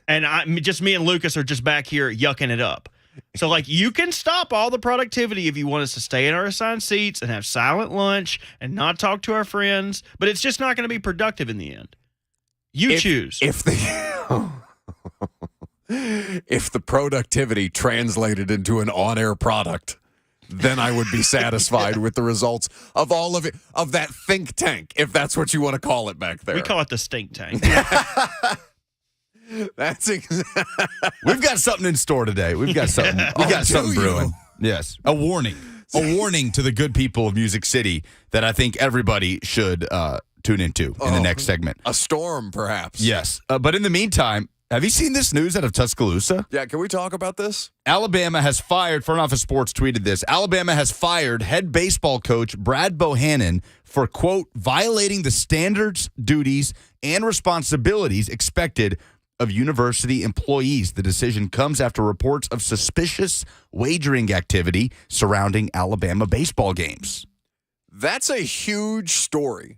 and me and Lucas are just back here yucking it up. So, like, you can stop all the productivity if you want us to stay in our assigned seats and have silent lunch and not talk to our friends, but it's just not going to be productive in the end. You choose. If the productivity translated into an on-air product, then I would be satisfied with the results of all of it, of that think tank, if that's what you want to call it back there. We call it the stink tank. We've got something in store today. We've got something. We got something brewing. Yes, a warning to the good people of Music City that I think everybody should tune into in the next segment. A storm, perhaps. Yes, but in the meantime, have you seen this news out of Tuscaloosa? Yeah, can we talk about this? Alabama has fired, Front Office Sports tweeted this, Alabama has fired head baseball coach Brad Bohannon for, quote, violating the standards, duties, and responsibilities expected of university employees. The decision comes after reports of suspicious wagering activity surrounding Alabama baseball games. That's a huge story.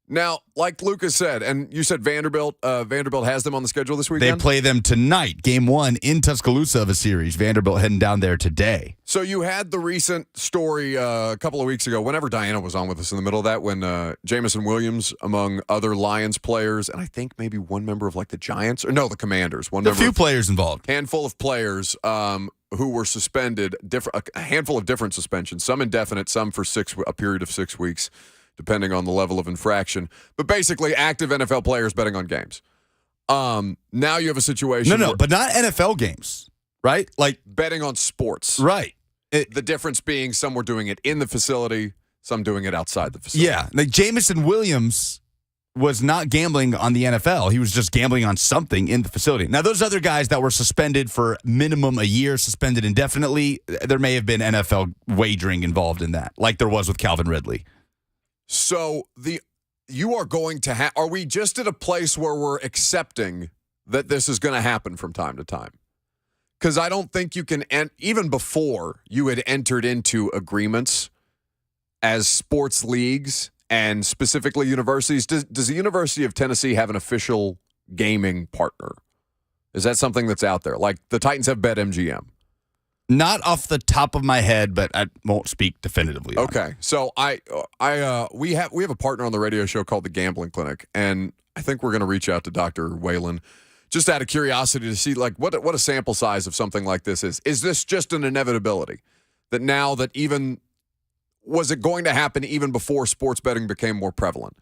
Now, like Lucas said, and you said Vanderbilt has them on the schedule this weekend? They play them tonight, game 1 in Tuscaloosa of a series. Vanderbilt heading down there today. So you had the recent story a couple of weeks ago, whenever Diana was on with us in the middle of that, when Jamison Williams, among other Lions players, and I think maybe one member of like the Giants, or no, the Commanders. A few players involved. Handful of players who were suspended, a handful of different suspensions, some indefinite, some for a period of 6 weeks, depending on the level of infraction. But basically, active NFL players betting on games. Now you have a situation. No, but not NFL games, right? Like betting on sports. Right. The difference being some were doing it in the facility, some doing it outside the facility. Yeah. Like Jamison Williams was not gambling on the NFL. He was just gambling on something in the facility. Now, those other guys that were suspended for minimum a year, suspended indefinitely, there may have been NFL wagering involved in that, like there was with Calvin Ridley. So you are going to are we just at a place where we're accepting that this is going to happen from time to time? Because I don't think you can, even before you had entered into agreements as sports leagues and specifically universities, does the University of Tennessee have an official gaming partner? Is that something that's out there? Like the Titans have BetMGM. Not off the top of my head, but I won't speak definitively. Okay, so we have a partner on the radio show called the Gambling Clinic, and I think we're going to reach out to Dr. Whalen just out of curiosity to see like what a sample size of something like this is. Is this just an inevitability that now that even was it going to happen even before sports betting became more prevalent?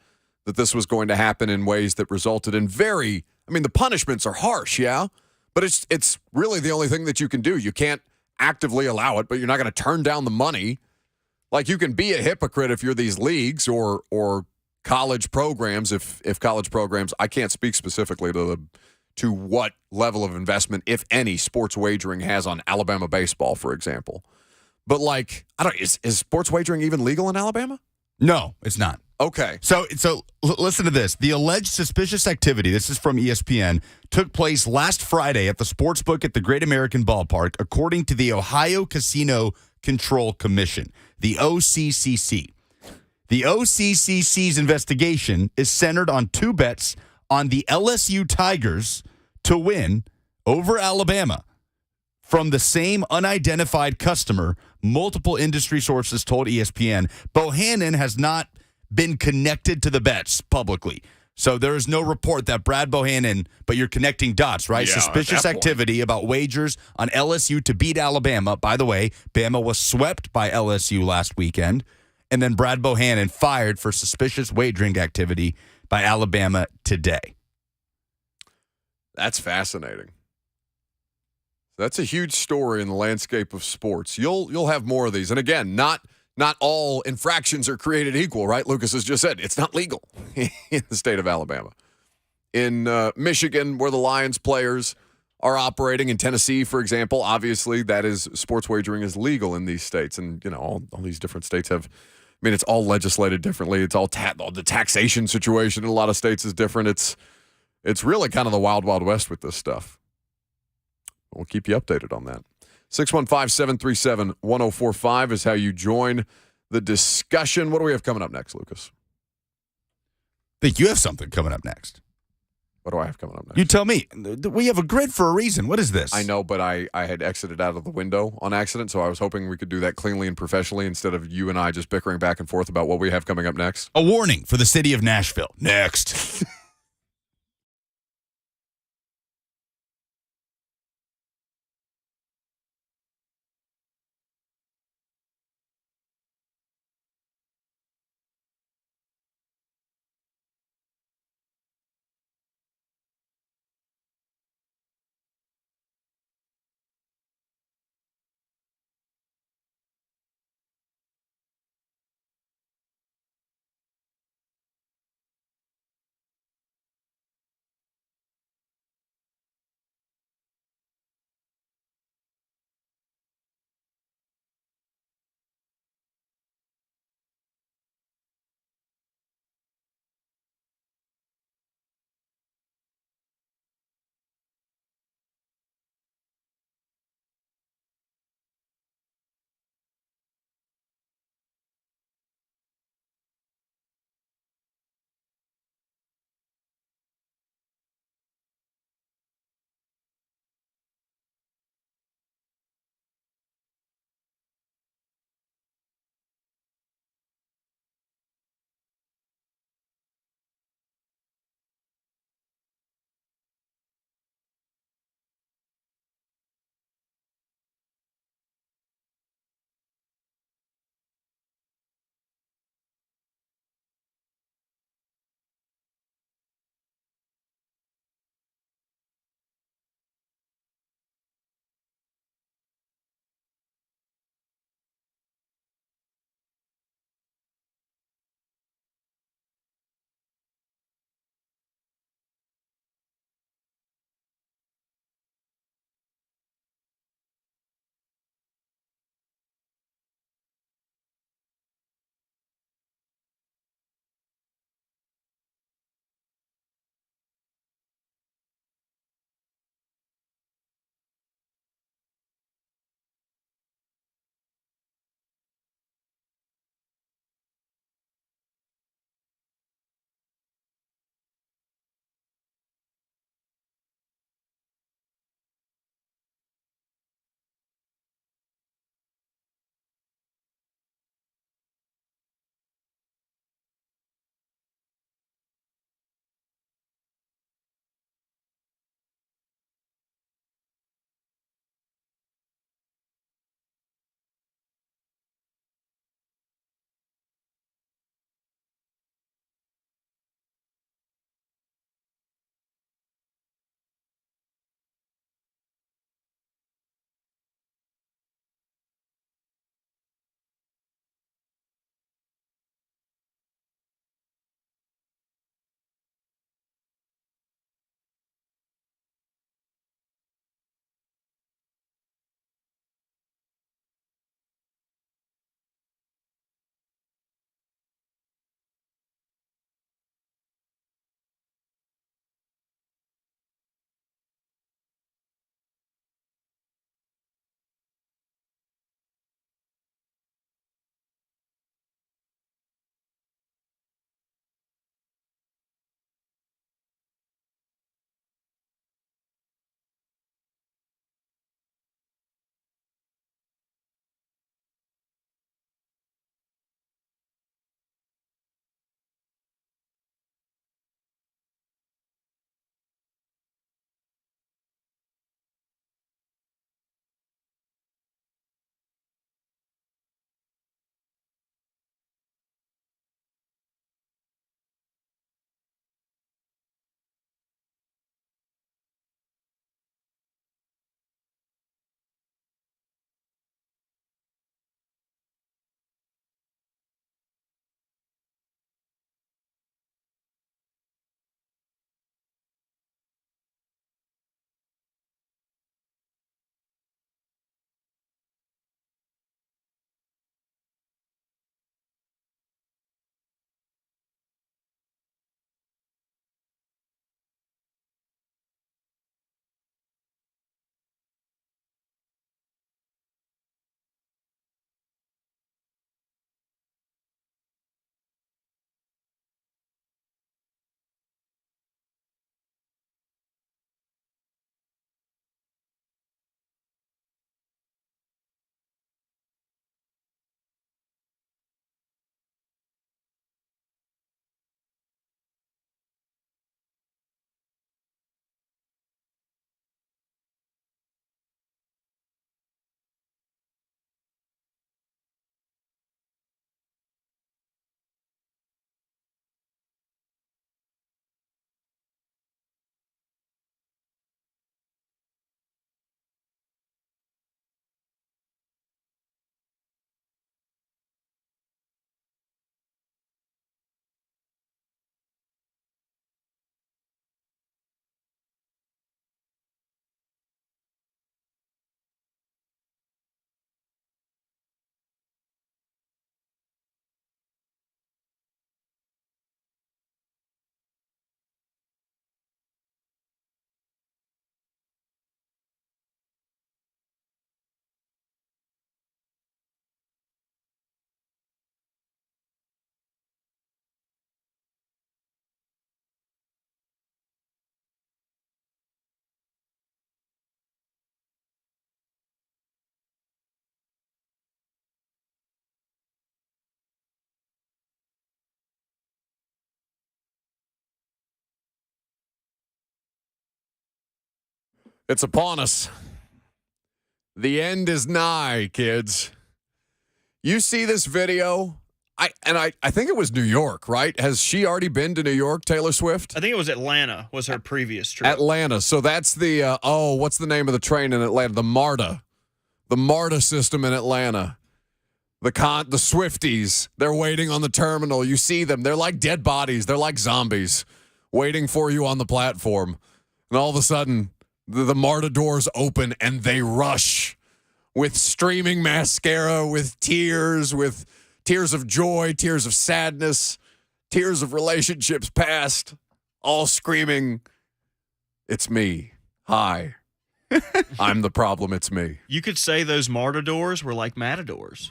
That this was going to happen in ways that resulted in the punishments are harsh, yeah, but it's really the only thing that you can do. You can't actively allow it, but you're not going to turn down the money. Like you can be a hypocrite if you're these leagues or college programs. If college programs, I can't speak specifically to what level of investment, if any, sports wagering has on Alabama baseball, for example. But like, is sports wagering even legal in Alabama? No, it's not. Okay. So listen to this. The alleged suspicious activity, this is from ESPN, took place last Friday at the sportsbook at the Great American Ballpark, according to the Ohio Casino Control Commission, the OCCC. The OCCC's investigation is centered on two bets on the LSU Tigers to win over Alabama from the same unidentified customer, multiple industry sources told ESPN. Bohannon has not been connected to the bets publicly. So there is no report that Brad Bohannon, but you're connecting dots, right? Yeah, Suspicious activity about wagers on LSU to beat Alabama. By the way, Bama was swept by LSU last weekend. And then Brad Bohannon fired for suspicious wagering activity by Alabama today. That's fascinating. That's a huge story in the landscape of sports. You'll have more of these. And again, not all infractions are created equal, right? Lucas has just said it's not legal in the state of Alabama. In Michigan, where the Lions players are operating, in Tennessee, for example, obviously that is sports wagering is legal in these states. And, all these different states have, it's all legislated differently. It's all the taxation situation in a lot of states is different. It's really kind of the wild, wild west with this stuff. We'll keep you updated on that. 615-737-1045 is how you join the discussion. What do we have coming up next, Lucas? I think you have something coming up next. What do I have coming up next? You tell me. We have a grid for a reason. What is this? I know, but I had exited out of the window on accident, so I was hoping we could do that cleanly and professionally instead of you and I just bickering back and forth about what we have coming up next. A warning for the city of Nashville. Next. It's upon us. The end is nigh, kids. You see this video? I think it was New York, right? Has she already been to New York, Taylor Swift? I think it was Atlanta was her previous trip. Atlanta. So that's the, what's the name of the train in Atlanta? The MARTA. The MARTA system in Atlanta. The Swifties, they're waiting on the terminal. You see them. They're like dead bodies. They're like zombies waiting for you on the platform. And all of a sudden, the MARTA doors open and they rush with streaming mascara, with tears of joy, tears of sadness, tears of relationships past, all screaming, "It's me. Hi. I'm the problem. It's me." You could say those MARTA doors were like matadors.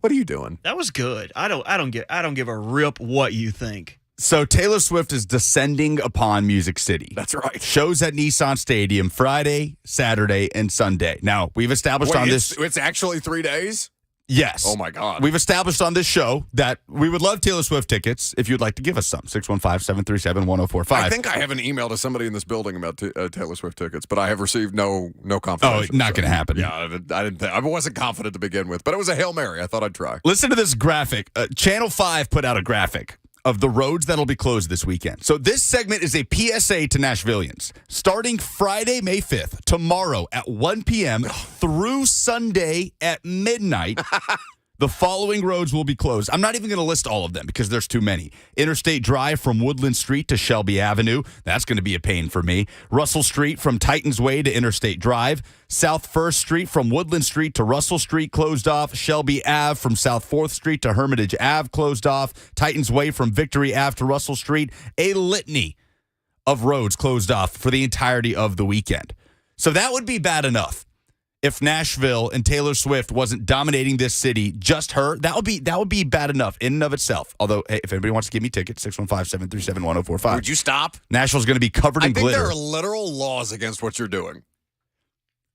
What are you doing? That was good. I don't give a rip what you think. So Taylor Swift is descending upon Music City. That's right. Shows at Nissan Stadium Friday, Saturday, and Sunday. Now, we've established on this. It's actually 3 days? Yes. Oh, my God. We've established on this show that we would love Taylor Swift tickets if you'd like to give us some. 615-737-1045. I think I have an email to somebody in this building about Taylor Swift tickets, but I have received no confirmation. Oh, not going to happen. Yeah, I wasn't confident to begin with, but it was a Hail Mary. I thought I'd try. Listen to this graphic. Channel 5 put out a graphic of the roads that'll be closed this weekend. So this segment is a PSA to Nashvillians. Starting Friday, May 5th, tomorrow at 1 p.m. through Sunday at midnight, the following roads will be closed. I'm not even going to list all of them because there's too many. Interstate Drive from Woodland Street to Shelby Avenue. That's going to be a pain for me. Russell Street from Titans Way to Interstate Drive. South 1st Street from Woodland Street to Russell Street closed off. Shelby Ave from South 4th Street to Hermitage Ave closed off. Titans Way from Victory Ave to Russell Street. A litany of roads closed off for the entirety of the weekend. So that would be bad enough. If Nashville and Taylor Swift wasn't dominating this city, just her, that would be bad enough in and of itself. Although, hey, if anybody wants to give me tickets, 615-737-1045. Would you stop? Nashville's going to be covered in glitter. I think there are literal laws against what you're doing.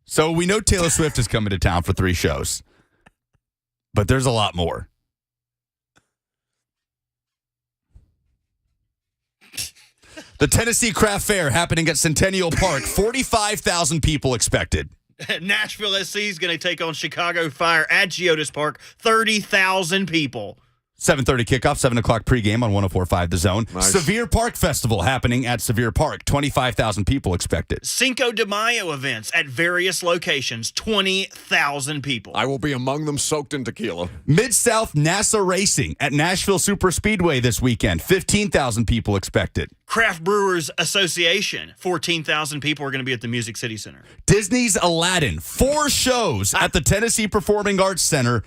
So we know Taylor Swift is coming to town for 3 shows, but there's a lot more. The Tennessee Craft Fair happening at Centennial Park, 45,000 people expected. Nashville SC is going to take on Chicago Fire at Geodis Park, 30,000 people. 7:30 kickoff, 7 o'clock pregame on 104.5 The Zone. Nice. Sevier Park Festival happening at Sevier Park. 25,000 people expected. Cinco de Mayo events at various locations, 20,000 people. I will be among them soaked in tequila. Mid-South NASA Racing at Nashville Super Speedway this weekend. 15,000 people expected. Craft Brewers Association, 14,000 people are going to be at the Music City Center. Disney's Aladdin. 4 shows at the Tennessee Performing Arts Center.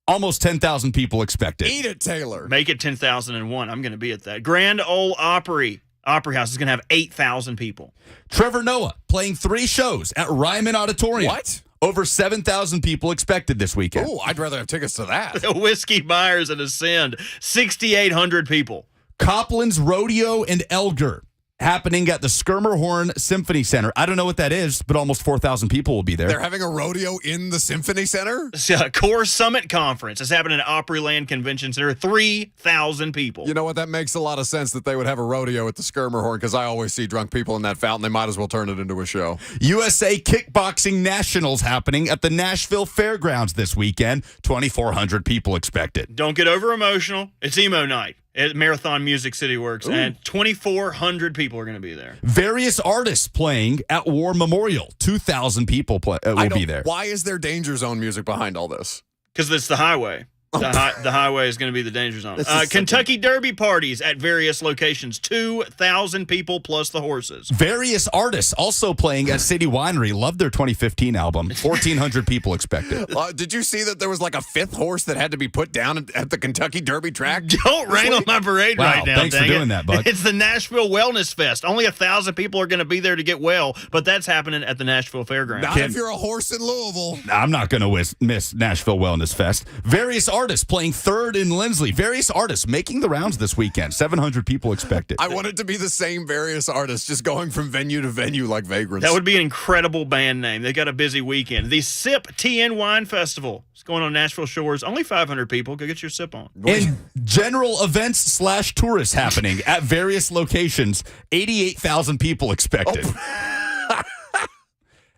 Almost 10,000 people expected. Eat it, Taylor. Make it 10,001. I'm going to be at that. Grand Ole Opry House is going to have 8,000 people. Trevor Noah playing 3 shows at Ryman Auditorium. What? Over 7,000 people expected this weekend. Oh, I'd rather have tickets to that. Whiskey Myers and Ascend, 6,800 people. Copland's Rodeo and Elgar happening at the Skirmerhorn Symphony Center. I don't know what that is, but almost 4,000 people will be there. They're having a rodeo in the Symphony Center? Core Summit Conference is happening at Opryland Convention Center, 3,000 people. You know what? That makes a lot of sense that they would have a rodeo at the Skirmerhorn because I always see drunk people in that fountain. They might as well turn it into a show. USA Kickboxing Nationals happening at the Nashville Fairgrounds this weekend. 2,400 people expected. Don't get over emotional. It's emo night at Marathon Music City Works, and 2,400 people are going to be there. Various artists playing at War Memorial. 2,000 people will be there. Why is there danger zone music behind all this? Because it's the highway. The highway is going to be the danger zone. Kentucky Derby parties at various locations, 2,000 people plus the horses. Various artists also playing at City Winery. Loved their 2015 album. 1,400 people expected. Did you see that there was like a 5th horse that had to be put down at the Kentucky Derby track? Don't rain on my parade right now. Thanks for doing that, bud. It's the Nashville Wellness Fest. Only 1,000 people are going to be there to get well, but that's happening at the Nashville Fairgrounds. Not if you're a horse in Louisville. I'm not going to miss Nashville Wellness Fest. Various artists playing 3rd in Lindsley. Various artists making the rounds this weekend. 700 people expected. I want it to be the same various artists just going from venue to venue like vagrants. That would be an incredible band name. They got a busy weekend. The SIP TN Wine Festival is going on Nashville Shores. Only 500 people. Go get your sip on. And general events / tourists happening at various locations. 88,000 people expected.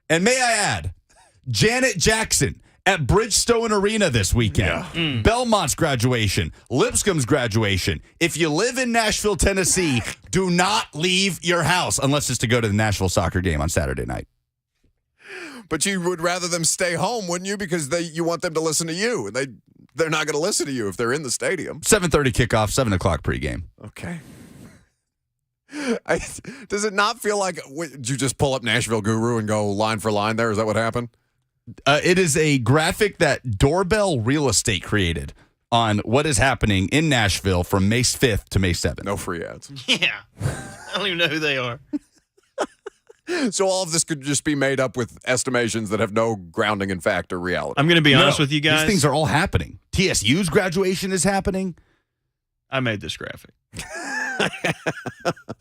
And may I add, Janet Jackson at Bridgestone Arena this weekend. Belmont's graduation. Lipscomb's graduation. If you live in Nashville, Tennessee, do not leave your house unless it's to go to the Nashville soccer game on Saturday night. But you would rather them stay home, wouldn't you? Because you want them to listen to you, and they're not going to listen to you if they're in the stadium. 7:30 kickoff, 7 o'clock pregame. Okay. Does it not feel like did you just pull up Nashville Guru and go line for line there? Is that what happened? It is a graphic that Doorbell Real Estate created on what is happening in Nashville from May 5th to May 7th. No free ads. Yeah. I don't even know who they are. So all of this could just be made up with estimations that have no grounding in fact or reality. I'm going to be honest with you guys. These things are all happening. TSU's graduation is happening. I made this graphic.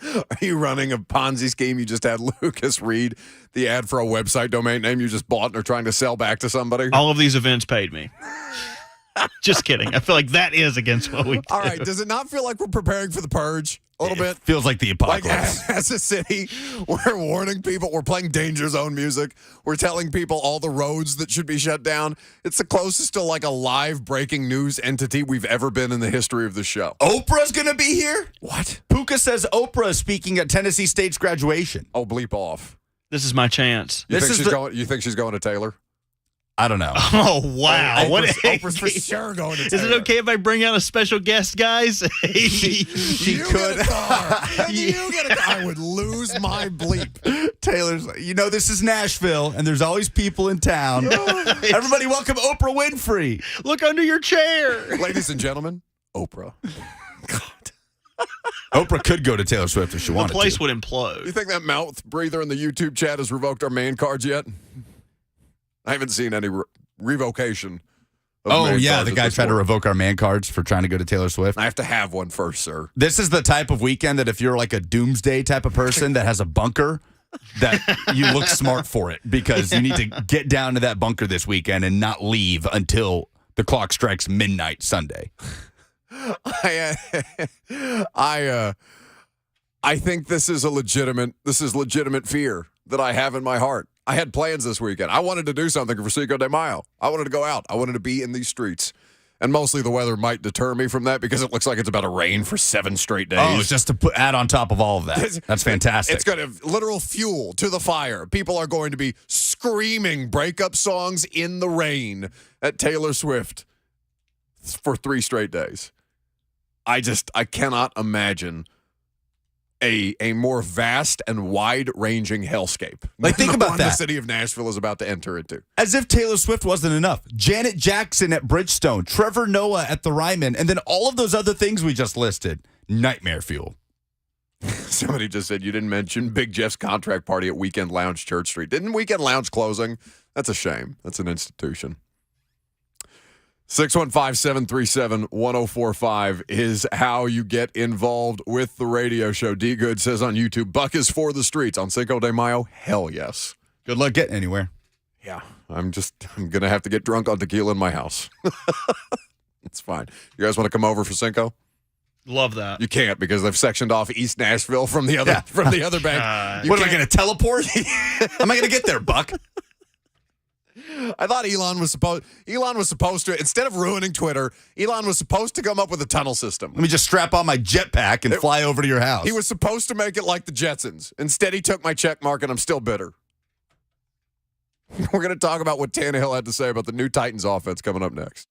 Are you running a Ponzi scheme? You just had Lucas read the ad for a website domain name you just bought and are trying to sell back to somebody? All of these events paid me. Just kidding. I feel like that is against what we do. All right. Does it not feel like we're preparing for the purge a little bit? Feels like the Like apocalypse. as a city, we're warning people. We're playing danger zone music. We're telling people all the roads that should be shut down. It's the closest to like a live breaking news entity we've ever been in the history of the show. Oprah's going to be here? What? Puka says Oprah is speaking at Tennessee State's graduation. Oh, bleep off. This is my chance. You think she's going to Taylor? I don't know. Oh, wow. Oprah's for sure going to Taylor. Is it okay if I bring out a special guest, guys? She could. Get a car. You get a car. I would lose my bleep. Taylor's like, this is Nashville, and there's always people in town. Everybody welcome Oprah Winfrey. Look under your chair. Ladies and gentlemen, Oprah. Oprah could go to Taylor Swift if she The wanted to. place would implode. You think that mouth breather in the YouTube chat has revoked our man cards yet? I haven't seen any revocation. Oh, yeah, the guy tried to revoke our man cards for trying to go to Taylor Swift. I have to have one first, sir. This is the type of weekend that if you're like a doomsday type of person that has a bunker, that you look smart for it because you need to get down to that bunker this weekend and not leave until the clock strikes midnight Sunday. I think this is legitimate fear that I have in my heart. I had plans this weekend. I wanted to do something for Cinco de Mayo. I wanted to go out. I wanted to be in these streets. And mostly the weather might deter me from that because it looks like it's about to rain for 7 straight days. Oh, just to add on top of all of that. That's fantastic. It's going to literal fuel to the fire. People are going to be screaming breakup songs in the rain at Taylor Swift for 3 straight days. I cannot imagine a more vast and wide-ranging hellscape. Like, think about that. The city of Nashville is about to enter into. As if Taylor Swift wasn't enough. Janet Jackson at Bridgestone, Trevor Noah at the Ryman, and then all of those other things we just listed. Nightmare fuel. Somebody just said you didn't mention Big Jeff's contract party at Weekend Lounge Church Street. Didn't Weekend Lounge closing? That's a shame. That's an institution. 615-737-1045 is how you get involved with the radio show. D. Good says on YouTube, Buck is for the streets on Cinco de Mayo. Hell yes. Good luck getting anywhere. Yeah, I'm going to have to get drunk on tequila in my house. It's fine. You guys want to come over for Cinco? Love that. You can't because they've sectioned off East Nashville from the other bank. What am I going to teleport? Am I going to get there, Buck? I thought Elon was supposed to, instead of ruining Twitter, Elon was supposed to come up with a tunnel system. Let me just strap on my jetpack and fly over to your house. He was supposed to make it like the Jetsons. Instead, he took my check mark, and I'm still bitter. We're going to talk about what Tannehill had to say about the new Titans offense coming up next.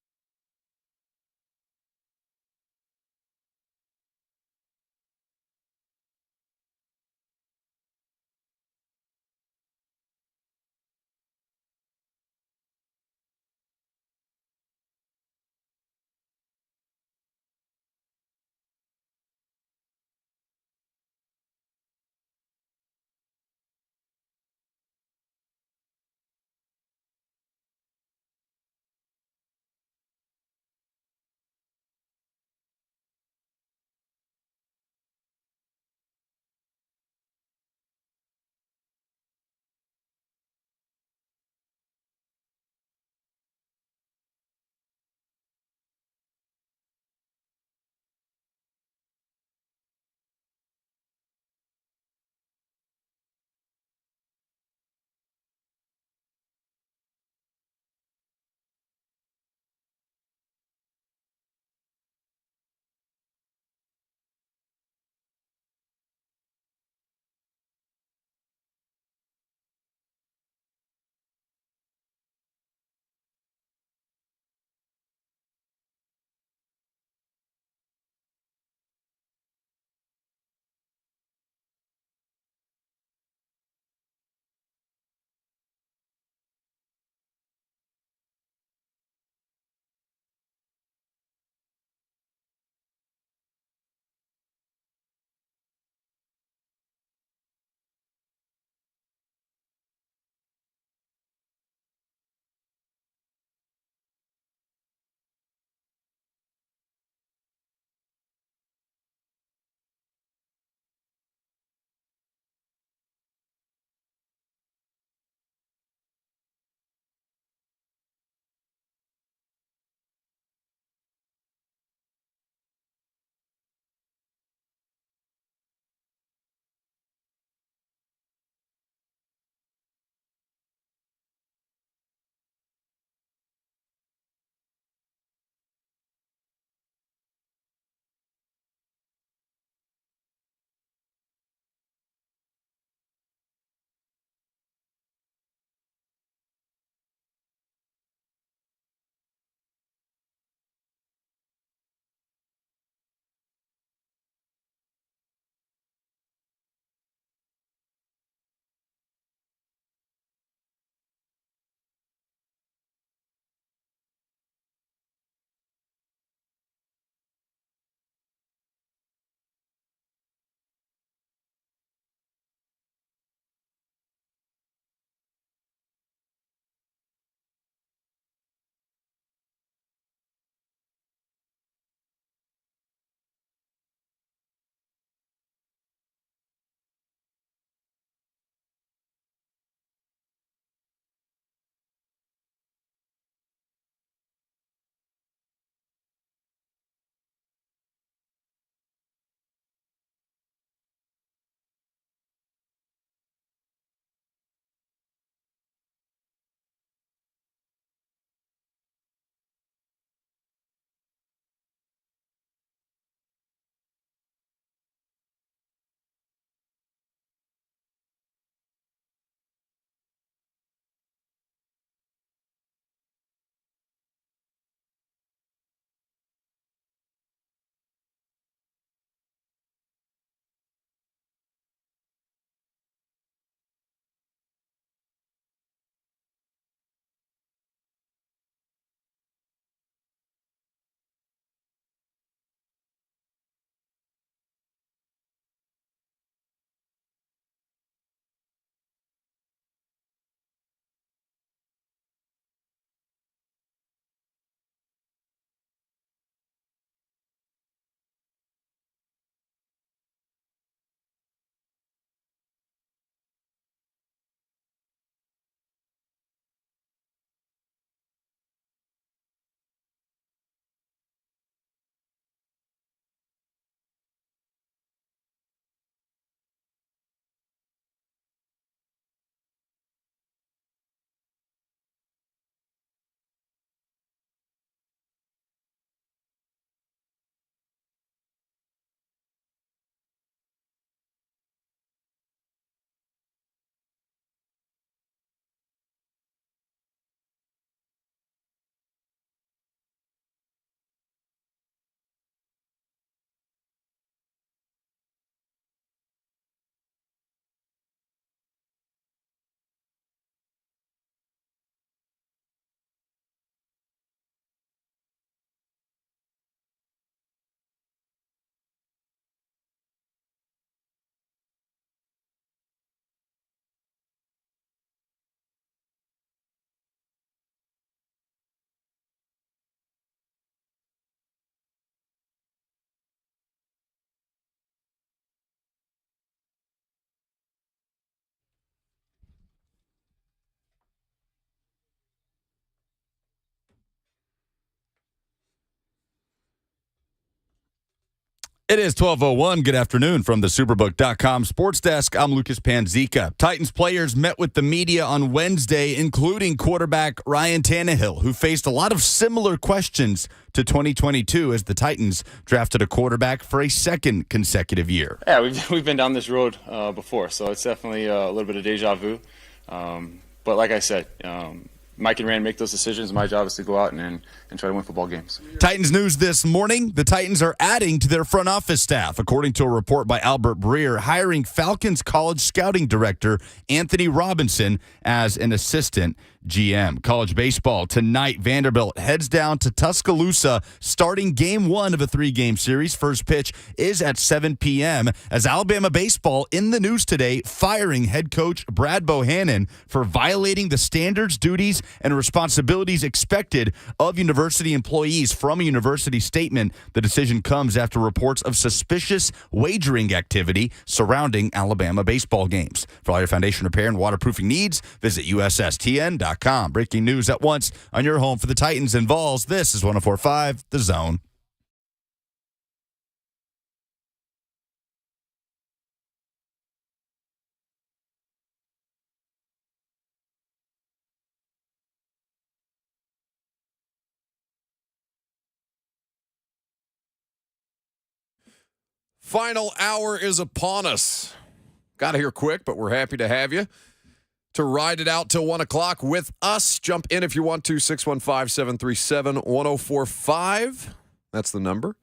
It is 12:01. Good afternoon from the Superbook.com sports desk. I'm Lucas Panzica. Titans players met with the media on Wednesday, including quarterback Ryan Tannehill, who faced a lot of similar questions to 2022 as the Titans drafted a quarterback for a second consecutive year. Yeah, we've been down this road before, so it's definitely a little bit of deja vu. But like I said, Mike and Rand make those decisions. My job is to go out and try to win football games. Titans news this morning. The Titans are adding to their front office staff, according to a report by Albert Breer, hiring Falcons college scouting director Anthony Robinson as an assistant GM. College baseball tonight. Vanderbilt heads down to Tuscaloosa, starting game 1 of a 3-game series. First pitch is at 7 p.m. as Alabama baseball in the news today, firing head coach Brad Bohannon for violating the standards, duties, and responsibilities expected of university employees. From a university statement, the decision comes after reports of suspicious wagering activity surrounding Alabama baseball games. For all your foundation repair and waterproofing needs, visit USSTN.com. Breaking news at once on your home for the Titans and Vols. This is 104.5 The Zone. Final hour is upon us. Got here quick, but we're happy to have you to ride it out till 1 o'clock with us. Jump in if you want to, 615-737-1045. That's the number.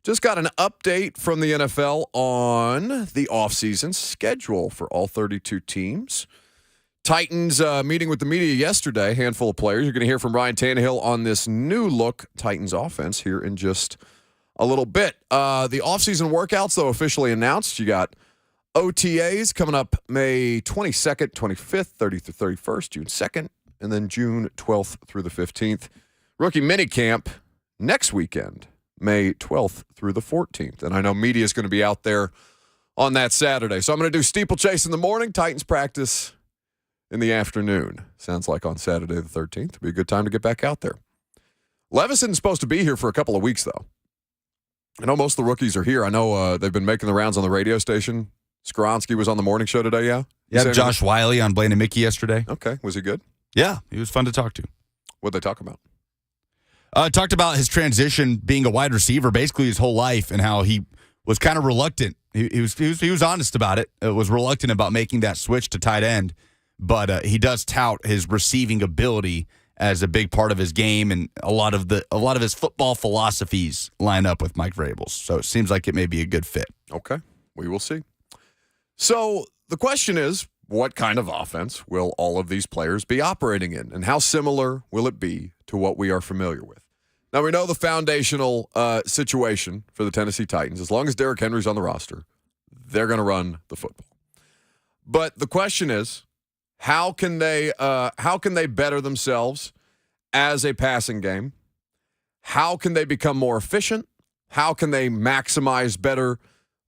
Just got an update from the NFL on the offseason schedule for all 32 teams. Titans meeting with the media yesterday, handful of players. You're going to hear from Ryan Tannehill on this new look Titans offense here in just a little bit. The offseason workouts, though, officially announced. You got OTAs coming up May 22nd, 25th, 30th through 31st, June 2nd, and then June 12th through the 15th. Rookie minicamp next weekend, May 12th through the 14th. And I know media is going to be out there on that Saturday. So I'm going to do steeplechase in the morning, Titans practice in the afternoon. Sounds like on Saturday the 13th. It'll be a good time to get back out there. Levis isn't supposed to be here for a couple of weeks, though. I know most of the rookies are here. I know they've been making the rounds on the radio station. Skronsky was on the morning show today, yeah? Yeah, Josh Wiley on Blaine and Mickey yesterday. Okay. Was he good? Yeah, he was fun to talk to. What'd they talk about? Talked about his transition being a wide receiver basically his whole life and how he was kind of reluctant. He was honest about it. Was reluctant about making that switch to tight end, but he does tout his receiving ability as a big part of his game, and a lot of his football philosophies line up with Mike Vrabel's. So it seems like it may be a good fit. Okay. We will see. So the question is, what kind of offense will all of these players be operating in, and how similar will it be to what we are familiar with? Now, we know the foundational situation for the Tennessee Titans. As long as Derrick Henry's on the roster, they're going to run the football. But the question is, how can they better themselves as a passing game? How can they become more efficient? How can they maximize better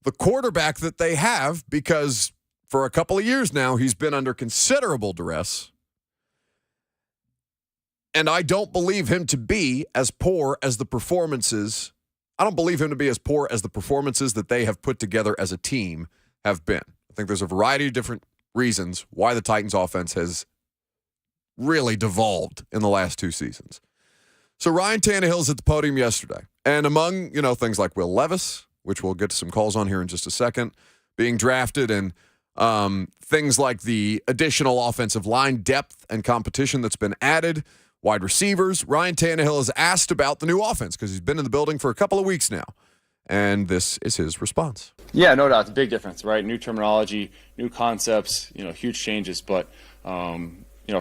the quarterback that they have? Because for a couple of years now, he's been under considerable duress. And I don't believe him to be as poor as the performances. I don't believe him to be as poor as the performances that they have put together as a team have been. I think there's a variety of different reasons why the Titans offense has really devolved in the last 2 seasons. So Ryan Tannehill's at the podium yesterday. And among, things like Will Levis, which we'll get to some calls on here in just a second, being drafted, and things like the additional offensive line depth and competition that's been added, wide receivers, Ryan Tannehill is asked about the new offense because he's been in the building for a couple of weeks now. And this is his response. Yeah, no doubt. It's a big difference, right? New terminology, new concepts, huge changes, but,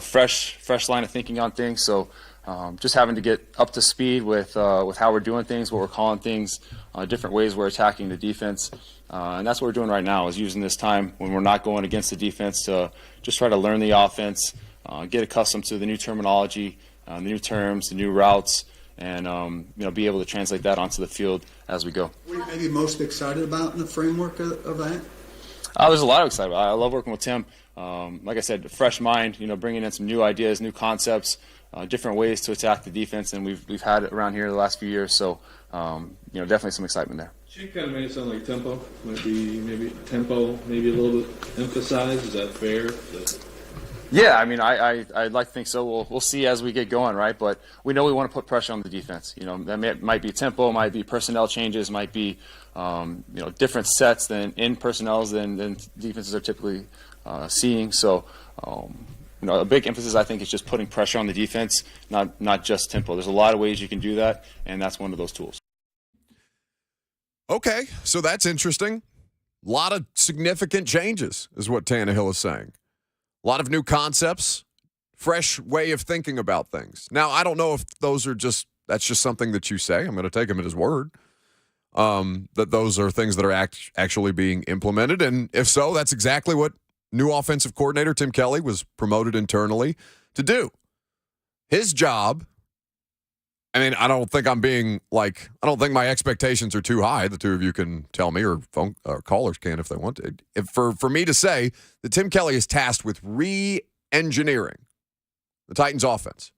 fresh line of thinking on things. So just having to get up to speed with how we're doing things, what we're calling things, different ways we're attacking the defense. And that's what we're doing right now, is using this time when we're not going against the defense to just try to learn the offense, get accustomed to the new terminology, the new terms, the new routes, and be able to translate that onto the field as we go. What are you maybe most excited about in the framework of that? There's a lot of excitement. I love working with Tim. Like I said, fresh mind, bringing in some new ideas, new concepts, different ways to attack the defense than we've had around here the last few years. So, definitely some excitement there. She kind of made it sound like tempo. Might be maybe tempo, maybe a little bit emphasized. Is that fair? Yeah, I mean, I'd like to think so. We'll see as we get going, right? But we know we want to put pressure on the defense. That might be tempo, might be personnel changes, might be different sets than in personnels than defenses are typically seeing. So, a big emphasis I think is just putting pressure on the defense, not just tempo. There's a lot of ways you can do that, and that's one of those tools. Okay, so that's interesting. A lot of significant changes is what Tannehill is saying. A lot of new concepts, fresh way of thinking about things. Now, I don't know if that's just something that you say. I'm going to take him at his word, that those are things that are actually being implemented. And if so, that's exactly what new offensive coordinator Tim Kelly was promoted internally to do. His job, I mean, I don't think my expectations are too high. The two of you can tell me, or callers can if they want to. For me to say that Tim Kelly is tasked with re-engineering the Titans offense,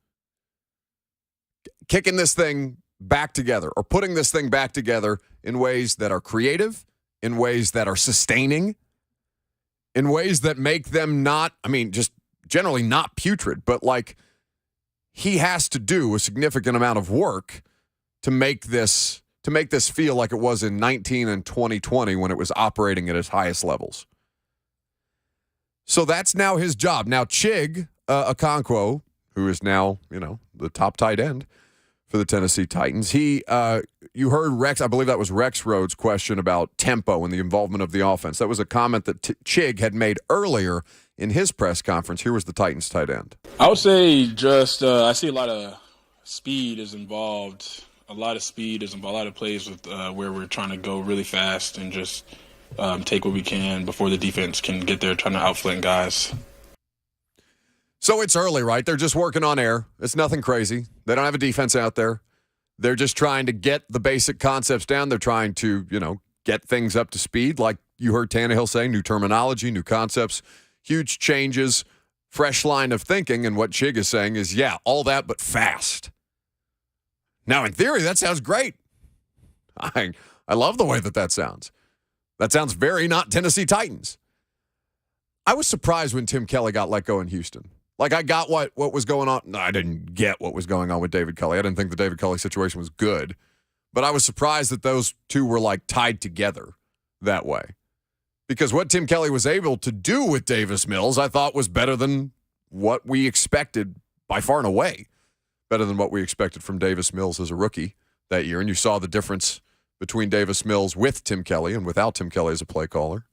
kicking this thing back together or putting this thing back together in ways that are creative, in ways that are sustaining, in ways that make them just generally not putrid, but he has to do a significant amount of work to make this feel like it was in 19 and 2020 when it was operating at its highest levels. So that's now his job. Now Chig Okonkwo, who is now, the top tight end for the Tennessee Titans, you heard Rex, I believe that was Rex Rhodes' question about tempo and the involvement of the offense. That was a comment that Chig had made earlier in his press conference. Here was the Titans tight end. I would say just I see a lot of speed is involved. A lot of speed is involved. A lot of plays with where we're trying to go really fast and just take what we can before the defense can get there, trying to outflank guys. So it's early, right? They're just working on air. It's nothing crazy. They don't have a defense out there. They're just trying to get the basic concepts down. They're trying to, get things up to speed. Like you heard Tannehill say, new terminology, new concepts, huge changes, fresh line of thinking. And what Chig is saying is, yeah, all that, but fast. Now, in theory, that sounds great. I love the way that sounds. That sounds very not Tennessee Titans. I was surprised when Tim Kelly got let go in Houston. I got what was going on. No, I didn't get what was going on with David Culley. I didn't think the David Culley situation was good. But I was surprised that those two were, tied together that way. Because what Tim Kelly was able to do with Davis Mills, I thought was better than what we expected by far and away. Better than what we expected from Davis Mills as a rookie that year. And you saw the difference between Davis Mills with Tim Kelly and without Tim Kelly as a play caller.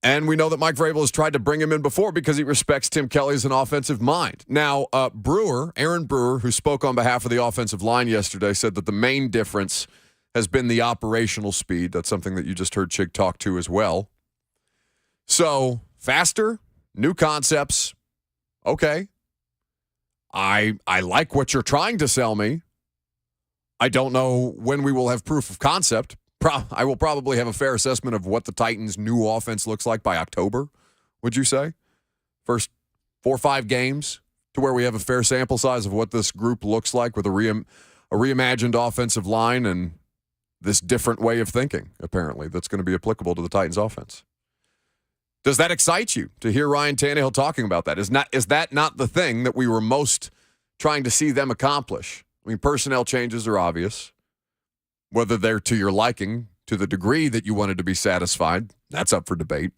And we know that Mike Vrabel has tried to bring him in before because he respects Tim Kelly as an offensive mind. Now, Aaron Brewer, who spoke on behalf of the offensive line yesterday, said that the main difference has been the operational speed. That's something that you just heard Chig talk to as well. So, faster, new concepts. Okay. I like what you're trying to sell me. I don't know when we will have proof of concept. I will probably have a fair assessment of what the Titans' new offense looks like by October, would you say? First 4 or 5 games to where we have a fair sample size of what this group looks like with a reimagined offensive line and this different way of thinking, apparently, that's going to be applicable to the Titans' offense. Does that excite you to hear Ryan Tannehill talking about that? Is that not the thing that we were most trying to see them accomplish? I mean, personnel changes are obvious. Whether they're to your liking, to the degree that you wanted to be satisfied, that's up for debate.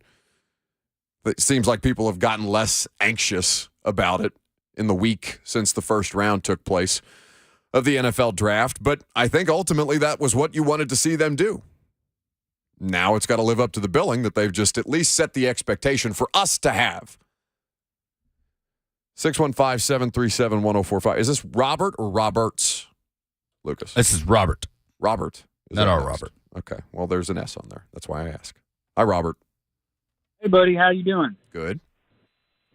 It seems like people have gotten less anxious about it in the week since the first round took place of the NFL draft. But I think ultimately that was what you wanted to see them do. Now it's got to live up to the billing that they've just at least set the expectation for us to have. 615-737-1045. Is this Robert or Roberts, Lucas? This is Robert. Robert. Not our Robert. Okay. Well, there's an S on there. That's why I ask. Hi, Robert. Hey, buddy. How you doing? Good.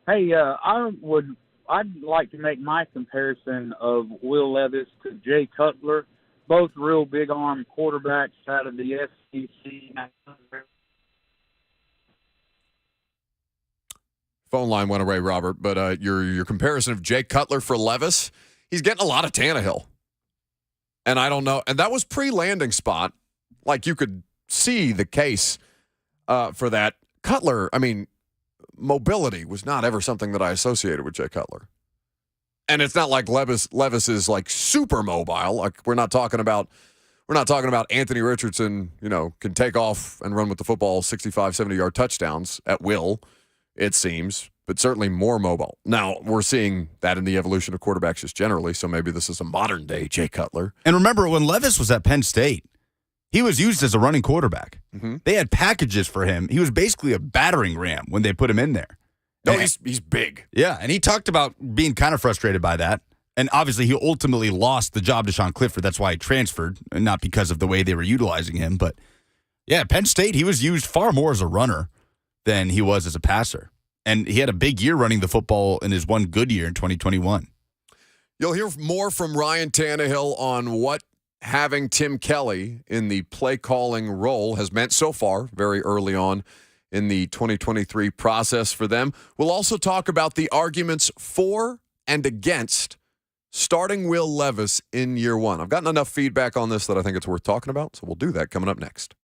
Hey, I'd like to make my comparison of Will Levis to Jay Cutler, both real big arm quarterbacks out of the SEC. Phone line went away, Robert, but your comparison of Jay Cutler for Levis, he's getting a lot of Tannehill. And I don't know. And that was pre-landing spot. Like, you could see the case for that. Cutler, I mean, mobility was not ever something that I associated with Jay Cutler. And it's not like Levis is like super mobile. Like, we're not talking about Anthony Richardson, can take off and run with the football 65, 70-yard touchdowns at will, it seems, but certainly more mobile. Now, we're seeing that in the evolution of quarterbacks just generally, so maybe this is a modern-day Jay Cutler. And remember, when Levis was at Penn State, he was used as a running quarterback. Mm-hmm. They had packages for him. He was basically a battering ram when they put him in there. No, he's big. Yeah, and he talked about being kind of frustrated by that. And obviously, he ultimately lost the job to Sean Clifford. That's why he transferred, and not because of the way they were utilizing him. But, yeah, Penn State, he was used far more as a runner than he was as a passer. And he had a big year running the football in his one good year in 2021. You'll hear more from Ryan Tannehill on what having Tim Kelly in the play-calling role has meant so far, very early on in the 2023 process for them. We'll also talk about the arguments for and against starting Will Levis in year one. I've gotten enough feedback on this that I think it's worth talking about, so we'll do that coming up next.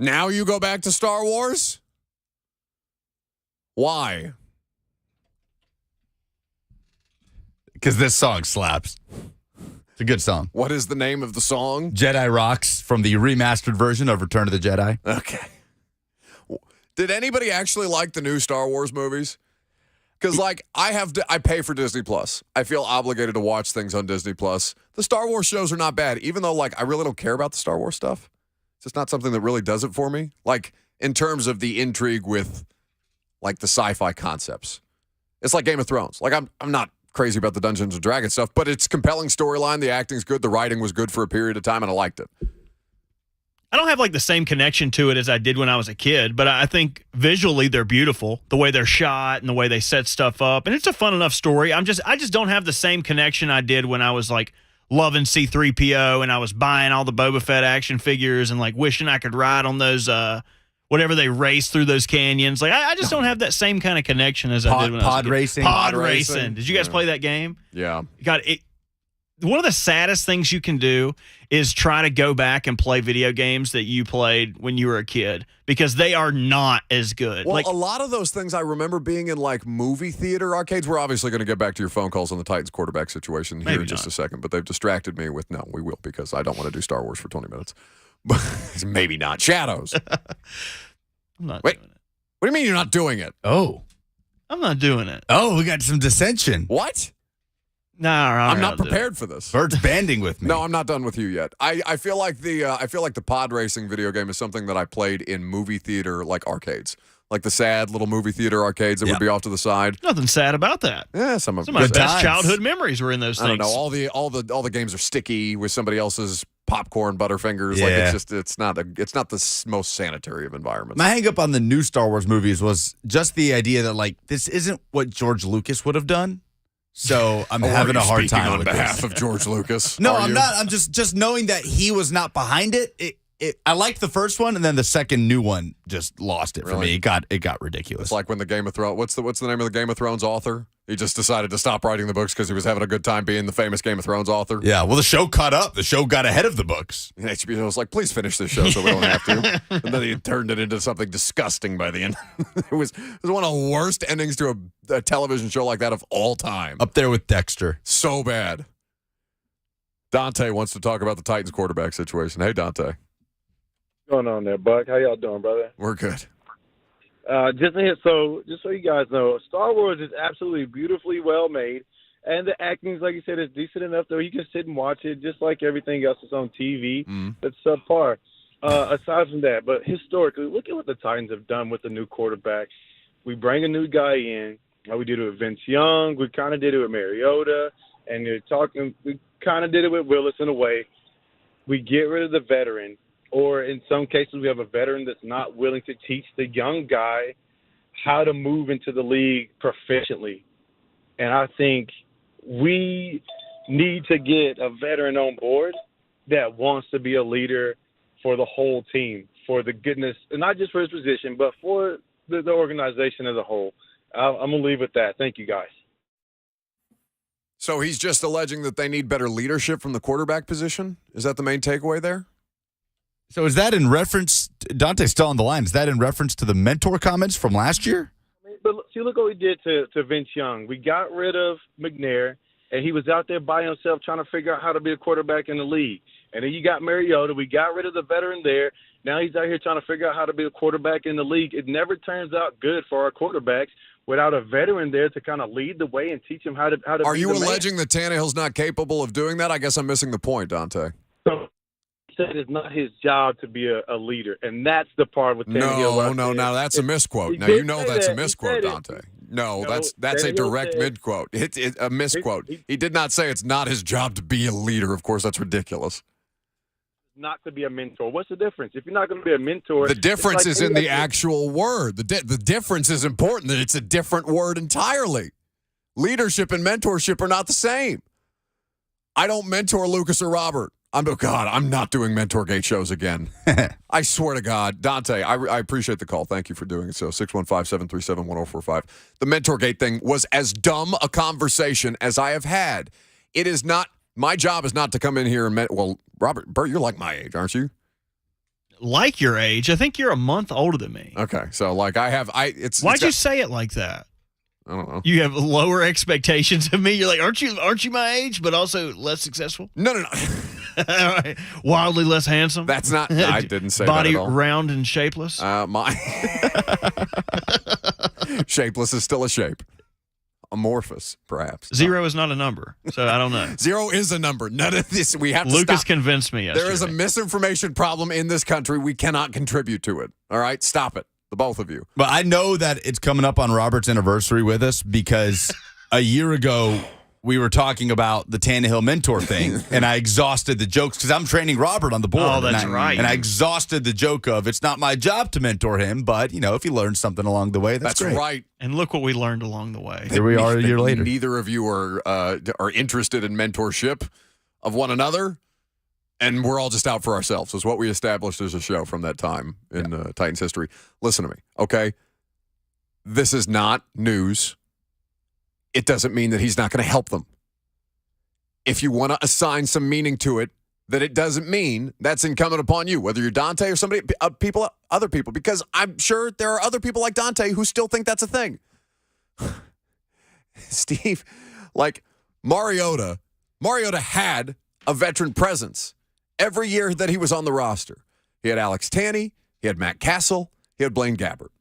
Now you go back to Star Wars? Why? Because this song slaps. It's a good song. What is the name of the song? Jedi Rocks from the remastered version of Return of the Jedi. Okay. Did anybody actually like the new Star Wars movies? Because, like, I pay for Disney Plus. I feel obligated to watch things on Disney Plus. The Star Wars shows are not bad, even though, like, I really don't care about the Star Wars stuff. It's just not something that really does it for me. Like, in terms of the intrigue with, like, the sci-fi concepts. It's like Game of Thrones. Like, I'm not crazy about the Dungeons and Dragons stuff, but it's compelling storyline. The acting's good. The writing was good for a period of time, and I liked it. I don't have like the same connection to it as I did when I was a kid, but I think visually they're beautiful. The way they're shot and the way they set stuff up, and it's a fun enough story. I just don't have the same connection I did when I was like loving C-3PO and I was buying all the Boba Fett action figures and like wishing I could ride on those whatever they race through those canyons. Like I just don't have that same kind of connection as I did when I was a kid. Racing. Pod racing. Did you guys play that game? Yeah. God, one of the saddest things you can do is try to go back and play video games that you played when you were a kid because they are not as good. Well, like a lot of those things I remember being in like movie theater arcades. We're obviously going to get back to your phone calls on the Titans quarterback situation here Maybe in just not. a second, but they've distracted me with no, we will because I don't want to do Star Wars for 20 minutes. Maybe not. Shadows. I'm not Wait. doing it. What do you mean you're not doing it? Oh. I'm not doing it. Oh, we got some dissension. What? No, I'm not prepared for this. Bert's banding with me. No, I'm not done with you yet. I feel like the pod racing video game is something that I played in movie theater like arcades. Like the sad little movie theater arcades that would be off to the side. Nothing sad about that. Yeah, some of my best times. childhood memories were in those things. I don't know. All the games are sticky with somebody else's popcorn butterfingers. Like Yeah. it's not the most sanitary of environments. My hang up on the new Star Wars movies was just the idea that like this isn't what George Lucas would have done. So I'm having a hard time on with behalf this. of George Lucas. No, Are I'm you? not. I'm just knowing that he was not behind it. I liked the first one, and then the second new one just lost it for Really? me. It got ridiculous. It's like when the Game of Thrones. What's the name of the Game of Thrones author? He just decided to stop writing the books because he was having a good time being the famous Game of Thrones author. Yeah, well, the show caught up. The show got ahead of the books. And HBO was like, please finish this show so we don't have to. And then he turned it into something disgusting by the end. It was one of the worst endings to a television show like that of all time. Up there with Dexter. So bad. Dante wants to talk about the Titans quarterback situation. Hey, Dante. What's going on there, Buck? How y'all doing, brother? We're good. Just so you guys know, Star Wars is absolutely beautifully well made, and the acting, like you said, is decent enough that you can sit and watch it just like everything else that's on TV. That's subpar. Aside from that, but historically, look at what the Titans have done with the new quarterback. We bring a new guy in. We did it with Vince Young. We kind of did it with Mariota, and we kind of did it with Willis in a way. We get rid of the veteran. Or in some cases, we have a veteran that's not willing to teach the young guy how to move into the league proficiently. And I think we need to get a veteran on board that wants to be a leader for the whole team, for the goodness, and not just for his position, but for the organization as a whole. I'm going to leave with that. Thank you, guys. So he's just alleging that they need better leadership from the quarterback position? Is that the main takeaway there? So is that in reference? Dante's still on the line. Is that in reference to the mentor comments from last year? But see, look what we did to Vince Young. We got rid of McNair, and he was out there by himself trying to figure out how to be a quarterback in the league. And then you got Mariota. We got rid of the veteran there. Now he's out here trying to figure out how to be a quarterback in the league. It never turns out good for our quarterbacks without a veteran there to kind of lead the way and teach him how to Are be you the man. alleging that Tannehill's not capable of doing that? I guess I'm missing the point, Dante. So said it's not his job to be a leader, and that's the part with Tannehill. No, that's a misquote. He Now did you know say that's a that. He misquote, said it. Dante. No, No, that's a Tannehill direct said- mid-quote. It's a misquote. He did not say it's not his job to be a leader. Of course, that's ridiculous. Not to be a mentor. What's the difference? If you're not going to be a mentor, The difference it's is like in the any other- actual word. The difference is important, that it's a different word entirely. Leadership and mentorship are not the same. I don't mentor Lucas or Robert. I'm not doing MentorGate shows again. I swear to God. Dante, I appreciate the call. Thank you for doing so. 615-737-1045. The MentorGate thing was as dumb a conversation as I have had. It is not, my job is not to come in here and, Robert, Bert, you're like my age, aren't you? like your age. I think you're a month older than me. Okay, so like Why'd you say it like that? I don't know. You have lower expectations of me. You're like, aren't you my age, but also less successful? No. Wildly less handsome. That's not. I didn't say body that at all. round and shapeless. My shapeless is still a shape. Amorphous, perhaps. 0 is not a number, so I don't know. 0 is a number. None of this. We have to Lucas stop. convinced me yesterday. There is a misinformation problem in this country. We cannot contribute to it. All right, stop it, the both of you. But I know that it's coming up on Robert's anniversary with us because a year ago we were talking about the Tannehill mentor thing, and I exhausted the jokes because I'm training Robert on the board. Oh, that's right. And I exhausted the joke of it's not my job to mentor him, but if you learn something along the way, that's great. Right. And look what we learned along the way. Here we are a year later. Neither of you are interested in mentorship of one another, and we're all just out for ourselves. Is what we established as a show from that time in Titans history. Listen to me, okay? This is not news. It doesn't mean that he's not going to help them. If you want to assign some meaning to it, that it doesn't mean that's incumbent upon you, whether you're Dante or somebody, other people, because I'm sure there are other people like Dante who still think that's a thing. Steve, like Mariota had a veteran presence every year that he was on the roster. He had Alex Tanney, he had Matt Castle, he had Blaine Gabbert.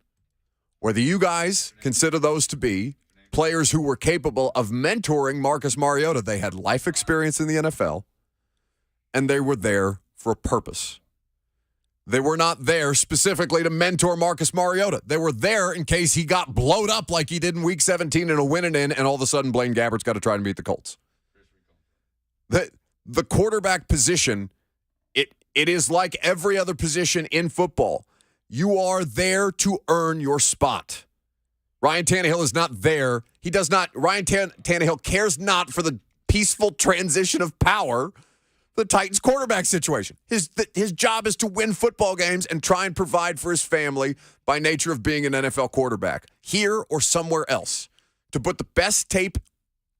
Whether you guys consider those to be players who were capable of mentoring Marcus Mariota, they had life experience in the NFL, and they were there for a purpose. They were not there specifically to mentor Marcus Mariota. They were there in case he got blowed up like he did in Week 17 in a win and in, and all of a sudden Blaine Gabbert's got to try to beat the Colts. The quarterback position, it is like every other position in football. You are there to earn your spot. Ryan Tannehill is not there. Ryan Tannehill cares not for the peaceful transition of power, the Titans quarterback situation. His job is to win football games and try and provide for his family by nature of being an NFL quarterback, here or somewhere else, to put the best tape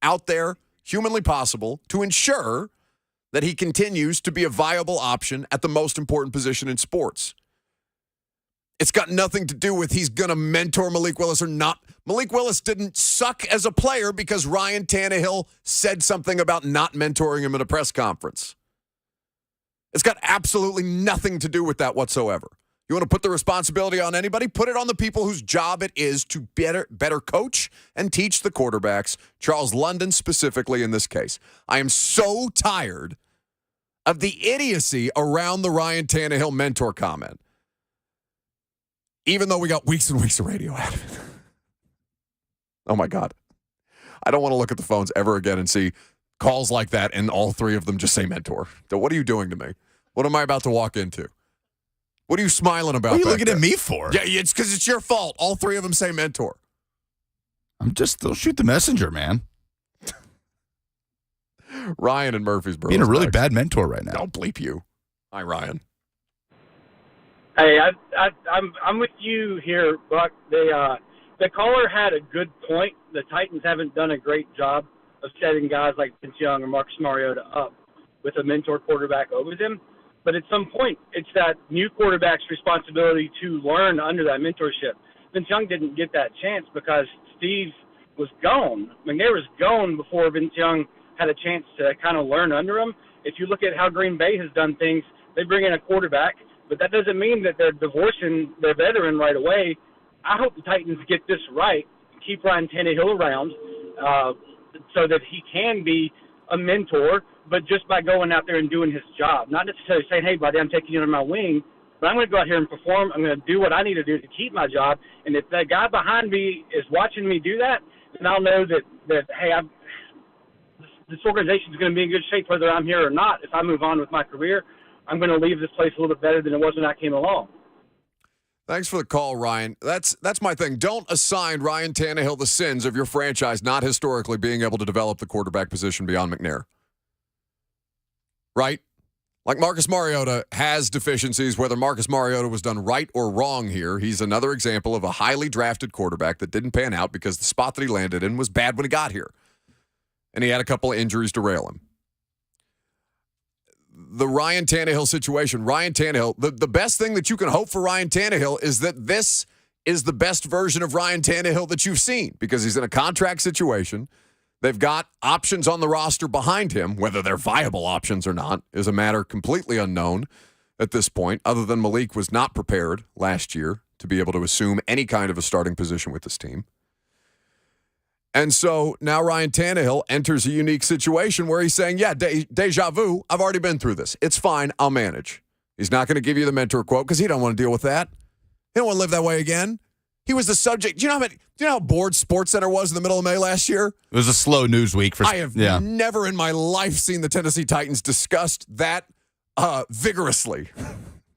out there humanly possible to ensure that he continues to be a viable option at the most important position in sports. It's got nothing to do with he's going to mentor Malik Willis or not. Malik Willis didn't suck as a player because Ryan Tannehill said something about not mentoring him at a press conference. It's got absolutely nothing to do with that whatsoever. You want to put the responsibility on anybody? Put it on the people whose job it is to better coach and teach the quarterbacks, Charles London specifically in this case. I am so tired of the idiocy around the Ryan Tannehill mentor comment. Even though we got weeks and weeks of radio out of it. Oh, my God. I don't want to look at the phones ever again and see calls like that and all three of them just say mentor. What are you doing to me? What am I about to walk into? What are you smiling about? What are you looking at me for? Yeah, it's because it's your fault. All three of them say mentor. They'll shoot the messenger, man. Ryan and Murfreesboro. Being a really bad mentor right now. Don't bleep you. Hi, Ryan. Hey, I'm with you here, Buck. The caller had a good point. The Titans haven't done a great job of setting guys like Vince Young or Marcus Mariota up with a mentor quarterback over them. But at some point, it's that new quarterback's responsibility to learn under that mentorship. Vince Young didn't get that chance because Steve was gone. McNair was gone before Vince Young had a chance to kind of learn under him. If you look at how Green Bay has done things, they bring in a quarterback, but that doesn't mean that they're divorcing their veteran right away. I hope the Titans get this right, keep Ryan Tannehill around so that he can be a mentor, but just by going out there and doing his job. Not necessarily saying, hey, buddy, I'm taking you under my wing, but I'm going to go out here and perform. I'm going to do what I need to do to keep my job. And if that guy behind me is watching me do that, then I'll know that hey, this organization is going to be in good shape whether I'm here or not. If I move on with my career, I'm going to leave this place a little bit better than it was when I came along. Thanks for the call, Ryan. That's my thing. Don't assign Ryan Tannehill the sins of your franchise not historically being able to develop the quarterback position beyond McNair. Right? Like Marcus Mariota has deficiencies, whether Marcus Mariota was done right or wrong here. He's another example of a highly drafted quarterback that didn't pan out because the spot that he landed in was bad when he got here. And he had a couple of injuries derail him. the Ryan Tannehill situation. Ryan Tannehill, the best thing that you can hope for Ryan Tannehill is that this is the best version of Ryan Tannehill that you've seen because he's in a contract situation. They've got options on the roster behind him. Whether they're viable options or not is a matter completely unknown at this point, other than Malik was not prepared last year to be able to assume any kind of a starting position with this team. And so now Ryan Tannehill enters a unique situation where he's saying, yeah, deja vu, I've already been through this. It's fine, I'll manage. He's not going to give you the mentor quote because he don't want to deal with that. He don't want to live that way again. He was the subject. Do you know how bored SportsCenter was in the middle of May last year? It was a slow news week. I have never in my life seen the Tennessee Titans discussed that vigorously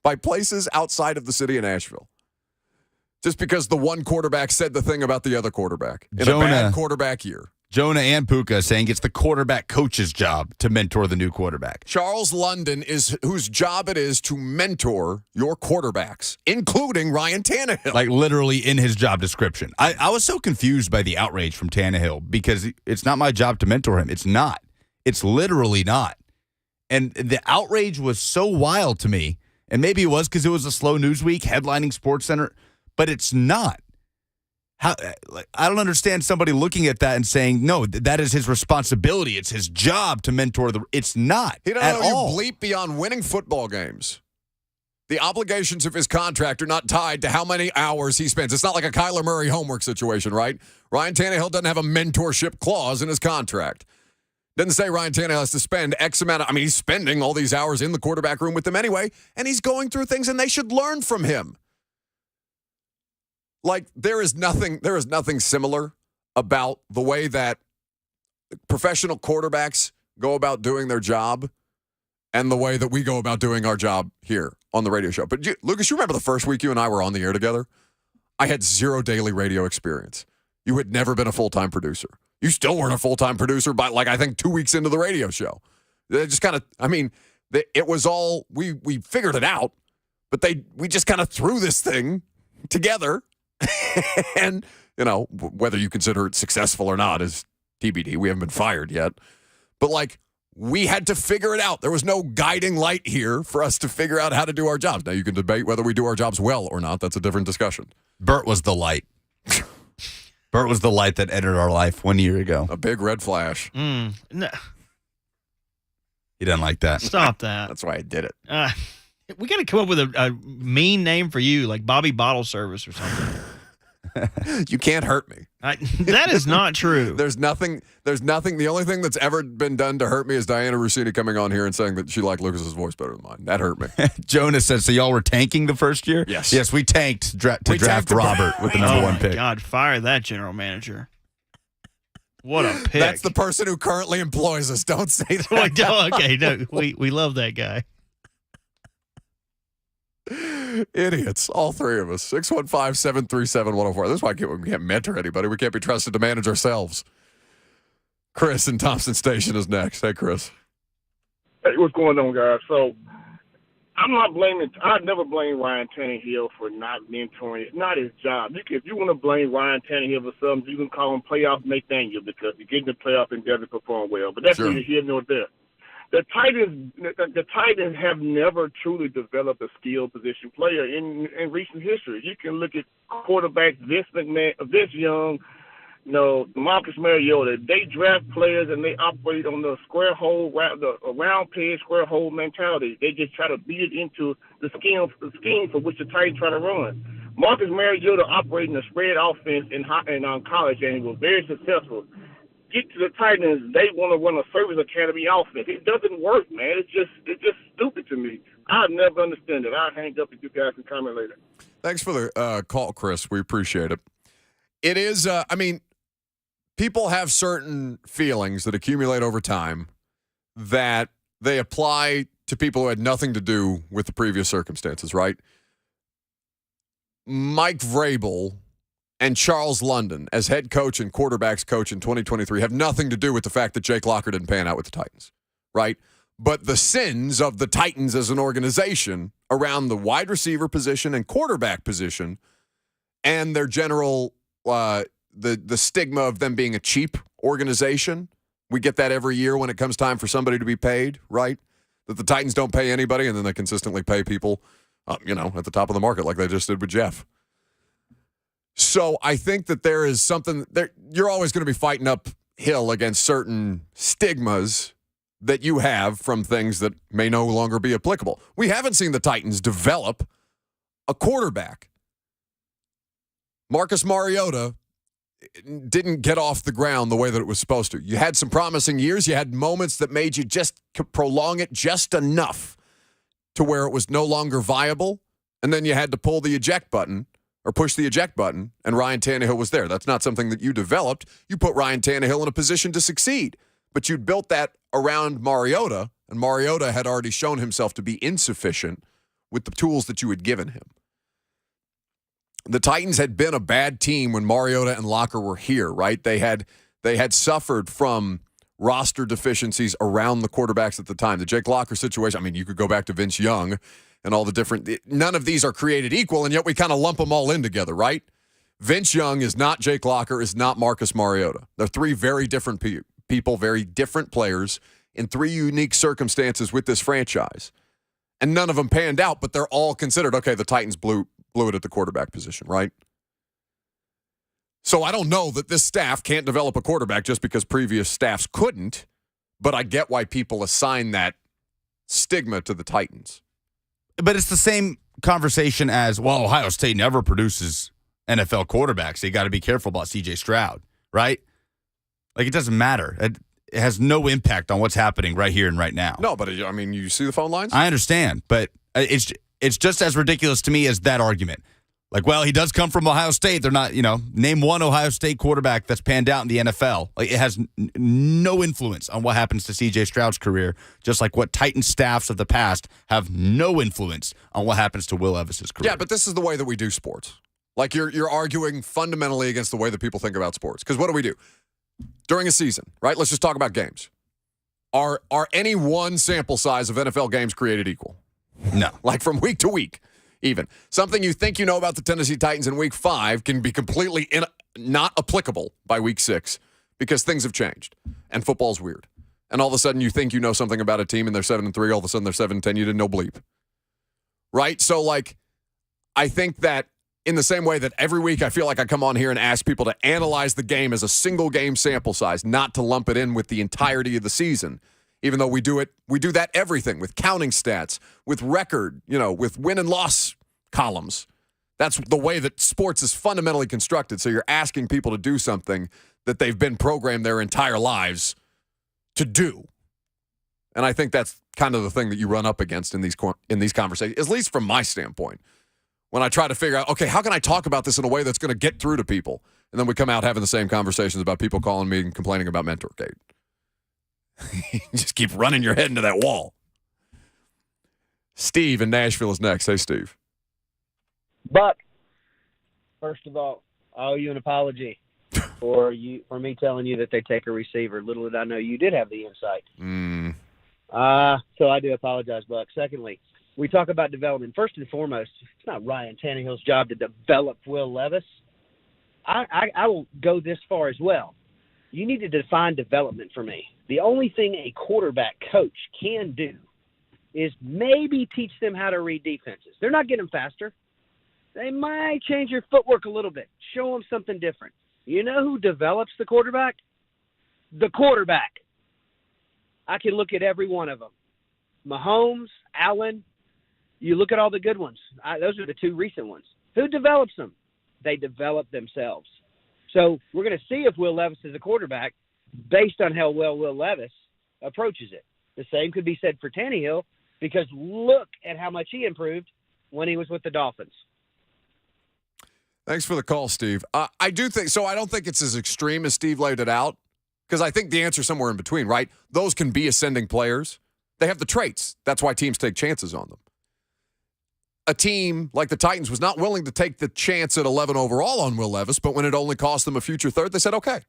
by places outside of the city of Nashville. Just because the one quarterback said the thing about the other quarterback in a bad quarterback year. Jonah and Puka saying it's the quarterback coach's job to mentor the new quarterback. Charles London is whose job it is to mentor your quarterbacks, including Ryan Tannehill. Like literally in his job description. I was so confused by the outrage from Tannehill because it's not my job to mentor him. It's not. It's literally not. And the outrage was so wild to me. And maybe it was because it was a slow news week headlining SportsCenter, but it's not. I don't understand somebody looking at that and saying, no, that is his responsibility. It's his job to mentor the. It's not. He at all. You bleep beyond winning football games. The obligations of his contract are not tied to how many hours he spends. It's not like a Kyler Murray homework situation, right? Ryan Tannehill doesn't have a mentorship clause in his contract. Doesn't say Ryan Tannehill has to spend X amount of. He's spending all these hours in the quarterback room with them anyway, and he's going through things, and they should learn from him. Like, there is nothing similar about the way that professional quarterbacks go about doing their job and the way that we go about doing our job here on the radio show. But, Lucas, you remember the first week you and I were on the air together? I had zero daily radio experience. You had never been a full-time producer. You still weren't a full-time producer by, I think 2 weeks into the radio show. They just kind of, it was all, we figured it out, but we just kind of threw this thing together. And, whether you consider it successful or not is TBD. We haven't been fired yet. But, we had to figure it out. There was no guiding light here for us to figure out how to do our jobs. Now, you can debate whether we do our jobs well or not. That's a different discussion. Bert was the light. Bert was the light that entered our life 1 year ago. A big red flash. No. He doesn't like that. Stop that. That's why I did it. We got to come up with a mean name for you, like Bobby Bottle Service or something. You can't hurt me. That is not true. There's nothing. The only thing that's ever been done to hurt me is Diana Rossini coming on here and saying that she liked Lucas's voice better than mine. That hurt me. Jonas says, so y'all were tanking the first year? Yes. Yes, we tanked to draft Robert with the number one pick. God, fire that general manager. What a pick. That's the person who currently employs us. Don't say that. Okay, no, we love that guy. Idiots, all three of us. 615-737-104. This is why we can't mentor anybody. We can't be trusted to manage ourselves. Chris in Thompson Station is next. Hey, Chris. Hey, what's going on, guys? So, I never blame Ryan Tannehill for not mentoring. It's not his job. If you want to blame Ryan Tannehill for something, you can call him playoff Nathaniel because he getting the playoff and doesn't perform well. But that's neither here nor there. The Titans have never truly developed a skilled position player in recent history. You can look at quarterbacks this young, Marcus Mariota. They draft players and they operate on the square hole, the round peg, square hole mentality. They just try to beat it into the scheme for which the Titans try to run. Marcus Mariota operating a spread offense in college and he was very successful. Get to the Titans, they want to run a service academy offense. It doesn't work, man. It's just stupid to me. I never understand it. I'll hang up if you guys can comment later. Thanks for the call, Chris. We appreciate it. It is, people have certain feelings that accumulate over time that they apply to people who had nothing to do with the previous circumstances, right? Mike Vrabel and Charles London as head coach and quarterbacks coach in 2023 have nothing to do with the fact that Jake Locker didn't pan out with the Titans, right? But the sins of the Titans as an organization around the wide receiver position and quarterback position and their general, the stigma of them being a cheap organization, we get that every year when it comes time for somebody to be paid, right? that the Titans don't pay anybody, and then they consistently pay people, at the top of the market like they just did with Jeff. So I think that there is something there. You're always going to be fighting uphill against certain stigmas that you have from things that may no longer be applicable. We haven't seen the Titans develop a quarterback. Marcus Mariota didn't get off the ground the way that it was supposed to. You had some promising years. You had moments that made you just prolong it just enough to where it was no longer viable. And then you had to pull the eject button or push the eject button, and Ryan Tannehill was there. That's not something that you developed. You put Ryan Tannehill in a position to succeed. But you built that around Mariota, and Mariota had already shown himself to be insufficient with the tools that you had given him. The Titans had been a bad team when Mariota and Locker were here, right? They had suffered from roster deficiencies around the quarterbacks at the time. The Jake Locker situation, I mean, you could go back to Vince Young and all the different – none of these are created equal, and yet we kind of lump them all in together, right? Vince Young is not Jake Locker, is not Marcus Mariota. They're three very different people, very different players in three unique circumstances with this franchise. And none of them panned out, but they're all considered, okay, the Titans blew it at the quarterback position, right? So I don't know that this staff can't develop a quarterback just because previous staffs couldn't, but I get why people assign that stigma to the Titans. But it's the same conversation as, well, Ohio State never produces NFL quarterbacks. So you got to be careful about C.J. Stroud, right? Like, it doesn't matter. It has no impact on what's happening right here and right now. No, but I mean, you see the phone lines? I understand, but it's just as ridiculous to me as that argument. Like, well, he does come from Ohio State. They're not, name one Ohio State quarterback that's panned out in the NFL. Like, it has no influence on what happens to C.J. Stroud's career, just like what Titan staffs of the past have no influence on what happens to Will Levis's career. Yeah, but this is the way that we do sports. Like, you're arguing fundamentally against the way that people think about sports. Because what do? During a season, right? Let's just talk about games. Are any one sample size of NFL games created equal? No. Like from week to week, even. Something you think you know about the Tennessee Titans in week 5 can be completely not applicable by week 6 because things have changed and football's weird. And all of a sudden you think you know something about a team and they're 7-3, all of a sudden they're 7-10, you didn't know bleep. Right? So, like, I think that in the same way that every week I feel like I come on here and ask people to analyze the game as a single game sample size, not to lump it in with the entirety of the season, even though we do that everything with counting stats, with record, with win and loss columns. That's the way that sports is fundamentally constructed. So you're asking people to do something that they've been programmed their entire lives to do. And I think that's kind of the thing that you run up against in these conversations, at least from my standpoint. When I try to figure out, okay, how can I talk about this in a way that's going to get through to people? And then we come out having the same conversations about people calling me and complaining about Mentorgate. You just keep running your head into that wall. Steve in Nashville is next. Hey, Steve. Buck, first of all, I owe you an apology for me telling you that they take a receiver. Little did I know you did have the insight. So I do apologize, Buck. Secondly, we talk about development. First and foremost, it's not Ryan Tannehill's job to develop Will Levis. I will go this far as well. You need to define development for me. The only thing a quarterback coach can do is maybe teach them how to read defenses. They're not getting them faster. They might change your footwork a little bit, show them something different. You know who develops the quarterback? The quarterback. I can look at every one of them. Mahomes, Allen, you look at all the good ones. Those are the two recent ones. Who develops them? They develop themselves. So we're going to see if Will Levis is a quarterback based on how well Will Levis approaches it. The same could be said for Tannehill because look at how much he improved when he was with the Dolphins. Thanks for the call, Steve. I do think so. I don't think it's as extreme as Steve laid it out because I think the answer is somewhere in between, right? Those can be ascending players. They have the traits. That's why teams take chances on them. A team like the Titans was not willing to take the chance at 11 overall on Will Levis, but when it only cost them a future third, they said, okay.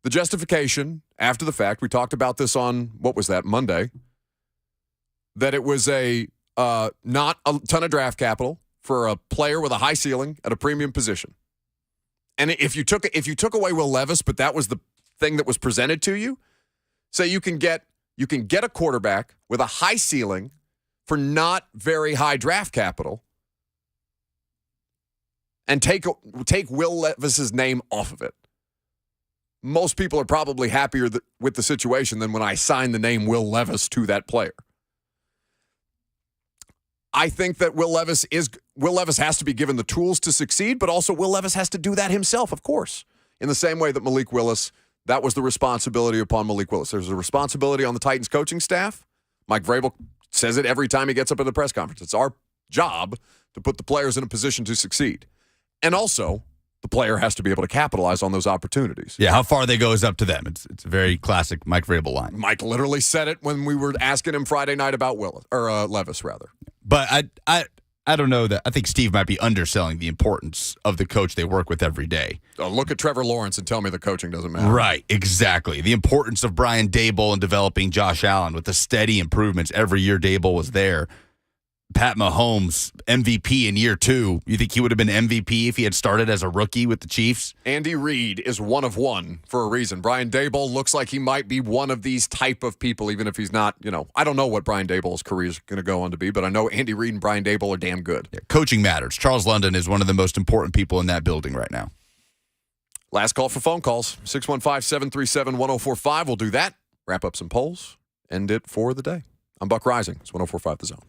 The justification after the fact, we talked about this on, what was that, Monday, that it was not a ton of draft capital for a player with a high ceiling at a premium position. And if you took away Will Levis, but that was the thing that was presented to you, say you can get you can get a quarterback with a high ceiling for not very high draft capital and take Will Levis's name off of it. Most people are probably happier with the situation than when I signed the name Will Levis to that player. I think that Will Levis has to be given the tools to succeed, but also Will Levis has to do that himself, of course. In the same way that Malik Willis, that was the responsibility upon Malik Willis. There's a responsibility on the Titans coaching staff. Mike Vrabel says it every time he gets up in the press conference. It's our job to put the players in a position to succeed. And also, the player has to be able to capitalize on those opportunities. Yeah, how far they go is up to them. It's a very classic Mike Vrabel line. Mike literally said it when we were asking him Friday night about Levis, rather. But I don't know that. I think Steve might be underselling the importance of the coach they work with every day. Look at Trevor Lawrence and tell me the coaching doesn't matter. Right, exactly. The importance of Brian Daboll and developing Josh Allen with the steady improvements. Every year Daboll was there. Pat Mahomes, MVP in year 2. You think he would have been MVP if he had started as a rookie with the Chiefs? Andy Reid is one of one for a reason. Brian Daboll looks like he might be one of these type of people, even if he's not, I don't know what Brian Daboll's career is going to go on to be, but I know Andy Reid and Brian Daboll are damn good. Yeah, coaching matters. Charles London is one of the most important people in that building right now. Last call for phone calls, 615-737-1045. We'll do that, wrap up some polls, end it for the day. I'm Buck Rising. It's 1045 The Zone.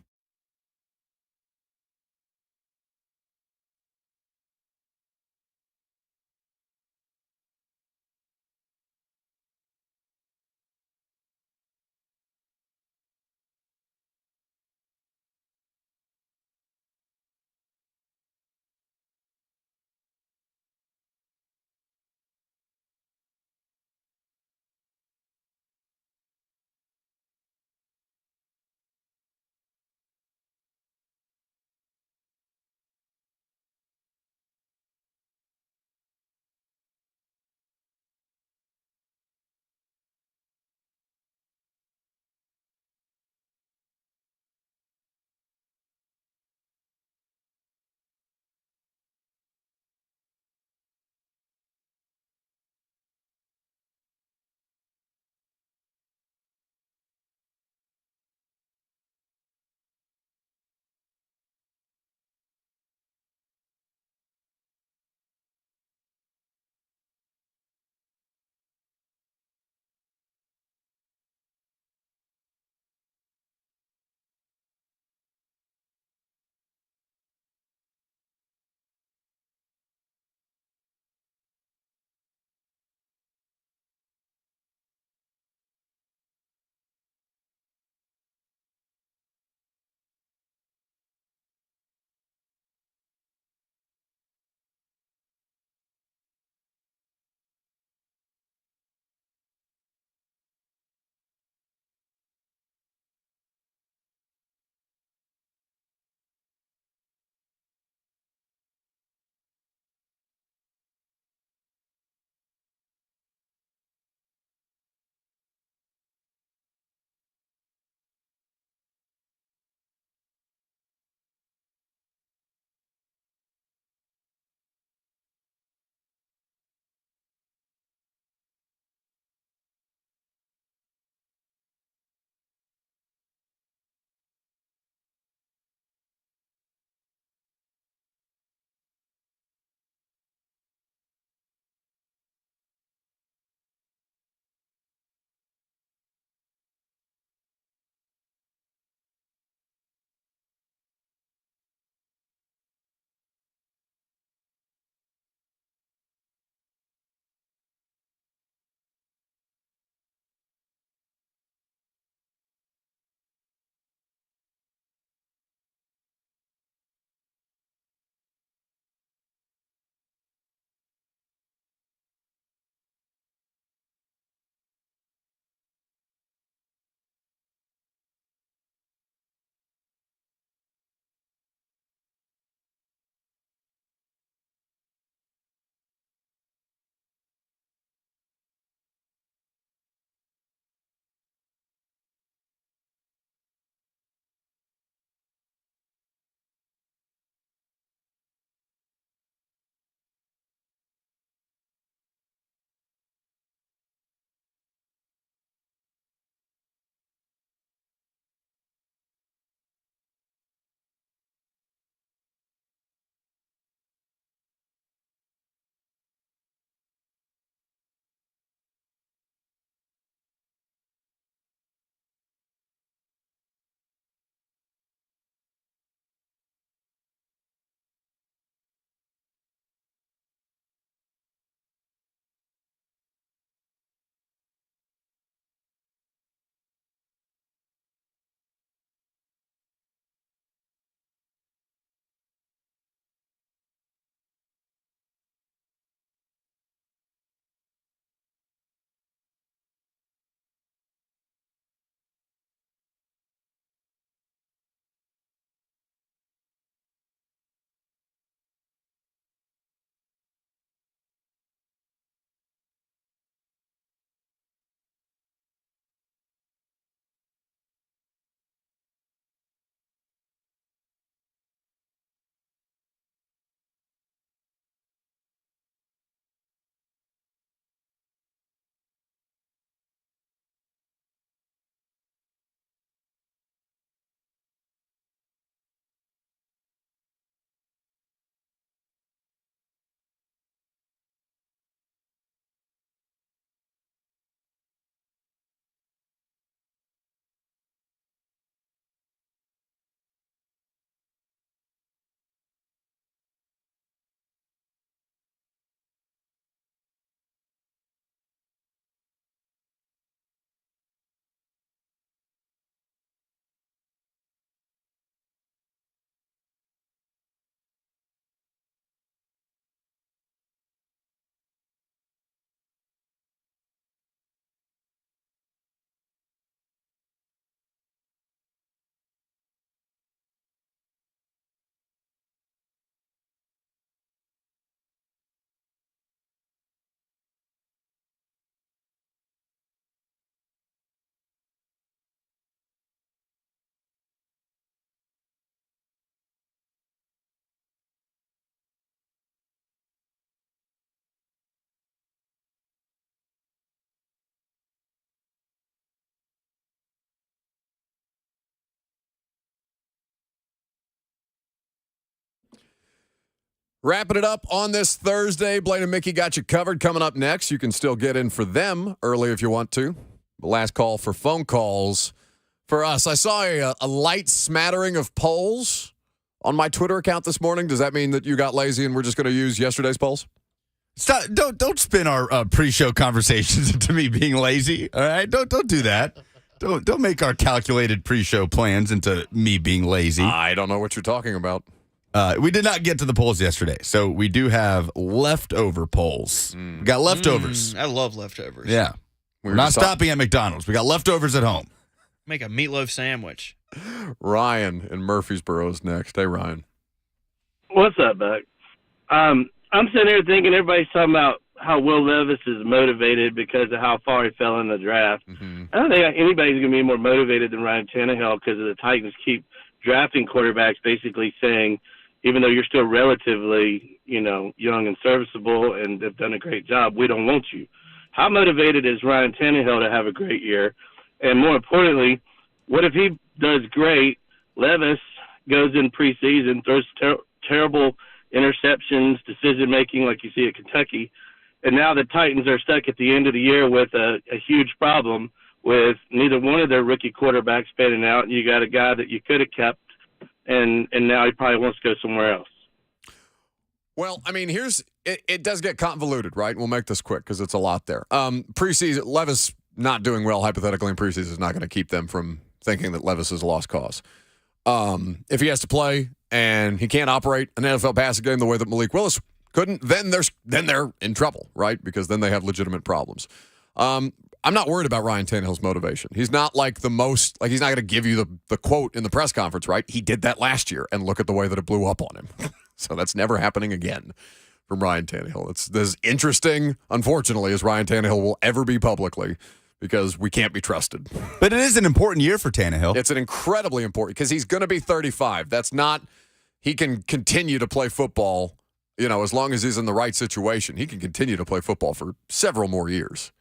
Wrapping it up on this Thursday. Blaine and Mickey got you covered. Coming up next, you can still get in for them early if you want to. The last call for phone calls for us. I saw a light smattering of polls on my Twitter account this morning. Does that mean that you got lazy and we're just going to use yesterday's polls? Stop, don't spin our pre-show conversations into me being lazy. All right, don't do that. Don't make our calculated pre-show plans into me being lazy. I don't know what you're talking about. We did not get to the polls yesterday, so we do have leftover polls. We got leftovers. I love leftovers. Yeah. We're not stopping at McDonald's. We got leftovers at home. Make a meatloaf sandwich. Ryan in Murfreesboro is next. Hey, Ryan. What's up, Buck? I'm sitting here thinking everybody's talking about how Will Levis is motivated because of how far he fell in the draft. I don't think anybody's going to be more motivated than Ryan Tannehill because the Titans keep drafting quarterbacks basically saying, even though you're still relatively, young and serviceable and have done a great job, we don't want you. How motivated is Ryan Tannehill to have a great year? And more importantly, what if he does great, Levis goes in preseason, throws terrible interceptions, decision-making like you see at Kentucky, and now the Titans are stuck at the end of the year with a huge problem with neither one of their rookie quarterbacks panning out, and you got a guy that you could have kept, and now he probably wants to go somewhere else. Well, I mean, it does get convoluted, right? We'll make this quick because it's a lot there. Preseason, Levis not doing well hypothetically in preseason is not going to keep them from thinking that Levis is a lost cause. If he has to play and he can't operate an NFL passing game the way that Malik Willis couldn't, then they're in trouble, right? Because then they have legitimate problems. I'm not worried about Ryan Tannehill's motivation. He's not like he's not going to give you the quote in the press conference, right? He did that last year, and look at the way that it blew up on him. So that's never happening again from Ryan Tannehill. It's as interesting, unfortunately, as Ryan Tannehill will ever be publicly because we can't be trusted. But it is an important year for Tannehill. It's an incredibly important because he's going to be 35. That's not – he can continue to play football, as long as he's in the right situation. He can continue to play football for several more years.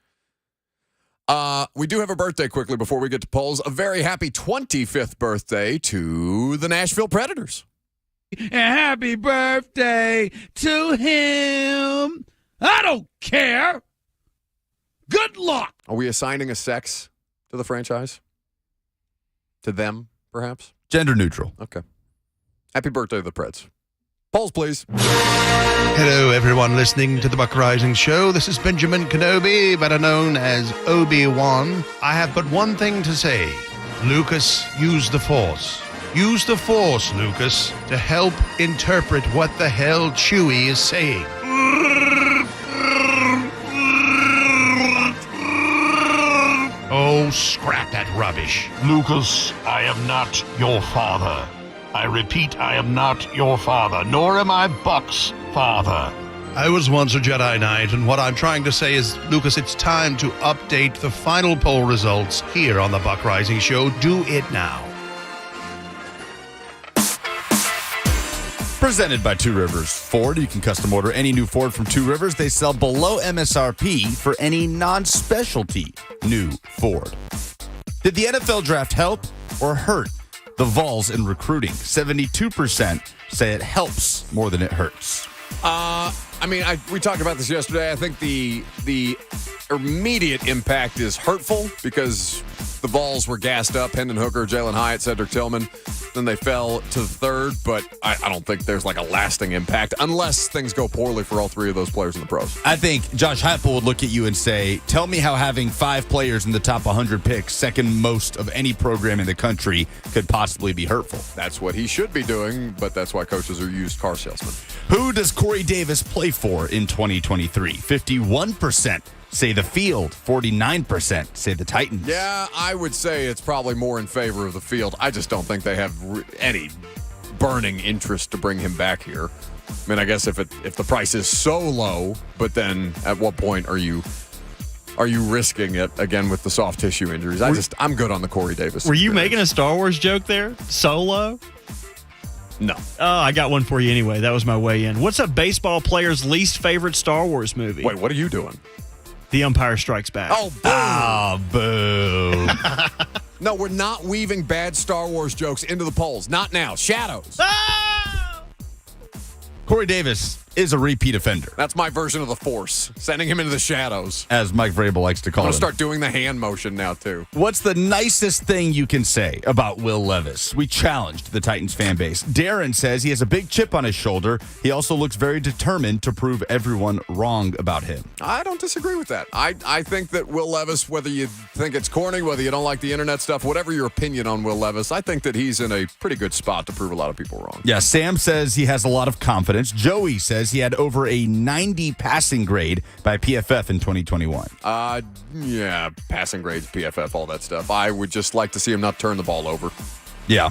We do have a birthday quickly before we get to polls. A very happy 25th birthday to the Nashville Predators. Happy birthday to him. I don't care. Good luck. Are we assigning a sex to the franchise? To them, perhaps? Gender neutral. Okay. Happy birthday to the Preds. Polls, please. Hello, everyone listening to the Buck Rising Show. This is Benjamin Kenobi, better known as Obi-Wan. I have but one thing to say. Lucas, use the Force. Use the Force, Lucas, to help interpret what the hell Chewie is saying. Oh, scrap that rubbish. Lucas, I am not your father. I repeat, I am not your father, nor am I Buck's father. I was once a Jedi Knight, and what I'm trying to say is, Lucas, it's time to update the final poll results here on the Buck Rising Show. Do it now. Presented by Two Rivers Ford. You can custom order any new Ford from Two Rivers. They sell below MSRP for any non-specialty new Ford. Did the NFL draft help or hurt the Vols in recruiting? 72% say it helps more than it hurts. We talked about this yesterday. I think the immediate impact is hurtful because the Vols were gassed up. Hendon Hooker, Jalen Hyatt, Cedric Tillman. Then they fell to third, but I don't think there's like a lasting impact unless things go poorly for all three of those players in the pros. I think Josh Heupel would look at you and say, tell me how having 5 players in the top 100 picks, second most of any program in the country, could possibly be hurtful. That's what he should be doing, but that's why coaches are used car salesmen. Who does Corey Davis play for in 2023? 51% say the field. 49% say the Titans. Yeah, I would say it's probably more in favor of the field. I just don't think they have any burning interest to bring him back here. I mean, I guess if the price is so low, but then at what point are you risking it again with the soft tissue injuries? I'm good on the Corey Davis. Were you making a Star Wars joke there? Solo? No. Oh, I got one for you anyway. That was my way in. What's a baseball player's least favorite Star Wars movie? Wait, what are you doing? The Empire Strikes Back. Oh, boo. No, we're not weaving bad Star Wars jokes into the polls. Not now. Shadows. Corey Davis is a repeat offender. That's my version of the Force, sending him into the shadows. As Mike Vrabel likes to I'm call going him. to start doing the hand motion now, too. What's the nicest thing you can say about Will Levis? We challenged the Titans fan base. Darren says he has a big chip on his shoulder. He also looks very determined to prove everyone wrong about him. I don't disagree with that. I think that Will Levis, whether you think it's corny, whether you don't like the internet stuff, whatever your opinion on Will Levis, I think that he's in a pretty good spot to prove a lot of people wrong. Yeah, Sam says he has a lot of confidence. Joey says he had over a 90 passing grade by PFF in 2021. Yeah, passing grades, PFF, all that stuff. I would just like to see him not turn the ball over. Yeah.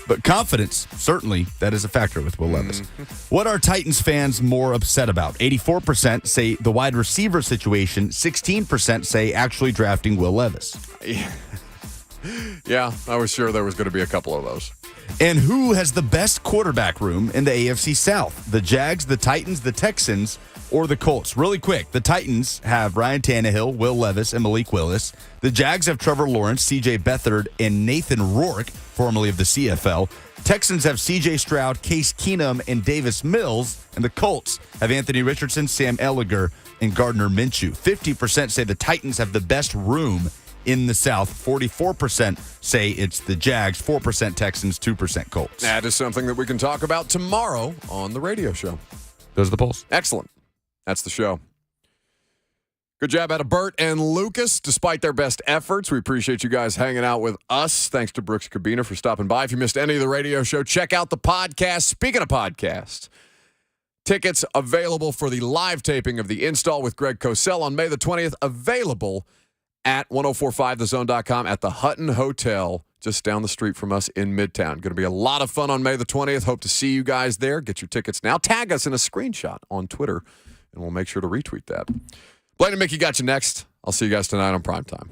But confidence, certainly, that is a factor with Will Levis. What are Titans fans more upset about? 84% say the wide receiver situation. 16% say actually drafting Will Levis. Yeah, I was sure there was going to be a couple of those. And who has the best quarterback room in the AFC South? The Jags, the Titans, the Texans, or the Colts? Really quick, the Titans have Ryan Tannehill, Will Levis, and Malik Willis. The Jags have Trevor Lawrence, C.J. Beathard, and Nathan Rourke, formerly of the CFL. Texans have C.J. Stroud, Case Keenum, and Davis Mills. And the Colts have Anthony Richardson, Sam Ehlinger, and Gardner Minshew. 50% say the Titans have the best room in the South. 44% say it's the Jags, 4% Texans, 2% Colts. That is something that we can talk about tomorrow on the radio show. Those are the polls. Excellent. That's the show. Good job out of Bert and Lucas, despite their best efforts. We appreciate you guys hanging out with us. Thanks to Brooks Kubena for stopping by. If you missed any of the radio show, check out the podcast. Speaking of podcasts, tickets available for the live taping of The Install with Greg Cosell on May the 20th, available at 1045thezone.com at the Hutton Hotel just down the street from us in Midtown. Going to be a lot of fun on May the 20th. Hope to see you guys there. Get your tickets now. Tag us in a screenshot on Twitter, and we'll make sure to retweet that. Blaine and Mickey got you next. I'll see you guys tonight on Primetime.